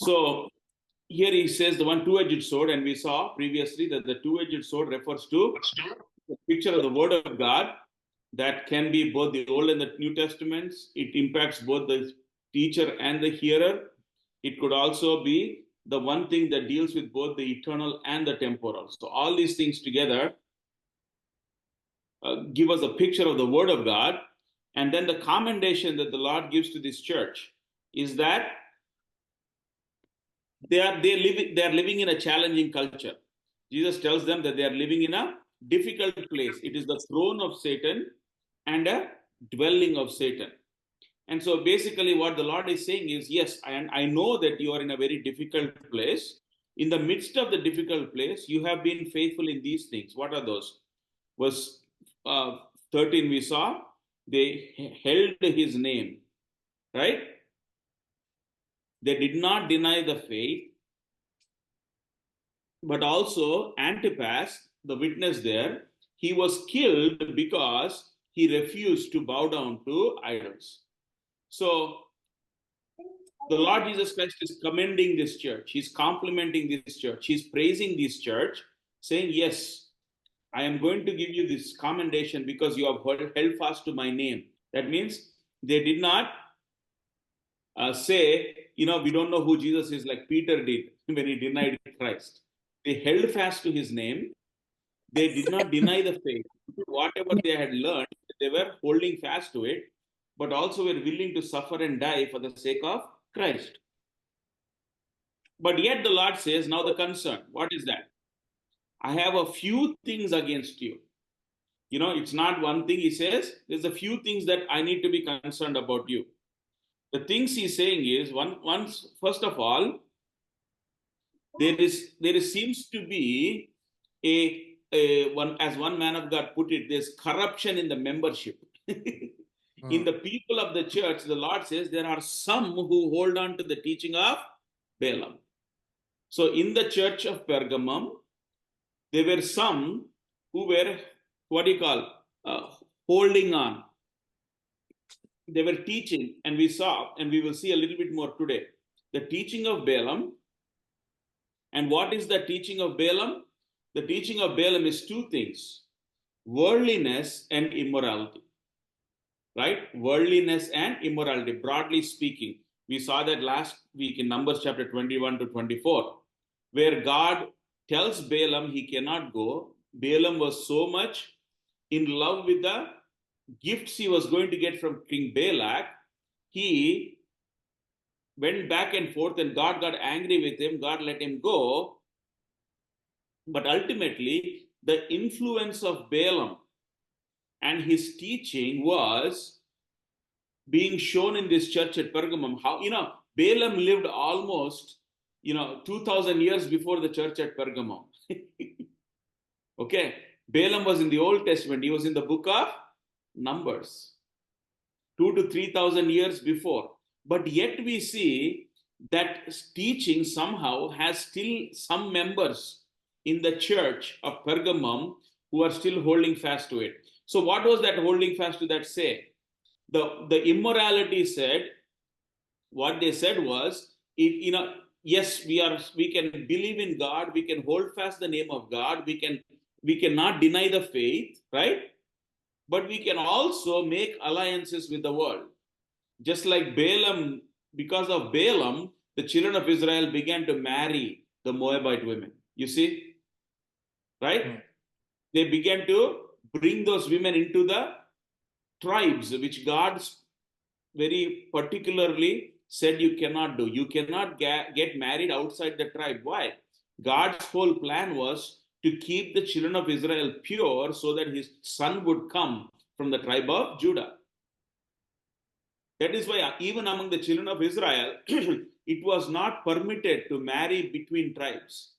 So here he says the one two-edged sword, and we saw previously that the two-edged sword refers to the picture of the word of God that can be both the Old and the New Testaments. It impacts both the teacher and the hearer. It could also be the one thing that deals with both the eternal and the temporal. So all these things together give us a picture of the word of God. And then the commendation that the Lord gives to this church is that they are living in a challenging culture. Jesus tells them that they are living in a difficult place. It is the throne of Satan and a dwelling of Satan. And so basically what the Lord is saying is, yes, I know that you are in a very difficult place. In the midst of the difficult place, you have been faithful in these things. What are those? Verse 13 we saw, they held his name, right? They did not deny the faith, but also Antipas, the witness there, he was killed because he refused to bow down to idols. So the Lord Jesus Christ is commending this church. He's complimenting this church. He's praising this church, saying, yes, I am going to give you this commendation because you have held fast to my name. That means they did not say, we don't know who Jesus is, like Peter did when he denied Christ. They held fast to his name. They did not deny the faith. Whatever they had learned, they were holding fast to it, but also were willing to suffer and die for the sake of Christ. But yet the Lord says, now the concern, what is that? I have a few things against you. It's not one thing. He says, there's a few things that I need to be concerned about you. The things he's saying is, first of all, there seems to be as one man of God put it, there's corruption in the membership. In the people of the church, the Lord says there are some who hold on to the teaching of Balaam. So in the church of Pergamum, there were some who were, holding on. They were teaching, and we saw, and we will see a little bit more today, the teaching of Balaam. And what is the teaching of Balaam? The teaching of Balaam is two things: worldliness and immorality. Right? Worldliness and immorality, broadly speaking. We saw that last week in Numbers chapter 21 to 24, where God tells Balaam he cannot go. Balaam was so much in love with the gifts he was going to get from King Balak, he went back and forth, and God got angry with him. God let him go. But ultimately, the influence of Balaam and his teaching was being shown in this church at Pergamum. How, Balaam lived almost, 2,000 years before the church at Pergamum. Okay. Balaam was in the Old Testament. He was in the book of Numbers. 2,000 to 3,000 years before. But yet we see that teaching somehow has still some members in the church of Pergamum who are still holding fast to it. So what was that holding fast to that say? The immorality said, what they said was, yes, we can believe in God, we can hold fast the name of God, we cannot deny the faith, right? But we can also make alliances with the world. Just like Balaam, because of Balaam, the children of Israel began to marry the Moabite women. You see? Right? They began to bring those women into the tribes, which God very particularly said you cannot do. You cannot get married outside the tribe. Why? God's whole plan was to keep the children of Israel pure so that his son would come from the tribe of Judah. That is why even among the children of Israel, it was not permitted to marry between tribes.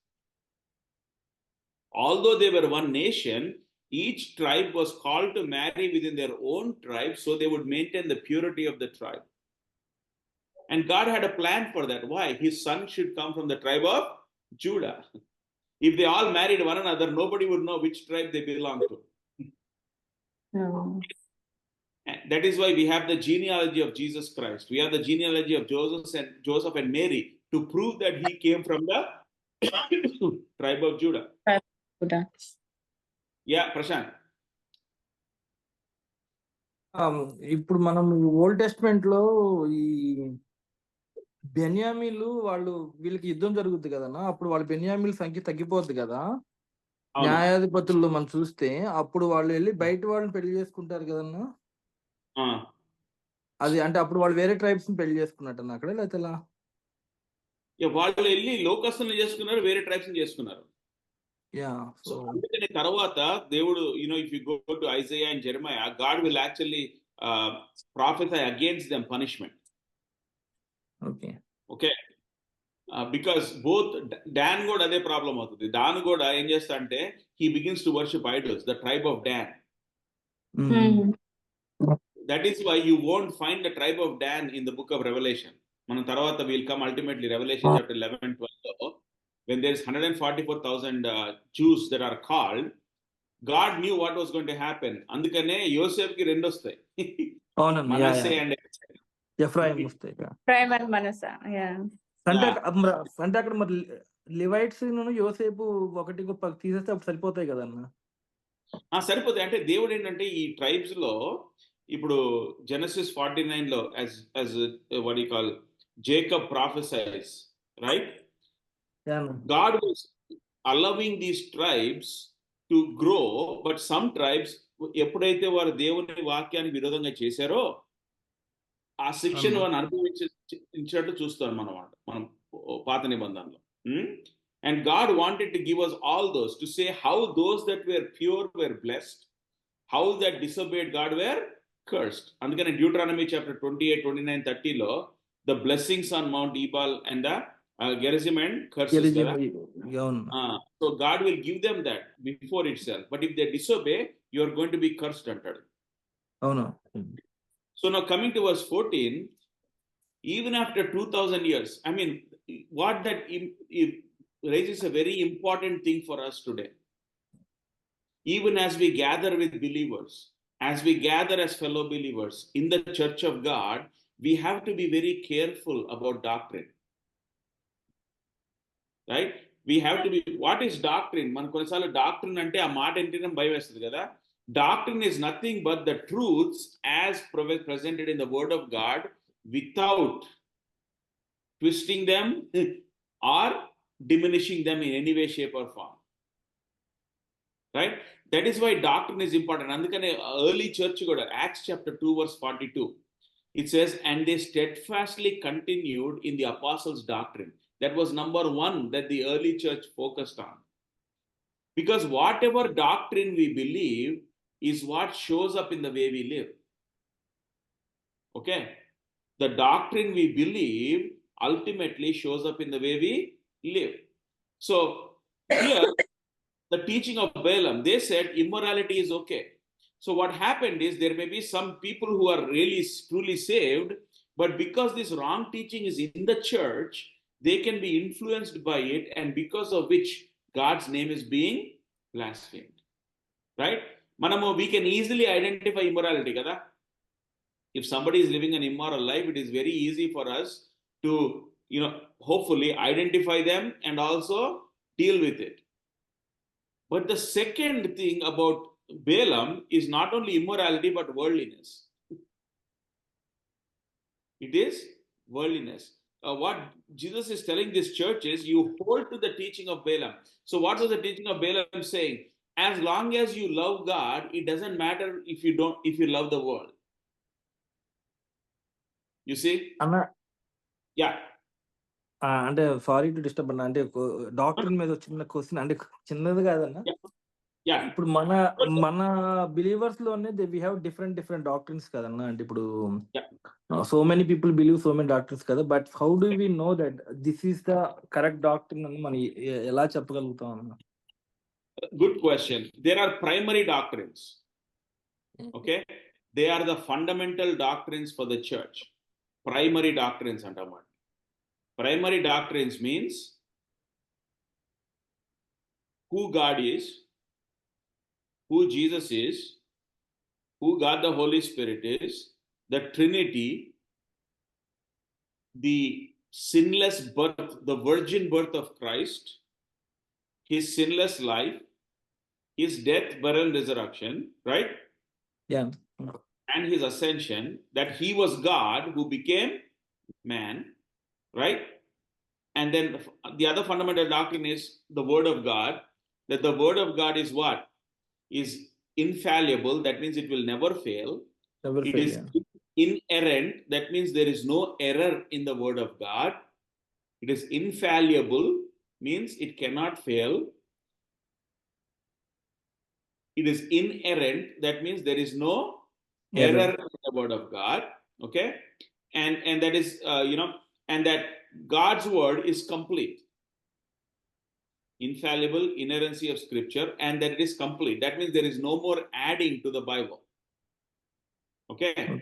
Although they were one nation, each tribe was called to marry within their own tribe so they would maintain the purity of the tribe. And God had a plan for that. Why? His son should come from the tribe of Judah. If they all married one another, nobody would know which tribe they belong to. No. And that is why we have the genealogy of Jesus Christ. We have the genealogy of Joseph and Mary, to prove that he came from the tribe of Judah. కూడా. Yeah, Prashant. ఇప్పుడు మనం old testament లో ఈ బెన్యామీలు వాళ్ళు వీళ్ళకి యుద్ధం జరుగుద్ది కదన్నా, అప్పుడు వాళ్ళ బెన్యామీల సంఖ్య తగ్గిపోద్ది కదా అవును. న్యాయాధిపతుల్లో మనం చూస్తే. అప్పుడు వాళ్ళు వెళ్ళి బయట వాళ్ళని పెళ్లి చేసుకుంటారు కదన్నా. ఆ, అది అంటే అప్పుడు వాళ్ళు వేరే ట్రైబ్స్ ని పెళ్లి చేసుకున్నట్టు అక్కడ, లేకపోతే ఎలా? వాళ్ళు వెళ్ళి లోకస్తుల్ని చేసుకున్నారు, వేరే ట్రైబ్స్ చేసుకున్నారు. యా, సో అందుకని తర్వాత దేవుడు, if you go to Isaiah and Jeremiah, God will actually prophesy against them punishment. Okay. Because both Dan కూడా అదే ప్రాబ్లం అవుతుంది. దాన్ కూడా ఏం చేస్తా అంటే he begins to worship idols, the tribe of Dan. That is why you won't find the tribe of Dan in the book of Revelation. మనం తర్వాత we'll come ultimately Revelation chapter 11-12, when there is 144,000 Jews that are called. God knew what was going to happen. అందుకనే యోసేపుకి రెండు వస్తాయి, మనస్సే and Ephraim వస్తాయి. Primer మనస. అంటే అక్కడ మరి లివైట్స్ యోసేపు ఒకటి తీసేస్తే అప్పుడు సరిపోతాయి కదన్నా. సరిపోతాయి. అంటే దేవుడు ఏంటంటే ఈ ట్రైబ్స్ లో ఇప్పుడు Genesis 49 లో as what you call Jacob prophesies, right? God was allowing these tribes to grow, but some tribes ఎప్పుడైతే వారు దేవుని వాక్యానికి విరోధంగా చేశారో ఆ శిక్షను వారిని అనుభవించినట్టు చూస్తాం మనం పాత నిబంధనలో. And God wanted to give us all those, to say how those that were pure were blessed, how that disobeyed God were cursed. అందుకని Deuteronomy chapter 28, 29, 30 లో the blessings on Mount Ebal and the Gerizim and curses. So God will give them that before itself, but if they disobey, you are going to be cursed అంటాడు. అవును. So now coming to verse 14, even after 2,000 years, I mean, what that raises a very important thing for us today. Even as we gather with believers, as we gather as fellow believers in the church of God, we have to be very careful about doctrine. Right? We have to be, what is doctrine? మన కొన్నిసార్లు doctrine అంటే ఆ మాట ఏంటంటే భయం వేస్తుంది కదా. Doctrine is nothing but the truths as presented in the word of God, without twisting them or diminishing them in any way, shape or form. Right? That is why doctrine is important. Andukane early church kuda, Acts chapter 2 verse 42, it says, and they steadfastly continued in the apostles' doctrine. That was number one that the early church focused on. Because whatever doctrine we believe is what shows up in the way we live. Okay? The doctrine we believe ultimately shows up in the way we live. So here, the teaching of Balaam, they said immorality is okay. So what happened is there may be some people who are really truly saved, but because this wrong teaching is in the church, they can be influenced by it, and because of which God's name is being blasphemed. Right? We can easily identify immorality kada. If somebody is living an immoral life, it is very easy for us to hopefully identify them and also deal with it. But the second thing about Balaam is not only immorality but worldliness. It is worldliness. What Jesus is telling this church is, you hold to the teaching of Balaam. So what was the teaching of Balaam saying? As long as you love God, it doesn't matter if you love the world. You see? Yeah. అంటే sorry to disturb అన్న, అంటే doctor మీద చిన్న question, అంటే చిన్నది కాదన్న. ఇప్పుడు మన బిలీవర్స్ లోనే వి హ్యావ్ డిఫరెంట్ డాక్టరీన్స్ కదన్నా. అంటే ఇప్పుడు so many people believe so many doctrines కదా, but how do we know that this is the correct doctrine అని మనం ఎలా చెప్పగలుగుతాం అన్న? Good question. There are primary doctrines. Okay? They are the fundamental doctrines for the church. Primary doctrines antamad. Primary doctrines means who God is, who Jesus is, who God the Holy Spirit is, the Trinity, the sinless birth, the virgin birth of Christ, his sinless life, his death, burial, resurrection, right? Yeah. And his ascension, that he was God who became man, right? And then the other fundamental doctrine is the word of God, that the word of God is what? Is infallible, that means it will never fail. Never It fail, is yeah. inerrant, that means there is no error in the word of God. It is infallible, means it cannot fail. It is inerrant, that means there is no error in the word of God. Okay, and that is and that God's word is complete, infallible, inerrancy of scripture, and that it is complete. That means there is no more adding to the Bible. Okay.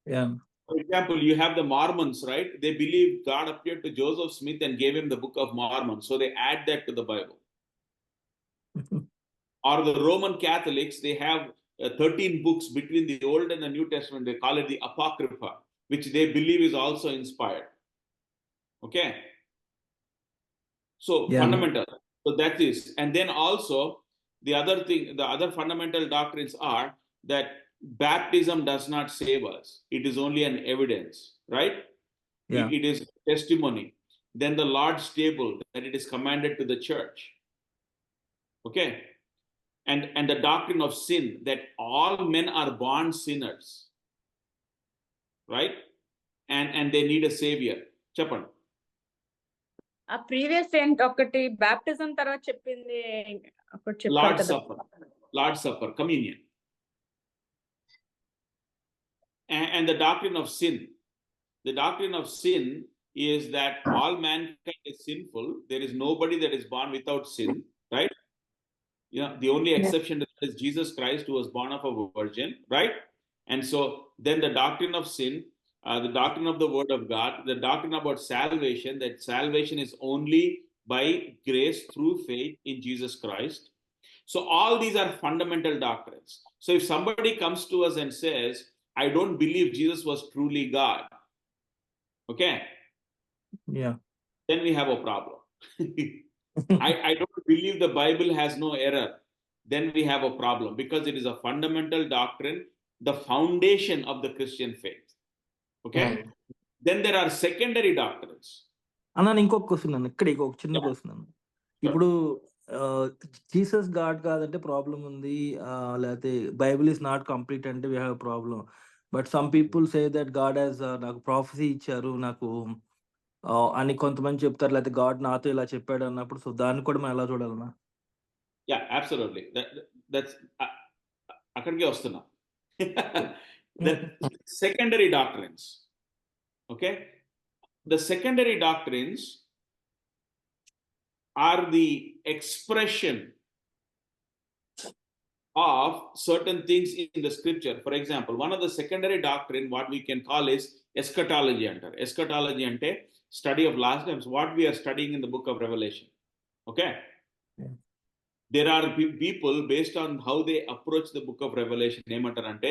Yeah. For example, you have the Mormons, right? They believe God appeared to Joseph Smith and gave him the Book of Mormon, so they add that to the Bible. Or the Roman Catholics, they have 13 books between the Old and the New Testament. They call it the Apocrypha, which they believe is also inspired. Okay. So fundamental. So that is, and then also the other thing, the other fundamental doctrines are that baptism does not save us. It is only an evidence, right? Yeah. It is testimony. Then the Lord's table, that it is commanded to the church. Okay. And the doctrine of sin, that all men are born sinners, right? And they need a savior. Chappan. ఆ previous ఏంటి ఒకటి baptism తర్వాత చెప్పింది ఒకటి చెప్పారు Lord's కదా. Supper. Lord's Supper, communion. And the doctrine of sin. The doctrine of sin is that all mankind is sinful. There is nobody that is born without sin, right? The only exception to that is Jesus Christ, who was born of a virgin, right? And so then the doctrine of sin, the doctrine of the word of God, the doctrine about salvation, that salvation is only by grace through faith in Jesus Christ. So all these are fundamental doctrines. So if somebody comes to us and says, I don't believe Jesus was truly God, okay, Yeah. then we have a problem. I don't believe the Bible has no error. Then we have a problem, because it is a fundamental doctrine, the foundation of the Christian faith. Okay. Then there are secondary doctrines. అన్న ఇంకొక question అన్న, ఇక్కడ ఒక చిన్న question అన్న. ఇప్పుడు Jesus God కాదంటే problem ఉంది, లేకపోతే బైబిల్ ఇస్ నాట్ కంప్లీట్ అంటే we have problem. But some people say that God has నాకు ప్రాఫెసీ ఇచ్చారు నాకు అని కొంతమంది చెప్తారు, లేకపోతే గాడ్ నాతో ఇలా చెప్పాడు అన్నప్పుడు, సో దాన్ని కూడా మనం ఎలా చూడాలన్నా? Yeah, absolutely. That's అక్కడికే వస్తున్నా. The secondary doctrines. Okay. The secondary doctrines are the expression of certain things in the scripture. For example, one of the secondary doctrine, what we can call is eschatology. Eschatology ante study of last times, what we are studying in the book of Revelation. Okay. There are people, based on how they approach the book of Revelation, ఏమంటారంటే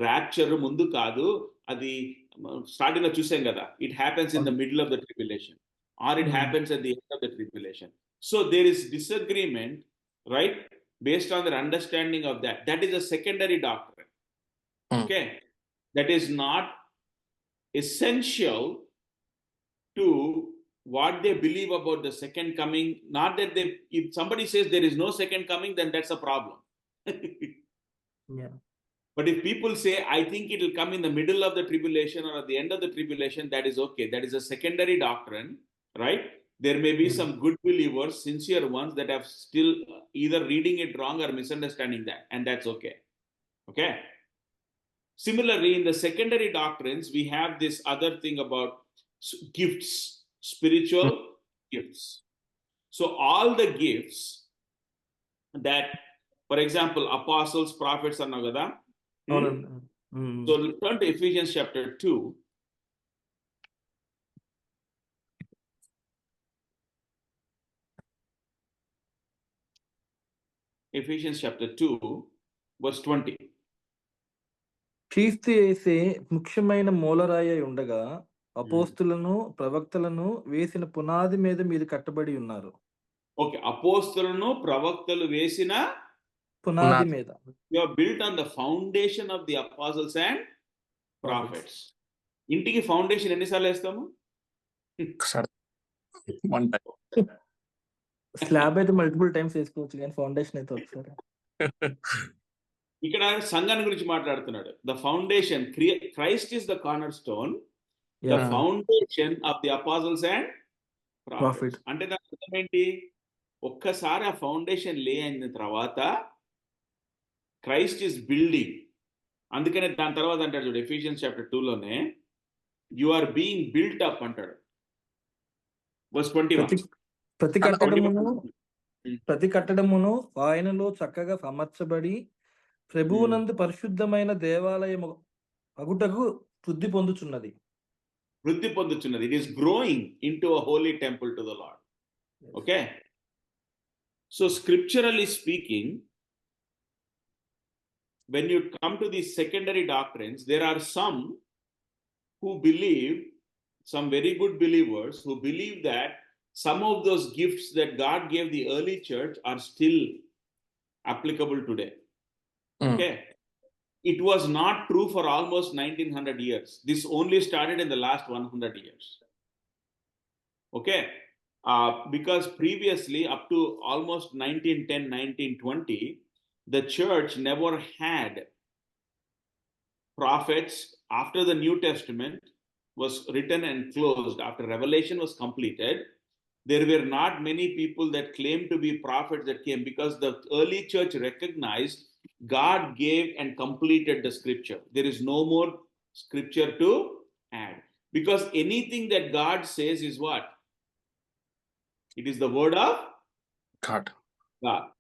rapture ముందు కాదు, అది starting లో చూసాం కదా, it happens in the middle of the tribulation, or it happens at the end of the tribulation. So there is disagreement, right, based on their understanding of that. That is a secondary doctrine. Okay. That is not essential to what they believe about the second coming. Not that if somebody says there is no second coming, then that's a problem. Yeah. But if people say, I think it will come in the middle of the tribulation or at the end of the tribulation, that is okay. That is a secondary doctrine, right? There may be some good believers, sincere ones, that have still either reading it wrong or misunderstanding that, and that's okay. Okay. Similarly, in the secondary doctrines, we have this other thing about gifts, spiritual gifts. So all the gifts that, for example, apostles, prophets, and nagada. So turn to Ephesians chapter 2. Ephesians chapter 2, verse 20. క్రీస్తు యేసే ముఖ్యమైన మూలరాయి ఉండగా అపోస్తులను ప్రవక్తలను వేసిన పునాది మీద మీరు కట్టబడి ఉన్నారు. ఓకే, అపోస్తలులను ప్రవక్తలు వేసిన పునాది మీద. You are built on the foundation of the apostles and prophets. ఇంటికి ఫౌండేషన్ ఎన్నిసార్లు వేస్తాము? స్లాబ్ అయితే మల్టిపుల్ టైమ్స్ వేసుకోవచ్చు కానీ ఫౌండేషన్ అయితే ఒకసారి. ఇక్కడ సంఘాన్ని గురించి మాట్లాడుతున్నాడు. The foundation, Christ is the corner stone, the foundation of the apostles and prophets. అంటే దాని అర్థం ఏంటి? ఒక్కసారి ఆ ఫౌండేషన్ లే అయిన తర్వాత క్రైస్ట్ ఇస్ బిల్డింగ్. అందుకనే దాని తర్వాత అంటాడు చూడు, ఎఫిషియన్స్ చాప్టర్ 2లోనే you are being built up అంటాడు. వర్స్ 21. ప్రతి కట్టడమును ఆయనలో చక్కగా అమర్చబడి ప్రభువునందు పరిశుద్ధమైన దేవాలయము అగుటకు వృద్ధి పొందుచున్నది. It is growing into a holy temple to the Lord. Okay, so scripturally speaking, when you come to these secondary doctrines, there are some who believe, some very good believers who believe that some of those gifts that God gave the early church are still applicable today. Okay, it was not true for almost 1900 years. This only started in the last 100 years. Okay, because previously up to almost 1910, 1920, the church never had prophets. After the New Testament was written and closed, after Revelation was completed, there were not many people that claimed to be prophets that came, because the early church recognized God gave and completed the scripture. There is no more scripture to add, because anything that God says is what? It is the word of God,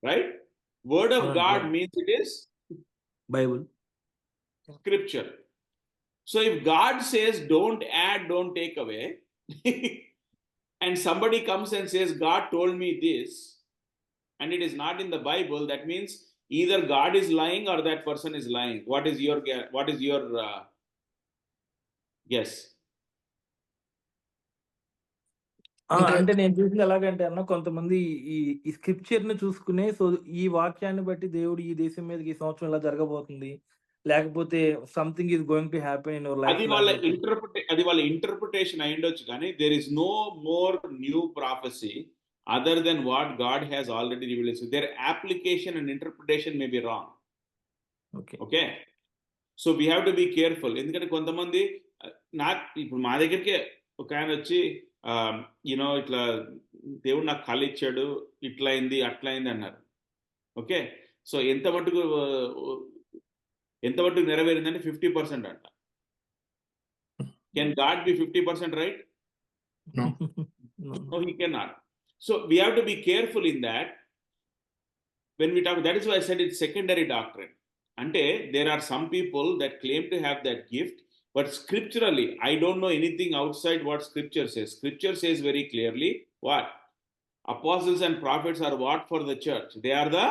right? Word of God means it is Bible, scripture. So if God says don't add, don't take away, and somebody comes and says God told me this and it is not in the Bible, that means either God is lying or that person is lying. What is your guess? అంటే నేను చూసింది ఎలాగంటే అన్న, కొంతమంది ఈ scripture ని చూసుకునే, so ఈ వాక్యాన్ని బట్టి దేవుడు ఈ దేశం మీదకి ఈ సంవత్సరం ఇలా జరగబోతుంది, లేకపోతే something is going to happen in your life, అది వాళ్ళ ఇంటర్ప్రిటేషన్ అయి ఉండొచ్చు. కానీ there is no more new prophecy other than what God has already revealed. So their application and interpretation may be wrong. Okay, so we have to be careful. ఎందుకంటే కొంతమంది ఇప్పుడు మా దగ్గరికి ఒక ఆయన వచ్చి ఇట్లా దేవుడు నాకు కళ ఇచ్చాడు, ఇట్లా అయింది అట్లా అయింది అన్నారు. ఓకే, సో ఎంత మటుకు నెరవేరిందంటే 50% అంట. Can God B 50% right? No, he cannot. So we have to be careful in that when we talk. That is why I said it's secondary doctrine. Ante there are some people that claim to have that gift, but scripturally I don't know anything outside what scripture says. Scripture says very clearly what? Apostles and prophets are what for the church? They are the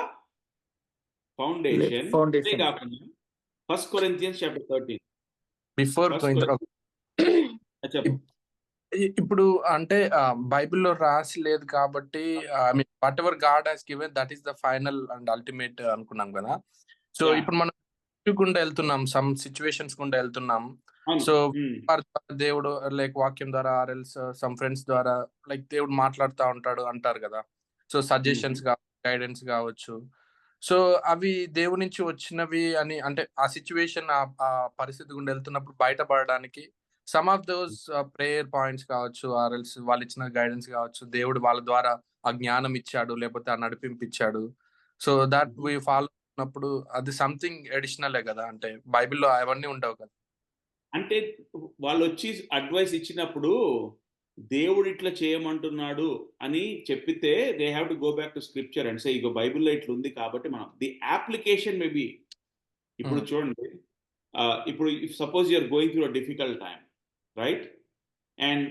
foundation. 1 Corinthians chapter 13. Before going ఇప్పుడు అంటే బైబిల్లో రాసి లేదు కాబట్టి I mean what ever God has given that is the final and ultimate అనుకున్నాం కదా. So ఇప్పుడు మనం గుండా వెళ్తున్నాం, సమ్ సిచ్యువేషన్స్ గుండా వెళ్తున్నాం. సో దేవుడు లైక్ వాక్యం ద్వారా ఆర్ఎల్స్ సమ్ ఫ్రెండ్స్ ద్వారా లైక్ దేవుడు మాట్లాడుతూ ఉంటాడు అంటారు కదా. సో సజెషన్స్ కావచ్చు, గైడెన్స్ కావచ్చు, సో అవి దేవుడి నుంచి వచ్చినవి అని, అంటే ఆ సిచ్యువేషన్ ఆ పరిస్థితి గుండా వెళ్తున్నప్పుడు బయటపడడానికి some of those prayer points కావచ్చు, ఆర్ఎల్స్ వాళ్ళు ఇచ్చిన గైడెన్స్ కావచ్చు, దేవుడు వాళ్ళ ద్వారా ఆ జ్ఞానం ఇచ్చాడు, లేకపోతే ఆ నడిపించాడు. సో దట్ వి ఫాలో ఉన్నప్పుడు అది సంథింగ్ అడిషనలే కదా, అంటే బైబిల్లో అవన్నీ ఉండవు కదా. అంటే వాళ్ళు వచ్చి అడ్వైస్ ఇచ్చినప్పుడు దేవుడు ఇట్లా చేయమంటున్నాడు అని చెప్పితే they have to go back to scripture and say ఇగో బైబిల్లో ఇట్లా ఉంది కాబట్టి మనం ది అప్లికేషన్ మేబీ. ఇప్పుడు చూడండి, ఇప్పుడు if suppose you're going through a difficult time, right? And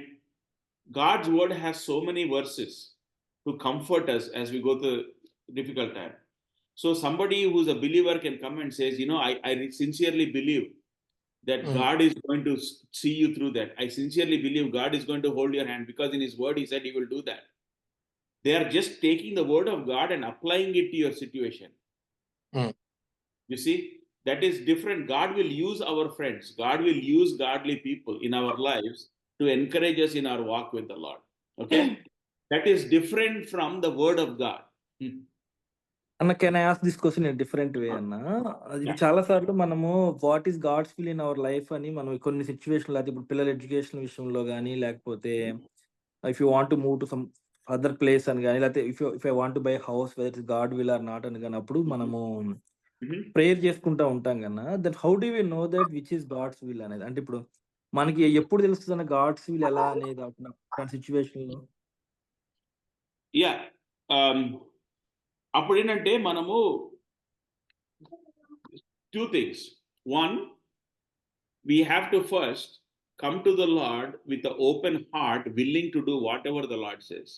God's word has so many verses to comfort us as we go through difficult time. So somebody who's a believer can come and says, I sincerely believe that God is going to see you through that. I sincerely believe God is going to hold your hand, because in his word he said he will do that. They are just taking the word of God and applying it to your situation. You see, that is different. God will use our friends. God will use godly people in our lives to encourage us in our walk with the Lord. Okay? That is different from the word of God. అన్న, can I ask this question in different way అన్న? ఇది చాలా సార్లు మనము what is God's will in our life అని మనం కొన్ని situation, అయితే ఇప్పుడు పిల్లల ఎడ్యుకేషన్ విషయంలో కానీ, లేకపోతే if you want to move to some other place అని కానీ, లేకపోతే if I want to buy house whether it's God will or not అని కానీ, అప్పుడు మనము ప్రేయర్ చేసుకుంటా ఉంటాం కన్నా. That how do we know that which is God's will అనేది? అంటే ఇప్పుడు మనకి ఎప్పుడు తెలుస్తుంది అన్న గాడ్స్ విల్ ఎలా అనేది ఆ సిచ్యువేషన్ లో? యా, అప్పుడు ఏంటంటే మనము two things. One, we have to first come to the Lord with an open heart, willing to do whatever the Lord says.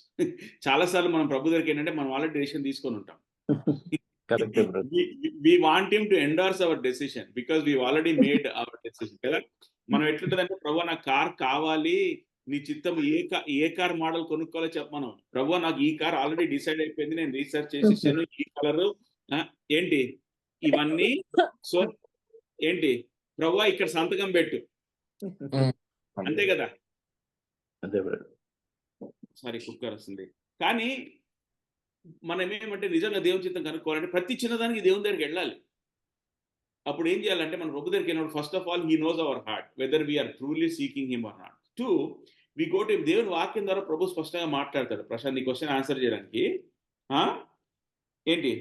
చాలా సార్లు మనం ప్రభు దగ్గరికి ఏంటంటే మనం ఆల్రెడీ డెసిషన్ తీసుకొని ఉంటాం. We want him to endorse our decision because we've already made our decision. కదా, మనం ఎట్లుంటదంటే, ప్రభు నాకు కార్ కావాలి, నీ చిత్తం ఏ కార్ మోడల్ కొనుక్కోవాలో చెప్పమను. ప్రభు నాకు ఈ కార్ ఆల్రెడీ డిసైడ్ అయిపోయింది, నేను రీసెర్చ్ చేసేసాను, ఈ కలర్ ఏంటి ఇవన్నీ. సో ఏంటి ప్రభు ఇక్కడ సంతకం పెట్టు, అంతే కదా. సారీ, కుక్కర్ వస్తుంది. కానీ మనం ఏమంటే నిజంగా దేవుని చిత్తం కనుక్కోవాలంటే ప్రతి చిన్నదానికి దేవుని దగ్గరికి వెళ్ళాలి. అప్పుడు ఏం చేయాలంటే మన ప్రభు దగ్గరికి వెళ్ళినప్పుడు first of all he knows our heart, whether we're truly seeking him or not. Two, we go to దేవుని వాక్యం ద్వారా ప్రభు స్పష్టంగా మాట్లాడతాడు. ప్రశాంత్, ఈ క్వశ్చన్ ఆన్సర్ చేయడానికి ఏంటి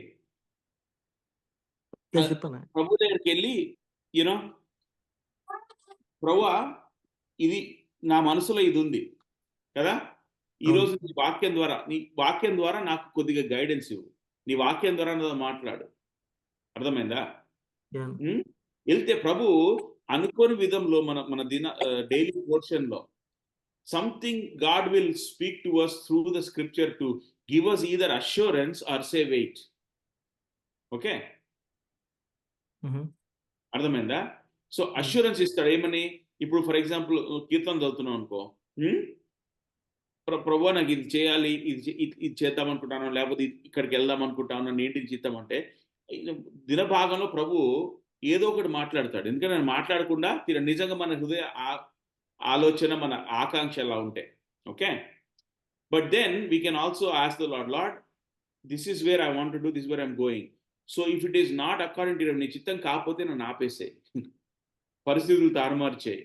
ప్రభు దగ్గరికి వెళ్ళి, యూనో ప్రభువా ఇది నా మనసులో ఇది ఉంది కదా, ఈ రోజు నీ వాక్యం ద్వారా నాకు కొద్దిగా గైడెన్స్ ఇవ్వు, నీ వాక్యం ద్వారా నాతో మాట్లాడు. అర్థమైందా? వెళ్తే ప్రభు అనుకోని విధంలో మన డైలీ పోర్షన్ లో something God will speak to us through the scripture to give us either assurance or say wait. Okay, అర్థమైందా? సో అష్యూరెన్స్ ఇస్తాడు. ఏమని? ఇప్పుడు ఫర్ ఎగ్జాంపుల్ కీర్తన చదువుతున్నాం అనుకో, ప్రభు నాకు ఇది చేయాలి, ఇది చేద్దాం అనుకుంటాను, లేకపోతే ఇక్కడికి వెళ్దాం అనుకుంటాను, నేను ఏంటిది చేద్దామంటే దినభాగంలో ప్రభు ఏదో ఒకటి మాట్లాడతాడు. ఎందుకంటే నేను మాట్లాడకుండా నిజంగా మన హృదయ ఆలోచన, మన ఆకాంక్ష ఎలా ఉంటే. Okay, but then we can also ask the Lord, Lord this is where I want to do, this where I'm going. So if it is not according to నీ చిత్తం కాకపోతే నన్ను ఆపేసేయి, పరిస్థితులు తారుమార్చేయి.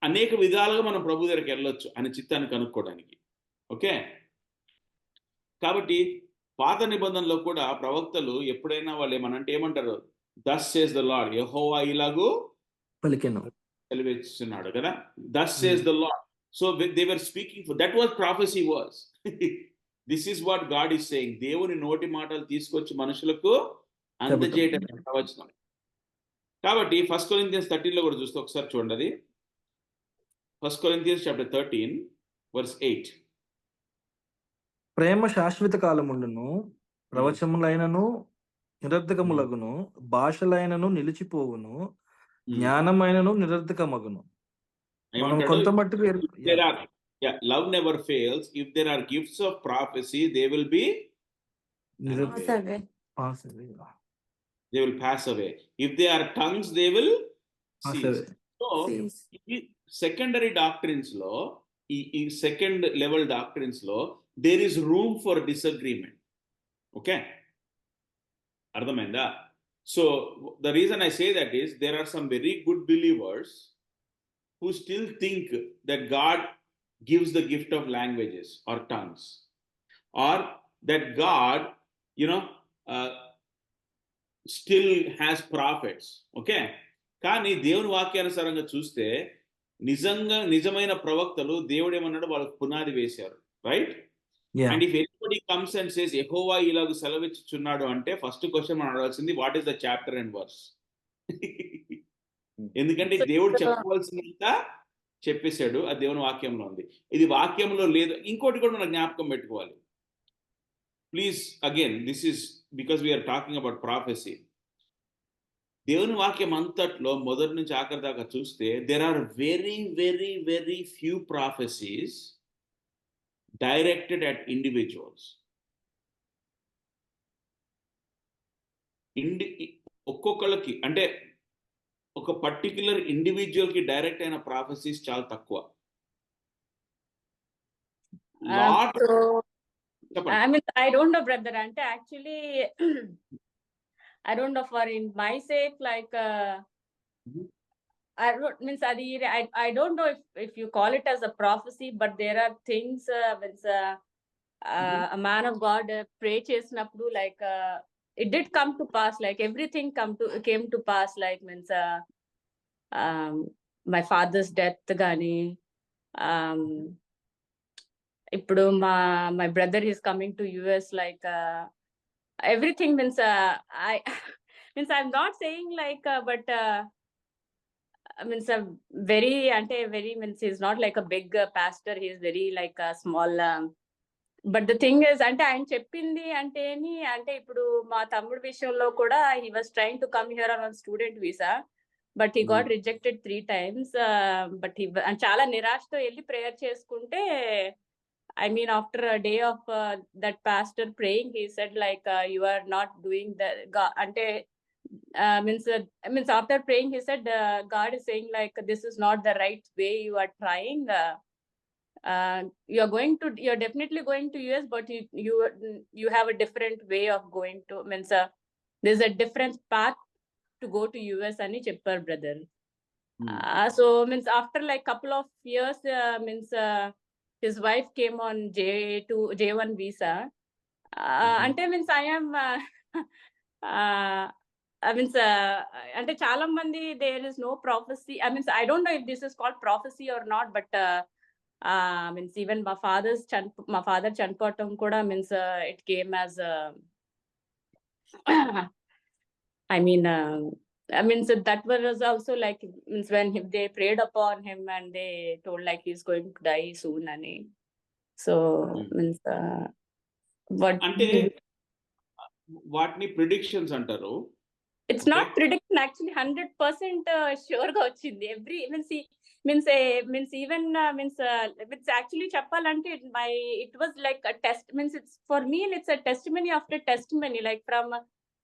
అనేక విధాలుగా మనం ప్రభు దగ్గరికి వెళ్ళొచ్చు ఆయన చిత్తాన్ని కనుక్కోవడానికి. ఓకే, కాబట్టి పాత నిబంధనలో కూడా ప్రవక్తలు ఎప్పుడైనా వాళ్ళు ఏమంటారు, దస్ సేస్ ద లార్డ్, యెహోవా ఇలాగూ పలికెను, సెలవిస్తున్నాడు కదా, thus says the Lord. So they were speaking for that was prophecy was. This is what God is saying. దేవుని నోటి మాటలు తీసుకొచ్చి మనుషులకు అందజేయటం ప్రవచనం. కాబట్టి 1 Corinthians 13 లో కూడా చూస్తే ఒకసారి చూడండి, అది 1 Corinthians chapter 13 verse 8. ప్రేమ శాశ్వత కాలముండును, ప్రవచములైనను నిరర్ధకములగును, భాషలైనను నిలిచిపోవును, జ్ఞానమైనను నిరర్ధకమగును. మనం కొంత మట్టుకు love never fails. If there are gifts of prophecy, they will be pass away. If they are tongues, they will cease. So secondary doctrines lo, ఈ second level doctrines lo, there is room for disagreement. Okay, అర్థమైందా? So the reason I say that is there are some very good believers who still think that God gives the gift of languages or tongues, or that God, still has prophets. Okay, కానీ దేవుని వాక్యానుసారంగా చూస్తే నిజమైన ప్రవక్తలు దేవుడు ఏమన్నాడు, వాళ్ళకు పునాది వేశారు. Right? And if anybody comes and says యెహోవా ఇలాగ సెలవిచ్చుచున్నాడు అంటే ఫస్ట్ క్వశ్చన్ మనం అడగాల్సింది, what is the chapter and verse? ఎందుకంటే దేవుడు చెప్పవలసినంత చెప్పేశాడు, అది దేవుని వాక్యంలో ఉంది. ఇది వాక్యంలో లేదు. ఇంకోటి కూడా మనం జ్ఞాపకం పెట్టుకోవాలి. Please, again this is because we're talking about prophecy. దేవుని వాక్యం అంతట్లో మొదటి నుంచి ఆఖరి దాకా చూస్తే there are very few prophecies directed at individuals. ఒక్కొక్కళ్ళకి అంటే ఒక పర్టిక్యులర్ ఇండివిజువల్ కి డైరెక్ట్ అయిన ప్రాఫెసీస్ చాలా తక్కువ. So, I mean, I don't know, brother. Ante actually, I don't know, for in my sake, like, I don't means I don't know if you call it as a prophecy, but there are things when a man of God pray chesnappudu, like it did come to pass, like everything came to pass, like means my father's death gani, ఇప్పుడు my brother is coming to US, like everything means I means I'm not saying like but means a very means he's not like a big pastor, he's very like a small but the thing is అంటే ఆయన చెప్పింది అంటే ఇప్పుడు మా తమ్ముడు విషయంలో కూడా he was trying to come here on student visa, but he got rejected 3 times, but he చాలా నిరాశతో వెళ్ళి ప్రేయర్ చేసుకుంటే, I mean, after a day of that pastor praying, he said like you are not doing the ante means after praying he said God is saying like this is not the right way you are trying, you're definitely going to US, but you have a different way of going to, means there's a different path to go to US ani cheppar brother. So means after like couple of years means his wife came on J1 visa. Ante means I am means ante chaala mandi there is no prophecy. I mean, I don't know if this is called prophecy or not, but means even my father chanipotam kuda means it came as I mean, so that was also like means when they prayed upon him and they told like he's going to die soon ani. So means what అంటే వాటిని predictions అంటారు. It's not prediction, actually 100% sure ga vachindi. Every means even it's actually cheppalante it was like a test, means it's for me it's a testimony after testimony, like from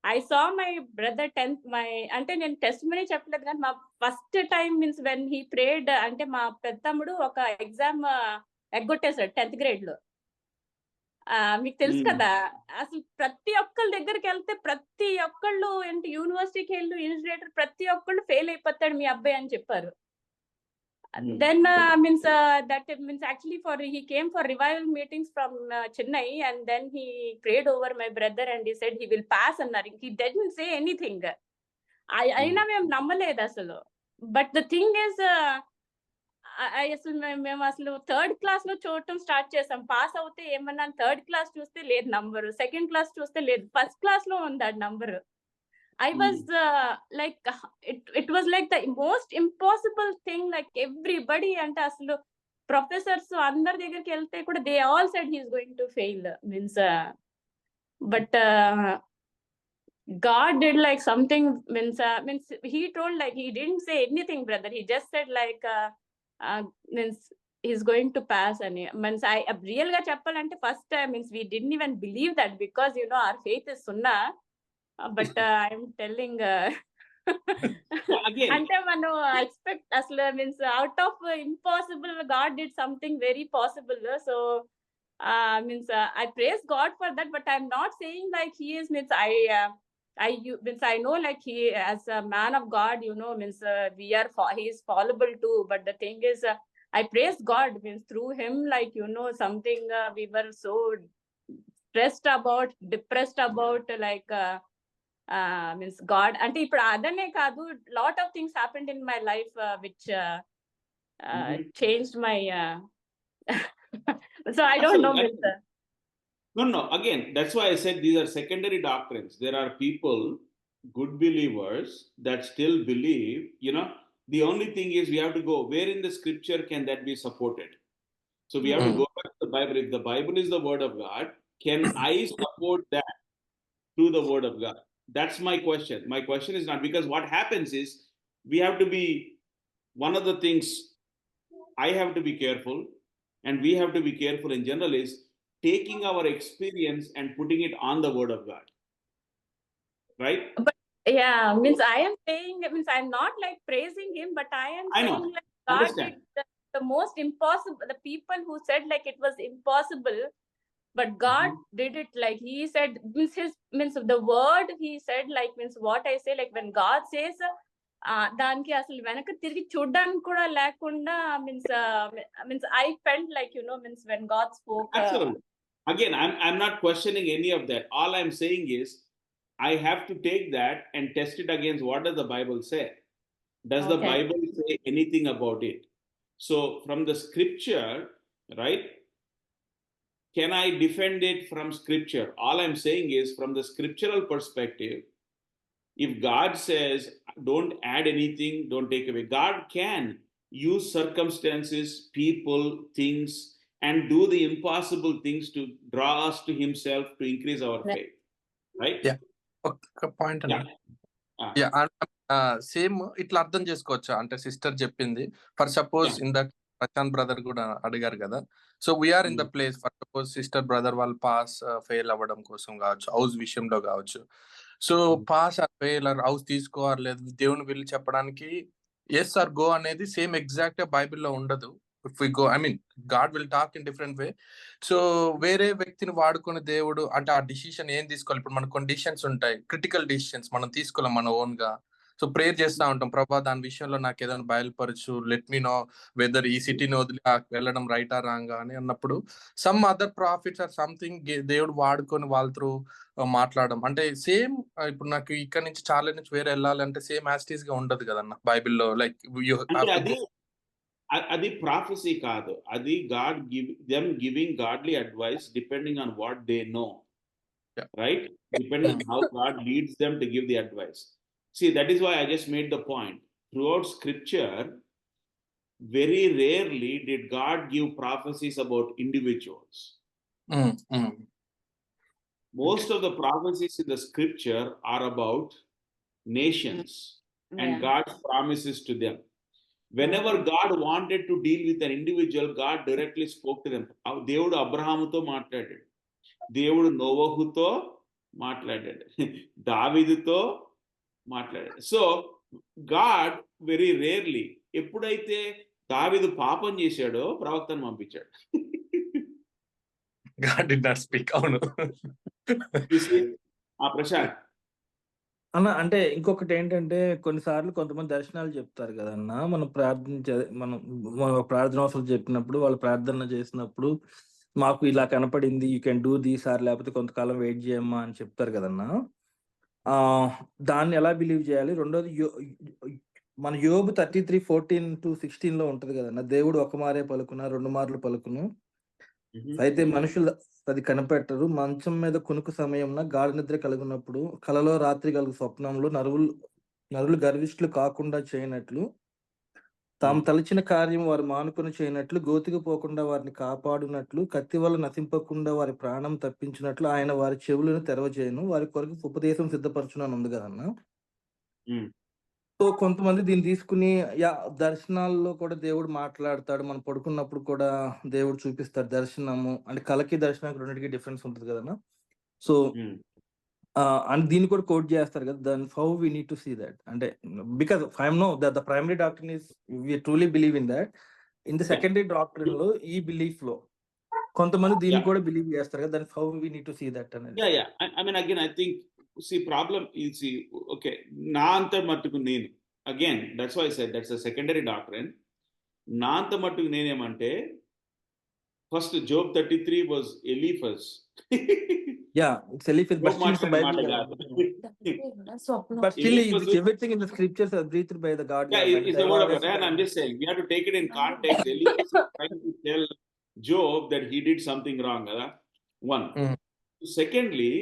I saw my brother 10th my ante nen testimony cheppaledu gaani ma first time means when he prayed ante ma peddamudu oka exam eggottesadu 10th grade lo. మీకు తెలుసు కదా, అసలు ప్రతి ఒక్కళ్ళ దగ్గరికి వెళ్తే ప్రతి ఒక్కళ్ళు ఏంటి యూనివర్సిటీకి వెళ్ళు ఇన్స్టిట్యూటర్ ప్రతి ఒక్కళ్ళు ఫెయిల్ అయిపోతాడు మీ అబ్బాయి అని చెప్పారు. Then means that means actually he came for revival meetings from Chennai, and then he prayed over my brother and he said he will pass annaru. He didn't say anything. అయినా మేము నమ్మలేదు అసలు. But the thing is అసలు మేము అసలు 3rd class లో చూడటం start చేసాం. పాస్ అవుతే ఏమన్నా 3rd క్లాస్ చూస్తే లేదు నంబరు, 2nd క్లాస్ చూస్తే లేదు, 1st క్లాస్ లో ఉంది ఆ number. I was like it was like the most impossible thing, like everybody ante asalu professors andar దగ్గరికి వెళ్తే కూడా they all said he is going to fail, means but God did like something, means he told like he didn't say anything brother, he just said like means he's going to pass and means I real ga cheppalante first time means we didn't even believe that, because you know our faith is sunna. But I'm telling ante manu expect asla means out of impossible God did something very possible. So means I praise God for that, but I'm not saying like he is means means I know like he as a man of God, you know, means he is fallible too, but the thing is I praise God means through him, like you know something we were so stressed about, depressed about, like means God అంటే ఇప్పుడు అదనే కాదు, lot of things happened in my life which changed my so I don't know means no again that's why I said these are secondary doctrines. There are people, good believers, that still believe, you know, the only thing is we have to go where in the scripture can that be supported. So we have to go back to the Bible. If the Bible is the word of God, can I support that through the word of God? That's my question. My question is not, because what happens is we have to be, one of the things I have to be careful, and we have to be careful in general, is taking our experience and putting it on the word of God. Right? But yeah, means I am saying, means I'm not like praising him, but I am I know. saying like God Understand. did the most impossible. The people who said like it was impossible, but God did it. Like he said, means the word he said, like means what I say, like when God says, దానికి అసలు వెనక తిరిగి చూడడానికి కూడా లేకుండా means I felt like, means when God spoke. Absolutely. Again, I'm not questioning any of that. All I'm saying is I have to take that and test it against what does the Bible say. Does the Okay. Bible say anything about it? So from the scripture, right, can I defend it from scripture? All I'm saying is from the scriptural perspective, if God says don't add anything, don't take away, God can use circumstances, people, things, and do the impossible things to draw us to himself, to increase our faith. Right? Yeah. ఒక point Yeah. Same ఇట్లా అర్థం చేసుకోవచ్చా అంటే sister చెప్పింది for suppose Yeah. ఇందాక Prashanth brother కూడా అడిగారు కదా so we're in the place for suppose sister brother వాళ్ళు పాస్ ఫెయిల్ అవ్వడం కోసం కావచ్చు హౌస్ విషయంలో కావచ్చు so pass or fail or house తీసుకోవాలి లేదు దేవుని వీళ్ళు చెప్పడానికి ఎస్ ఆర్ గో అనేది సేమ్ ఎగ్జాక్ట్ గా బైబిల్లో ఉండదు if we go I mean God will talk in different way so వేరే వ్యక్తిని వాడుకుని దేవుడు అంటే ఆ డిసిషన్ ఏం తీసుకోవాలి ఇప్పుడు మనకు కొన్ని డిసిషన్స్ ఉంటాయి క్రిటికల్ డిసిషన్స్ మనం తీసుకోలేం మన ఓన్ గా సో ప్రేయర్ చేస్తా ఉంటాం ప్రభా దాని విషయంలో నాకు ఏదైనా బయలుపరచు లెట్ మీ నో వెదర్ ఈ సిటీని వదిలి వెళ్ళడం రైటా రాంగా అని అన్నప్పుడు some other profits or something దేవుడు వాడుకొని వాళ్ళ త్రూ మాట్లాడడం అంటే సేమ్ ఇప్పుడు నాకు ఇక్కడ నుంచి చాలా నుంచి వేరే వెళ్ళాలంటే సేమ్ యాస్టీస్ గా ఉండదు కదన్న బైబిల్లో లైక్ అది ప్రాఫెసీ కాదు, అది God them giving godly advice depending on what they know. Yeah. Right? Depending on how God leads them to give the advice. See, that is why I just made the point. Throughout scripture, very rarely did God give prophecies about individuals. Most of the prophecies in the scripture are about nations and God's promises to them. Whenever God wanted to deal with an individual, God directly spoke to them. దేవుడు అబ్రహాముతో మాట్లాడాడు, దేవుడు నోవహుతో మాట్లాడాడు, దావీదుతో మాట్లాడాడు. So God very rarely, ఎప్పుడైతే దావీదు పాపం చేశాడో ప్రవక్తను పంపించాడు. God did not speak. అవును ప్రశాంత్ అన్న అంటే ఇంకొకటి ఏంటంటే కొన్నిసార్లు కొంతమంది దర్శనాలు చెప్తారు కదన్న, మనం ప్రార్థన అవసరం చెప్పినప్పుడు వాళ్ళు ప్రార్థన చేసినప్పుడు మాకు ఇలా కనపడింది, you can do these or లేకపోతే కొంతకాలం వెయిట్ చేయమ్మా అని చెప్తారు కదన్నా. దాన్ని ఎలా బిలీవ్ చేయాలి? రెండోది మన యోబు 33:14-16 ఉంటది కదన్న, దేవుడు ఒక మారే పలుకున 2 మార్లు పలుకును, అయితే మనుషులు అది కనిపెట్టరు. మంచం మీద కునుకు సమయంలో గాఢ నిద్ర కలుగునప్పుడు, కలలో రాత్రి కలుగు స్వప్నంలో నరులు గర్విష్ఠులు కాకుండా చేయనట్లు, తాము తలచిన కార్యం వారు మానుకొని చేయనట్లు, గోతికి పోకుండా వారిని కాపాడునట్లు, కత్తి వల్ల నశింపకుండా వారి ప్రాణం తప్పించినట్లు ఆయన వారి చెవులను తెరవజేయను, వారి కొరకు ఉపదేశం సిద్ధపరచును అని ఉంది కదన్నా. సో కొంతమంది దీన్ని తీసుకుని దర్శనాల్లో కూడా దేవుడు మాట్లాడతాడు, మనం పడుకున్నప్పుడు కూడా దేవుడు చూపిస్తాడు దర్శనము అంటే, కలకి దర్శనానికి రెండింటికి డిఫరెన్స్ ఉంటుంది కదన్నా. సో అండ్ దీన్ని కూడా కోట్ చేస్తారు కదా, then how we need to see that అంటే, because I know that the primary doctrine is we truly believe in that. In the secondary doctrine లో ఈ బిలీఫ్ లో కొంతమంది దీన్ని కూడా బిలీవ్ చేస్తారు కదా, then how we need to see that అనేది. I mean, again, I think, see, problem is, okay, నా అంత మట్టుకు నేను, again, that's why I said that's a secondary doctrine. నా అంత మట్టుకు నేనేమంటే, first Job 33 was Eliphaz. Yeah, it's Eliphaz, but still the Bible. But still, everything in the scriptures are breathed by the God. Yeah, it's the word of God. And I'm just saying, we have to take it in context. Eliphaz is trying to tell Job that he did something wrong. One. Secondly,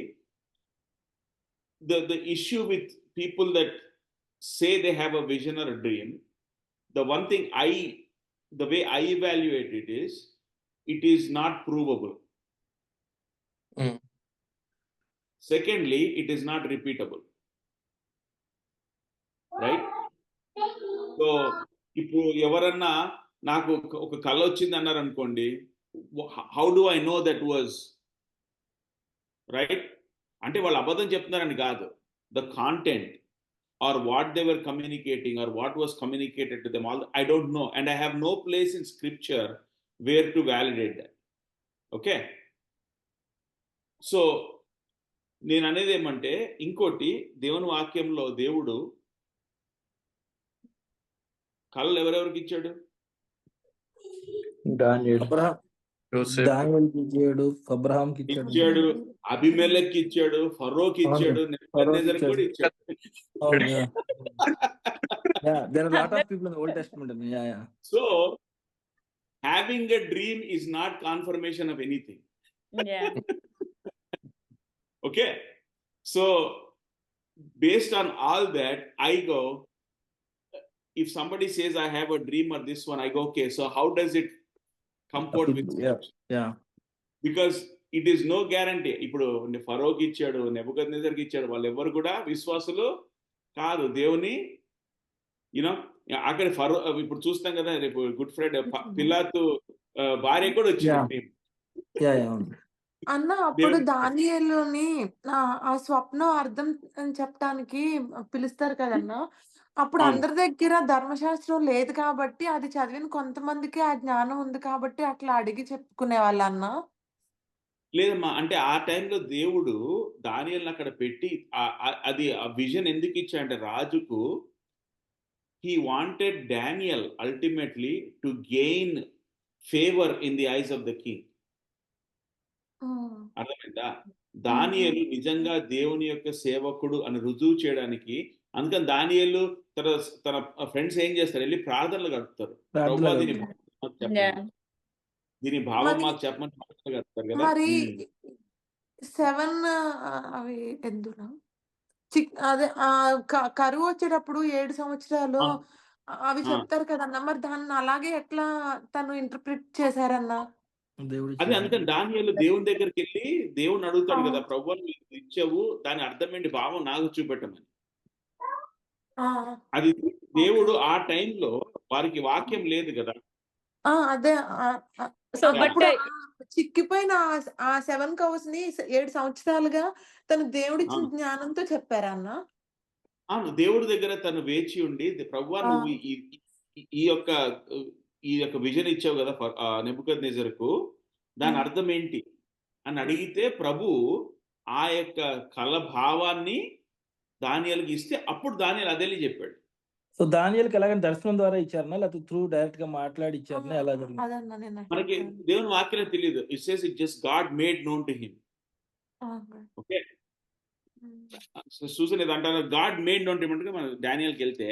the issue with people that say they have a vision or a dream, the one thing the way I evaluate it is not provable. Secondly, it is not repeatable. Right? So ఇప్పుడు ఎవరన్నా నాకు ఒక కళ వచ్చింది అన్నారు అనుకోండి, how do I know that was right? అంటే వాళ్ళు అబద్ధం చెప్తున్నారని కాదు, the content or what they were communicating or what was communicated to them, all I don't know, and I have no place in scripture where to validate that. Okay, so నేను అనేది ఏమంటే, ఇంకోటి దేవుని వాక్యంలో దేవుడు కళ్ళు ఎవరెవరికి ఇచ్చాడు? డానియేల్, అబ్రహాం, యోసేపు, దానియేలుకి ఇచ్చాడు, అబ్రహాంకి ఇచ్చాడు. ఇచ్చాడు, అబిమెలెక్కి ఇచ్చాడు, ఫరోకి ఇచ్చాడు, నెబుకద్నెజర్కి కూడా ఇచ్చాడు. అవును, yeah. Yeah, there are a lot of people in the Old Testament. Yeah, yeah. So having a dream is not confirmation of anything. Yeah. Okay, so based on all that, I go, if somebody says I have a dream or this one, I go, okay, so how does it comport with Yeah, yeah. because it is no guarantee. ఇప్పుడు ఫరోకి ఇచ్చాడు, నెబుకద్నెజర్కి ఇచ్చాడు, వాళ్ళు ఎవరు కూడా విశ్వాసులు కాదు. దేవుని you know అక్కడ ఫరో ఇప్పుడు చూస్తాం కదా, రేపు గుడ్ ఫ్రైడే పిలాతు భార్య కూడా వచ్చింది. Yeah, yeah. అన్న అప్పుడు దానియేలుని ఆ స్వప్నం అర్థం చెప్పడానికి పిలుస్తారు కదన్నా, అప్పుడు అవును. అందరి దగ్గర ధర్మశాస్త్రం లేదు కాబట్టి అది చదివిన కొంతమందికి ఆ జ్ఞానం ఉంది కాబట్టి అట్లా అడిగి చెప్పుకునే వాళ్ళన్న. లేదమ్మా, అంటే ఆ టైంలో దేవుడు దానియేలుని అక్కడ పెట్టి అది ఆ విజన్ ఎందుకు ఇచ్చాడంటే, రాజుకు he wanted Daniel ultimately to gain favor in the eyes of the king. అర్థమైందా? దానియేలు నిజంగా దేవుని యొక్క సేవకుడు అని రుజువు చేయడానికి, అందుకని దానియేలు తన ఫ్రెండ్స్ ఏం చేస్తారు, వెళ్ళి ప్రార్థనలు గడుపుతారు. ప్రభువా, దీని భావం మాకు చెప్పమని ప్రార్థనలు గడుపుతారు కదా. మరి 7 అవి ఎందునా అదే కరువు వచ్చేటప్పుడు 7 సంవత్సరాలు అవి చెప్తారు కదన్నా, మరి దాన్ని అలాగే ఎట్లా తను ఇంటర్ప్రిట్ చేశారన్నా? అదే, అందుకని దానియేలు దేవుని దగ్గరికి వెళ్ళి దేవుని అడుగుతాడు కదా, ప్రభువా నువ్వు ఇచ్చావు, దాని అర్థం ఏంటి, భావం నాకు చూపెట్టమని. అది దేవుడు ఆ టైంలో వారికి వాక్యం లేదు కదా. అదే సో అప్పుడు చిక్కిపోయిన ఆ 7 కౌస్ ని 7 సంవత్సరాలుగా తను దేవుడిచ్చిన జ్ఞానంతో చెప్పారన్న. దేవుడి దగ్గర తను వేచి ఉండి, ప్రభువా నువ్వు ఈ యొక్క విజన్ ఇచ్చావు కదా నెబుకద్నెజరుకు, దాని అర్థం ఏంటి అని అడిగితే ప్రభు ఆ యొక్క కళ భావాన్ని దానియేలుకి ఇస్తే అప్పుడు దానియేలు అదే చెప్పాడు. సో దానియేలుకి ఎలాగైనా దర్శనం ద్వారా ఇచ్చారనా, లేకపోతే త్రూ డైరెక్ట్ గా మాట్లాడి ఇచ్చారనా, ఎలా జరిగింది? మనకి దేవుని వాక్యం తెలియదు. It says it just God made known to him. Okay, చూసలేదు అంటారు, God made known to him అంటే, మనం దానియేలుకి వెళ్తే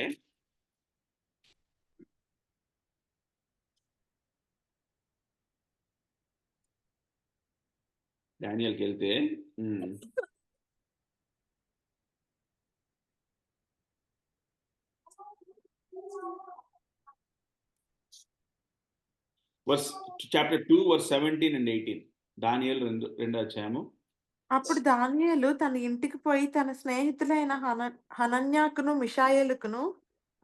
చాప్టర్ 2 verse 17 and 18. దానియేలు 2వ అధ్యాయము. అప్పుడు దానియేలు తన ఇంటికి పోయి తన స్నేహితులైన హనన్యాకును మిషాయేలుకును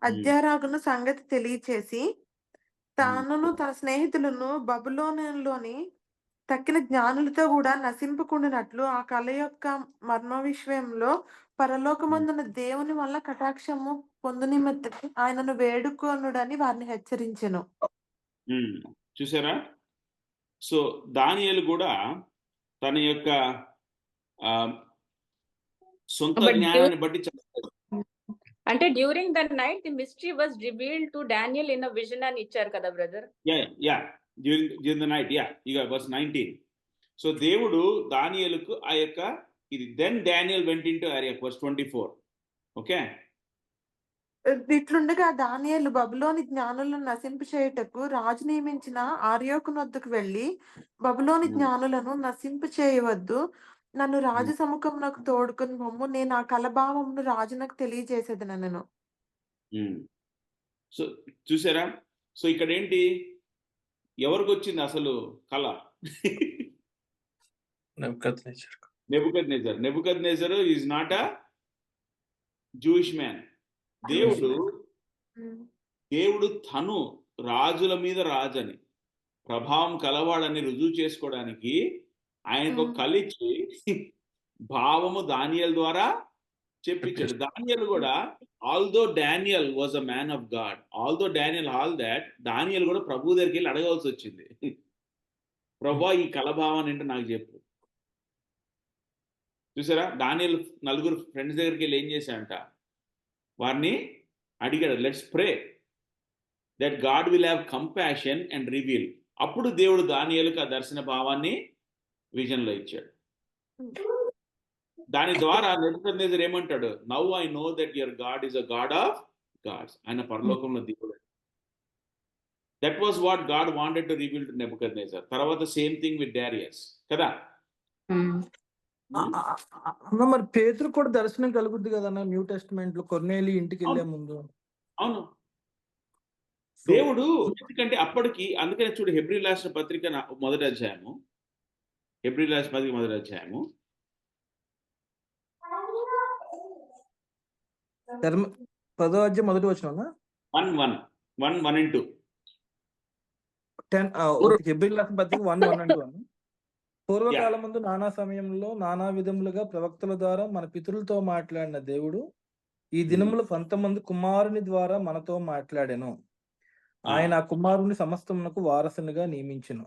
అద్యారాకును సంగతి తెలియచేసి, తానును తన స్నేహితులను బబులోనులోని తక్కిన జ్ఞానులతో కూడా నశింపుకుండినట్లు ఆ కళ యొక్క మర్మ విషయంలో పరలోకమందున దేవుని వల్ల కటాక్షము పొందు నిమిత్తము ఆయనను వేడుకొనుడని వారిని హెచ్చరించెను. చూసారా? సో దానియేలు కూడా తన యొక్క సొంత జ్ఞానాన్ని బట్టి చెప్తాడు. అంటే during the night the mystery was revealed to Daniel in a vision అని ఇచ్చారు కదా brother. Yeah during the night, ఇక verse 19. సో దేవుడు దానియేలుకు ఆ యొక్క ఇది, then Daniel went into Arioch, verse 24. Okay, ఇట్లుండగా దానియేలు బబులోని జ్ఞానులను నశింపు చేయుటకు రాజు నియమించిన ఆర్యోకునొద్దకు వెళ్ళి, బబులోని జ్ఞానులను నశింపు చేయవద్దు, నన్ను రాజు సముఖమునకు తోడుకొని పొమ్ము, నేను ఆ కలభావమును రాజునకు తెలియజేసేదనెను. సో చూసారా? సో ఇక్కడ ఏంటి, ఎవరికి వచ్చింది అసలు కళ? Nebuchadnezzar is not a Jewish man. దేవుడు ఉమ్, దేవుడు తను రాజుల మీద రాజని ప్రభావం కలవాడని రుజువు చేసుకోవడానికి ఆయనకు ఉమ్, కలిచి భావము దానియేలు ద్వారా చెప్పించాడు. దానియేలు కూడా although Daniel was a man of God, although Daniel దానియేలు కూడా ప్రభు దగ్గరికి వెళ్ళి అడగవలసి వచ్చింది. ప్రభా ఈ కలభావాన్ని ఏంటో నాకు చెప్పు. చూసారా, దానియేలు నలుగురు ఫ్రెండ్స్ దగ్గరికి వెళ్ళి ఏం చేశాడంట, వారిని అడిగాడు, let's pray that God will have compassion and reveal. అప్పుడు దేవుడు దానియేలుకు ఆ దర్శన భావాన్ని విజన్లో ఇచ్చాడు. దాని ద్వారా నెబుకద్నెజర్ ఏమంటాడు, now I know that your God is a God of gods. ఆయన పరలోకంలో దేవుడు. That was what God wanted to reveal to Nebuchadnezzar. తర్వాత సేమ్ థింగ్ విత్ డారియస్ కదా. అన్న మరి పేతురు కూడా దర్శనం కలుగుద్ది కదన్న న్యూ టెస్టిమెంట్ లో, కొర్నేలి ఇంటికి వెళ్లే ముందు. అవును, దేవుడు ఎందుకంటే అప్పటికి, అందుకనే చూడు హెబ్రీయులకు రాసిన పత్రిక మొదటి అధ్యాయము, హెబ్రీయులకు రాసిన పత్రిక మొదటి అధ్యాయము 10వ అధ్యాయం మొదటి వచనం 1 and 2. 10 హెబ్రీయులకు రాసిన పత్రిక 1 and 2. పూర్వకాలం ముందు నానా సమయంలో నానా విధములుగా ప్రవక్తల ద్వారా మన పితరులతో మాట్లాడిన దేవుడు ఈ దినములు కొంతమంది కుమారుని ద్వారా మనతో మాట్లాడెను. ఆయన ఆ కుమారుని సమస్తమునకు వారసునిగా నియమించెను.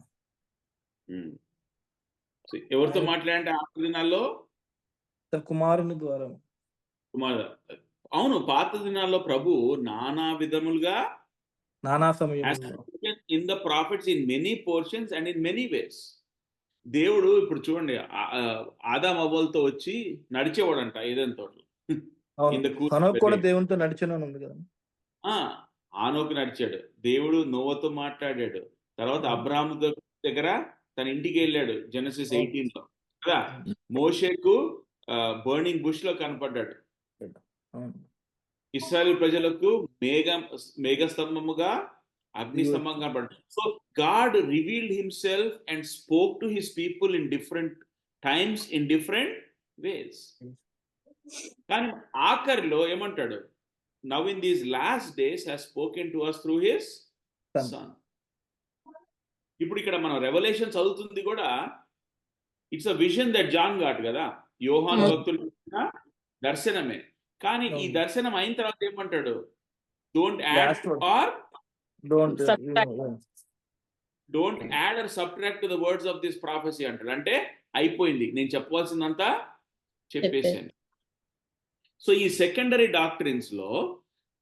ఎవరితో మాట్లాడంటే ఆ దినాల్లో తన కుమారుని ద్వారా. అవును, పాత దినాల్లో ప్రభు నానా విధములుగా, నానా సమయంలో, in the profits in many portions and in many ways. దేవుడు ఇప్పుడు చూడండి, ఆదాం అవ్వలతో వచ్చి నడిచేవాడంట ఏదైనా తోటలో. హనోకు కూడా దేవునితో నడిచాను ఉంది కదా. ఆనోకు నడిచాడు, దేవుడు నోవతో మాట్లాడాడు, తర్వాత అబ్రాహాము దగ్గర తన ఇంటికి వెళ్ళాడు జెనసిస్ 18లో కదా. మోషేకు బర్నింగ్ బుష్ లో కనపడ్డాడు. ఇశ్రాయేలు ప్రజలకు మేఘస్తంభముగా అగ్నిస్తంభం కనపడ్డాడు. So God revealed himself and spoke to his people in different times in different ways. కానీ ఆఖరిలో ఏమంటాడు, now in these last days has spoken to us through his son. ఇప్పుడు ఇక్కడ మనం రెవల్యూషన్ చదువుతుంది కూడా, it's a vision that John got కదా, యోహాను భక్తులు చూసిన దర్శనమే. కానీ ఈ దర్శనం అయిన తర్వాత ఏమంటాడు, don't add or subtract to the words of this prophecy అంటాడు. అంటే అయిపోయింది, నేను చెప్పవలసిందంతా చెప్పేశాను. సో ఈ సెకండరీ డాక్ట్రిన్స్ లో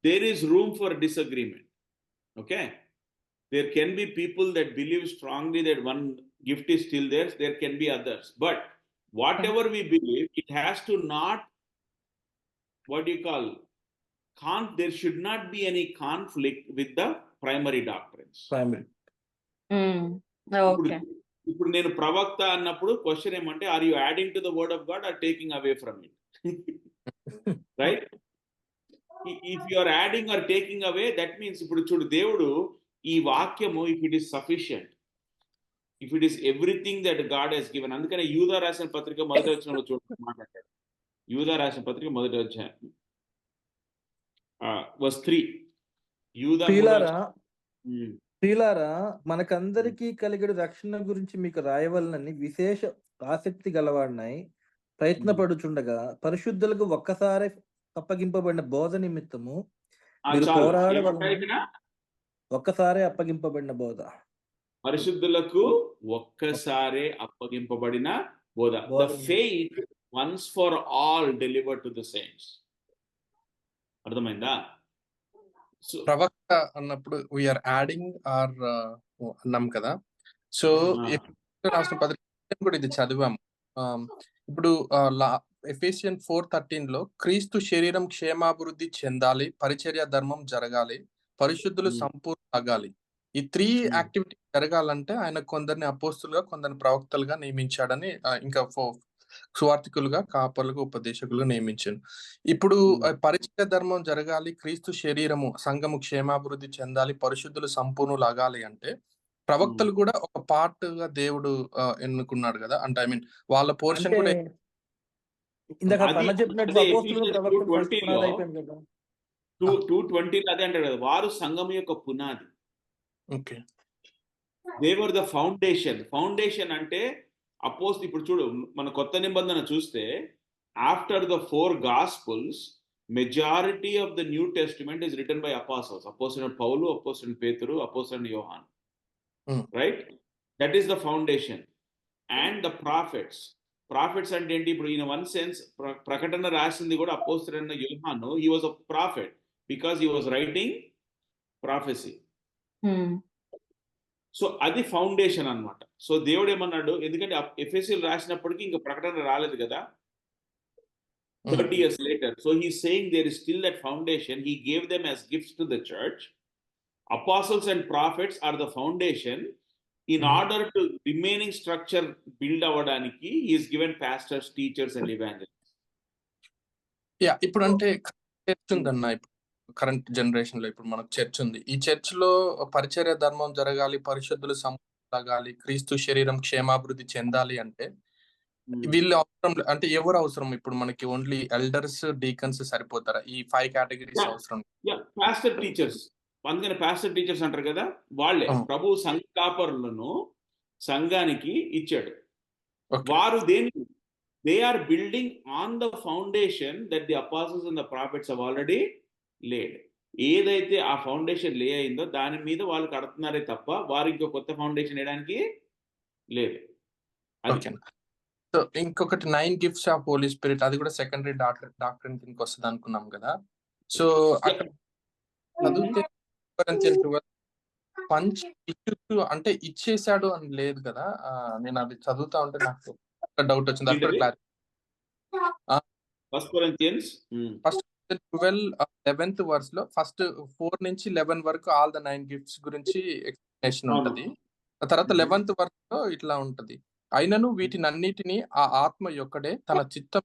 there is room for disagreement. Okay, there can be people that believe strongly that one gift is still there, there can be others, but whatever we believe, it has to not, what do you call, there should not be any conflict with the primary doctrines. Okay. ఇప్పుడు నేను ప్రవక్త అన్నప్పుడు question ఏమంటే, are you adding to the word of God or taking away from it? Right, if you are adding or taking away, that means ఇప్పుడు చూడు దేవుడు ఈ వాక్యము, if it is sufficient, if it is everything that God has given. అందుకనే యూదా రాసిన పత్రిక మొదటి అధ్యాయంలో చూడండి మాట్లాడాడు. యూదా రాసిన పత్రిక మొదటి అధ్యాయం verse 3. యూదా ప్రియులారా, మనకందరికీ కలిగడు రక్షణ గురించి మీకు రాయవలనని విశేష ఆసక్తి గలవాడినై ప్రయత్నపడుచుండగా, పరిశుద్ధులకు ఒక్కసారి అప్పగింపబడిన బోధ నిమిత్తము మీరు పోరాడవలన. ఒక్కసారే అప్పగింపబడిన బోధ, పరిశుద్ధులకు ఒక్కసారే అప్పగింపబడిన బోధ. The faith once for all delivered to the saints. అర్థమైందా? ప్రవక్త అన్నప్పుడు వీఆర్ యాడింగ్ ఆర్ అన్నాం కదా. సో రాష్ట్ర పత్రిక కూడా ఇది చదివాము. ఇప్పుడు ఎఫెసియన్ 4:13 క్రీస్తు శరీరం క్షేమాభివృద్ధి చెందాలి, పరిచర్య ధర్మం జరగాలి, పరిశుద్ధులు సంపూర్ణ అగాలి. ఈ 3 యాక్టివిటీ జరగాలంటే ఆయన కొందరిని అపోస్తులుగా, కొందరిని ప్రవక్తలుగా నియమించాడని, ఇంకా సువార్థికులుగా, కాపరులుగా, ఉపదేశకులుగా నియమించాను. ఇప్పుడు పరిచయ ధర్మం జరగాలి, క్రీస్తు శరీరము సంఘము క్షేమాభివృద్ధి చెందాలి, పరిశుద్ధులు సంపూర్ణులు అగాలి అంటే ప్రవక్తలు కూడా ఒక పార్ట్ గా దేవుడు ఎన్నుకున్నాడు కదా. అంటే ఐ మీన్ వాళ్ళ పోర్షన్ కూడా ఇందాక చెప్పినట్టు అపోస్తులు, ప్రవక్తలు అయిపోయింది కదా. 2:20 అదే అంటాడు కదా, వారు సంఘం యొక్క పునాది. Okay. They were the foundation అంటే ఇప్పుడు చూడు, మన కొత్త నిబంధన చూస్తే after the 4 Gospels, majority of the New Testament is written by apostles. Apostle Paulu, Apostle Petru, Apostle Johann. Right? That is the foundation. And the prophets అంటే ఏంటి? ఇప్పుడు in one sense ప్రకటన రాసింది కూడా అపోస్తలుడైన యోహాను, he was a prophet because he was writing prophecy. So అది foundation అన్నమాట. సో దేవుడు ఏమన్నాడు, ఎందుకంటే ఎఫెసీయులు రాసినప్పటికీ ఇంకా ప్రకటన రాలేదు కదా, 30 years later. So he's saying there is still that foundation. He gave them as gifts to the church. Apostles and prophets are the foundation. In order to remaining structure build అవ్వడానికి he is given pastors, teachers and evangelists. ఇప్పుడు అంటే church ఉందన్న, current generation లో ఇప్పుడు మనకు church ఉంది. ఈ church లో పరిచర్య ధర్మం జరగాలి, పరిశుద్ధులు సమగాలి, క్రీస్తు శరీరం క్షేమాభివృద్ధి చెందాలి అంటే వీళ్ళు అవసరం, అంటే ఎవరు అవసరం? ఇప్పుడు మనకి ఓన్లీ ఎల్డర్స్, డీకన్స్ సరిపోతారా? ఈ 5 కేటగిరీస్ అవసరం? Pastor, teachers. అందుకని పాస్టర్ టీచర్స్ అంటారు కదా, వాళ్ళే ప్రభు సంఘ కాపరులను సంఘానికి ఇచ్చాడు. వారు they are building on the foundation that the apostles and the prophets have already laid. ఏదైతే ఆ ఫౌండేషన్ లే అయిందో దాని మీద వాళ్ళు కడుతున్నారే తప్ప వారు ఇంకో కొత్త ఫౌండేషన్ వేయడానికి లేదు. సో ఇంకొకటి 9 gifts ఆఫ్ హోలీ స్పిరిట్, అది కూడా సెకండరీ డాక్ట్రిన్ కిందకి వస్తుంది అనుకున్నాం కదా. సో అక్కడ చదివితే పంచ్ ఇచ్చు అంటే ఇచ్చేసాడు అని లేదు కదా. నేను అది చదువుతా ఉంటే నాకు డౌట్ వచ్చింది. అక్కడ clarity. First Corinthians 11th verse లో ఫస్ట్ 4 నుంచి 11 వరకు ఆల్ ద 9 gifts గురించి ఎక్స్ప్లెనేషన్ ఉంటది. ఆ తర్వాత 11th verse లో ఇట్లా ఉంటది, అయినను వీటినన్నిటినీ ఆ ఆత్మ యొక్కడే తన చిత్తం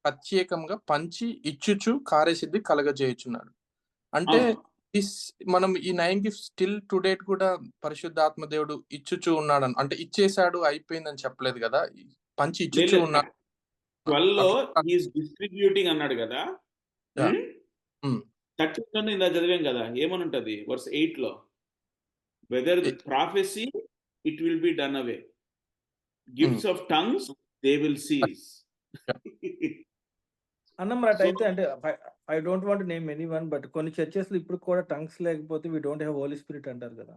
ప్రత్యేకంగా పంచి ఇచ్చుచు కార్యసిద్ధి కలగజేయుచున్నాడు. అంటే మనం ఈ 9 gifts స్టిల్ టు డేట్ కూడా పరిశుద్ధాత్మ దేవుడు ఇచ్చుచు ఉన్నాడు, అంటే ఇచ్చేసాడు అయిపోయిందని చెప్పలేదు కదా, పంచి ఇచ్చుచు ఉన్నాడు. 12 లో హీస్ డిస్ట్రిబ్యూటింగ్ అన్నాడు కదా. 13 ఇందా చదివాం కదా, ఏమని ఉంటది వర్స్ 8 లో, whether prophecy it will be done away, gifts of tongues they will cease. అన్నమాట. అయితే అంటే I don't want name anyone, but కొన్ని చర్చెస్ లో ఇప్పుడు కూడా టంగ్స్ లేకపోతే we don't have holy spirit అంటారు కదా.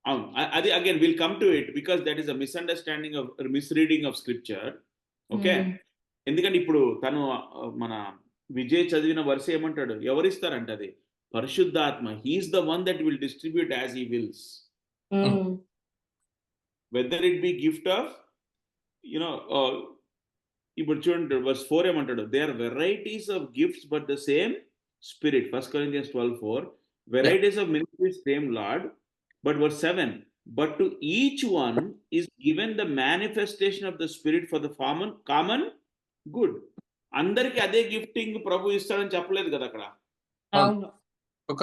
అవును, అది again will come to it because that is a misunderstanding of misreading of scripture. Okay, ఎందుకంటే ఇప్పుడు తను మన విజయ్ చదివిన వర్ష ఏమంటాడు, ఎవరిస్తారంట అది? పరిశుద్ధాత్మ. He is the one that will distribute as he wills. Whether it be gift of ఇప్పుడు చూడండి వర్స్ 4 ఏమంటాడు, they are varieties of gifts but the same spirit. 1 Corinthians 12:4, varieties of ministries same Lord. But verse 7, but to each one is given the manifestation of the spirit for the common good. అందరికి అదే gifting ప్రభు ఇస్తాడని చెప్పలేదు కదా అక్కడ.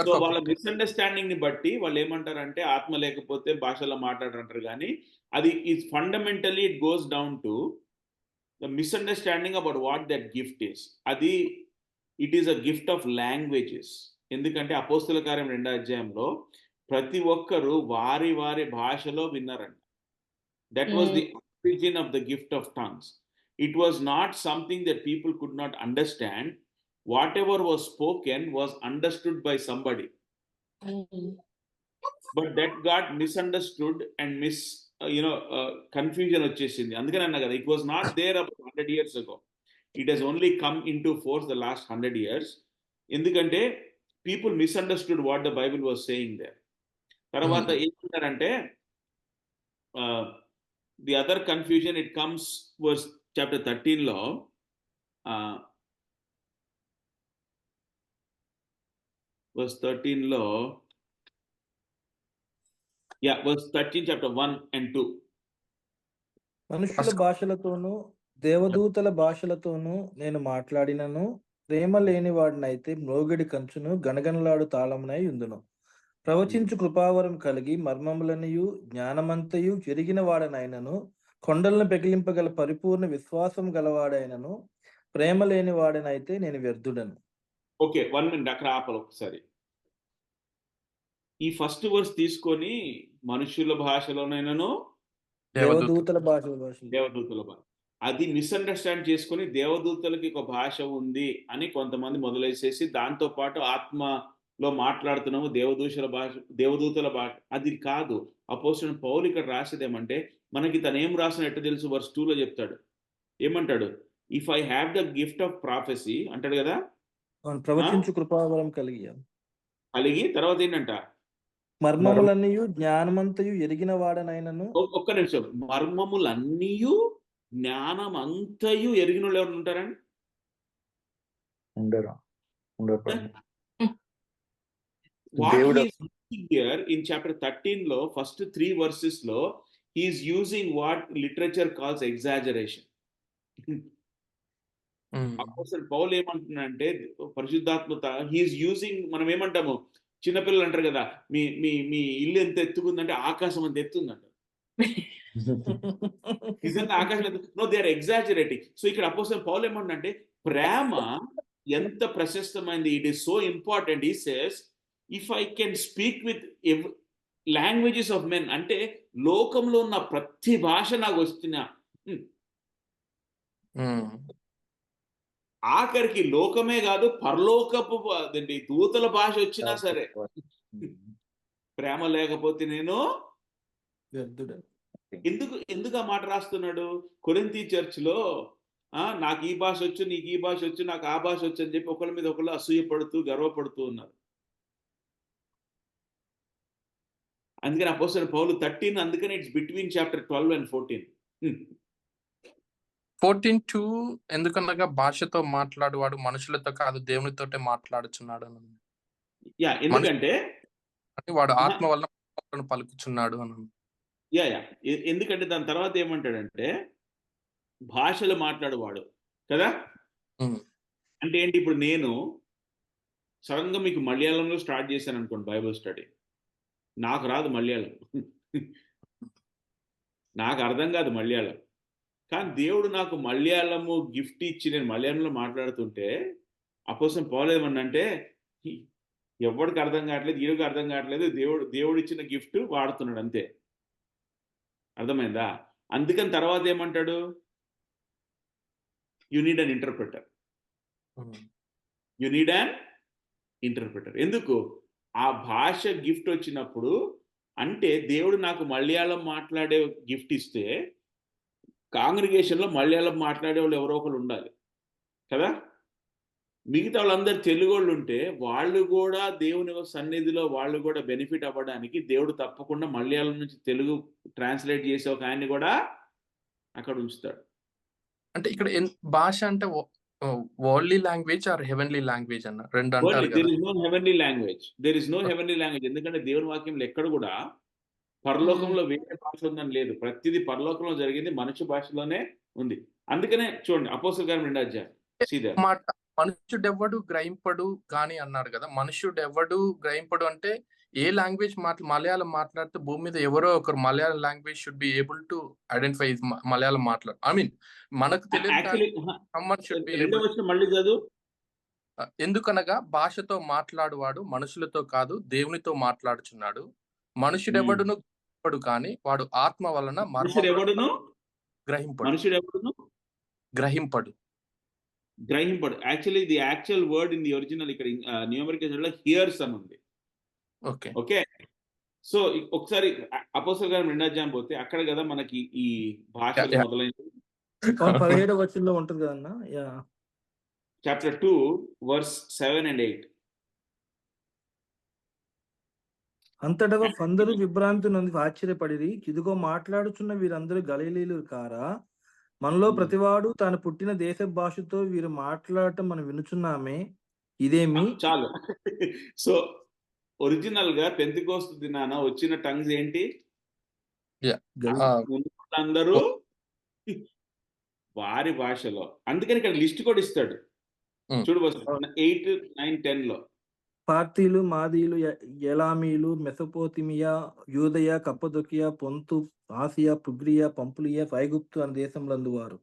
So వాళ్ళ misunderstanding ని బట్టి వాళ్ళు ఏమంటారంటే ఆత్మ లేకపోతే భాషలో మాట్లాడారంటారు, కానీ అది is fundamentally it goes down to the misunderstanding about what that gift is. అది it is a gift of languages. ఎందుకంటే అపోస్తల కార్యం 2వ అధ్యాయంలో ప్రతి ఒక్కరు వారి వారి భాషలో విన్నారంట. That was the origin of the gift of tongues. It was not something that people could not understand. Whatever was spoken was understood by somebody. But that got misunderstood and confusion వచ్చేసింది. అందుకని అన్నా కదా, it was not there about 100 years ago. It has only come into force the last 100 years. ఎందుకంటే people misunderstood what the Bible was saying there. తర్వాత ఏమంటారంటే the other confusion it comes verse chapter 13 లో, verse 13 లో, verse 13 chapter 1 and 2. మనుషుల భాషలతోనూ దేవదూతల భాషలతోనూ నేను మాట్లాడినను, ప్రేమ లేని వాడినైతే మ్రోగిడి కంచును గనగనలాడు తాళమునై ఉందును. ప్రవచించు కృపావరం కలిగి మర్మములనియు జ్ఞానమంతయు జరిగిన వాడనైనను, కొండలను పెకిలింపగల పరిపూర్ణ విశ్వాసం గలవాడైనను, ప్రేమ లేని వాడనైతే నేను వ్యర్థుడను. ఓకే, 1 మినిట్ అక్కడ ఆపాలి ఒకసారి. ఈ ఫస్ట్ వర్స్ తీసుకొని మనుషుల భాషలోనైనాను దేవదూతల భాష దేవదూతల భాష అది మిస్అండర్స్టాండ్ చేసుకొని దేవదూతలకి ఒక భాష ఉంది అని కొంతమంది మొదలైసేసి దాంతో పాటు ఆత్మలో మాట్లాడుతున్నాము దేవదూతల భాష. అది కాదు. అపోస్తలుడైన పౌలు ఇక్కడ రాసేది ఏమంటే, మనకి తను ఏం రాసిన ఎట్ట తెలుసు, వర్స్ 2లో చెప్తాడు. ఏమంటాడు? If I have the gift of prophecy అంటాడు కదా, ప్రవచించు కృపావరం కలిగి తర్వాత ఏంటంట, మర్మములన్నీయు జ్ఞానమంతయు ఎరిగిన వాడనైనను. ఒక్క నిమిషం, మర్మములన్నీయు జ్ఞానమంతయు ఎరిగిన వాళ్ళు ఎవరు ఉంటారండి? Here in chapter 13 లో ఫస్ట్ 3 verses లో he is using what literature calls exaggeration. అపోస్తలుడు పౌలు ఏమంటున్నాడంటే పరిశుద్ధాత్మత he is using, మనం ఏమంటాము, చిన్నపిల్లలు అంటారు కదా, మీ మీ మీ ఇల్లు ఎంత ఎత్తుకుందంటే ఆకాశం అంత ఎత్తుందంట. నిజంగా ఆకాశం ఎంత, no they are exaggerating. So ఇక్కడ అపోస్తలుడు పౌలు ఏమంటున్నాడంటే ప్రేమ ఎంత ప్రశస్తమైంది, it is so important. he says if I can speak with languages of men, అంటే లోకంలో ఉన్న ప్రతి భాష నాకు వస్తున్నా, ఆఖరికి లోకమే కాదు పరలోకపు దూతల భాష వచ్చినా సరే ప్రేమ లేకపోతే నేను ఎందుకు ఆ మాట రాస్తున్నాడు? కొరింథీ చర్చ్లో నాకు ఈ భాష వచ్చు, నీకు ఈ భాష వచ్చు, నాకు ఆ భాష వచ్చు అని చెప్పి ఒకళ్ళ మీద ఒకళ్ళు అసూయపడుతూ గర్వపడుతూ ఉన్నారు. అందుకని అపోస్తలుడైన పౌలు 13, అందుకని ఇట్స్ బిట్వీన్ చాప్టర్ 12 and 14. 14:2 ఎందుకనగా భాషతో మాట్లాడువాడు మనుషులతో కాదు దేవునితోటే మాట్లాడుచున్నాడు. ఎందుకంటే వాడు ఆత్మ వల్ల పలుకుచున్నాడు అని. ఎందుకంటే దాని తర్వాత ఏమంటాడంటే భాషలు మాట్లాడువాడు కదా. అంటే ఏంటి, ఇప్పుడు నేను సడన్ గా మీకు మలయాళంలో స్టార్ట్ చేశాను అనుకోండి బైబిల్ స్టడీ, నాకు రాదు మలయాళం, నాకు అర్థం కాదు మలయాళం, కానీ దేవుడు నాకు మలయాళము గిఫ్ట్ ఇచ్చి నేను మలయాళంలో మాట్లాడుతుంటే అపోస్తలుడు పౌలు ఏమన్నంటే ఎవరికి అర్థం కావట్లేదు, ఈడుకు అర్థం కావట్లేదు, దేవుడు ఇచ్చిన గిఫ్ట్ వాడుతున్నాడు అంతే. అర్థమైందా? అందుకని తర్వాత ఏమంటాడు, యు నీడ్ అన్ ఇంటర్ప్రిటర్. ఎందుకు? ఆ భాష గిఫ్ట్ వచ్చినప్పుడు, అంటే దేవుడు నాకు మలయాళం మాట్లాడే గిఫ్ట్ ఇస్తే కాంగ్రిగేషన్లో మలయాళం మాట్లాడే వాళ్ళు ఎవరో ఒకరు ఉండాలి కదా. మిగతా వాళ్ళందరూ తెలుగు వాళ్ళు ఉంటే వాళ్ళు కూడా దేవుని సన్నిధిలో వాళ్ళు కూడా బెనిఫిట్ అవ్వడానికి దేవుడు తప్పకుండా మలయాళం నుంచి తెలుగు ట్రాన్స్లేట్ చేసే ఒక ఆయన్ని కూడా అక్కడ ఉంచుతాడు. అంటే ఇక్కడ భాష అంటే worldly language or heavenly language అన్న రెండు అంటారు కదా. There is no heavenly language. ఎందుకంటే దేవుని వాక్యంలో ఎక్కడ కూడా పరలోకంలో వేరే భాష ఉందని లేదు. ప్రతిదీ పరలోకంలో జరిగింది మనుష్య భాషలోనే ఉంది. అందుకనే చూడండి అపోస్తలుల కార్యం 2వ అధ్యాయం మనుష్యుడెవ్వడు గ్రహింపడు కానీ అన్నాడు కదా. మనుష్యుడెవ్వడు గ్రహింపడు అంటే ఏ లాంగ్వేజ్ మలయాళం మాట్లాడితే భూమి మీద ఎవరో ఒకరు Malayalam language should be able to identify Malayalam మాట్లాడు. ఐ మీన్ మనకు తెలియదు. ఎందుకనగా భాషతో మాట్లాడువాడు మనుషులతో కాదు దేవునితో మాట్లాడుచున్నాడు. మనుషుడెవడును కానీ వాడు ఆత్మ వలన గ్రహింపడు. Actually the actual word in the original ఇక్కడ న్యూ అమెరికన్ లో హియర్స్ అని ఉంది. ఓకే, సో ఒకసారి అపోస్తలుల కార్యం 2వ అధ్యాయం పోతే అక్కడ కదా మనకి ఈ భాషలు మొదలైనది. 17వ వచనంలో ఉంటుంది కదన్నా. Chapter 2 verse 7 and 8. అంతటా అందరూ విభ్రాంతి నందుకు ఆశ్చర్యపడిరి. ఇదిగో మాట్లాడుచున్న వీరందరూ గలిలీయులు కారా? మనలో ప్రతివాడు తాను పుట్టిన దేశ భాషతో వీరు మాట్లాడటం మనం వినుచున్నామే, ఇదేమి? చాలు. సో ఒరిజినల్ గా పెంతెకోస్తు దినాన వచ్చిన టంగ్స్ ఏంటి? అందరూ వారి భాషలో. అందుకని ఇక్కడ లిస్ట్ కూడా ఇస్తాడు చూడు 8, 9, 10 లో. పార్తీలు, మాదీలు, ఎలామీలు, మెసొపోతిమియా, యూదయ, కప్పదొకియా, పొంతు, ఆసియా, పుగ్రియా, పంపులియా, ఐగుప్తు అనే దేశంలో వారు.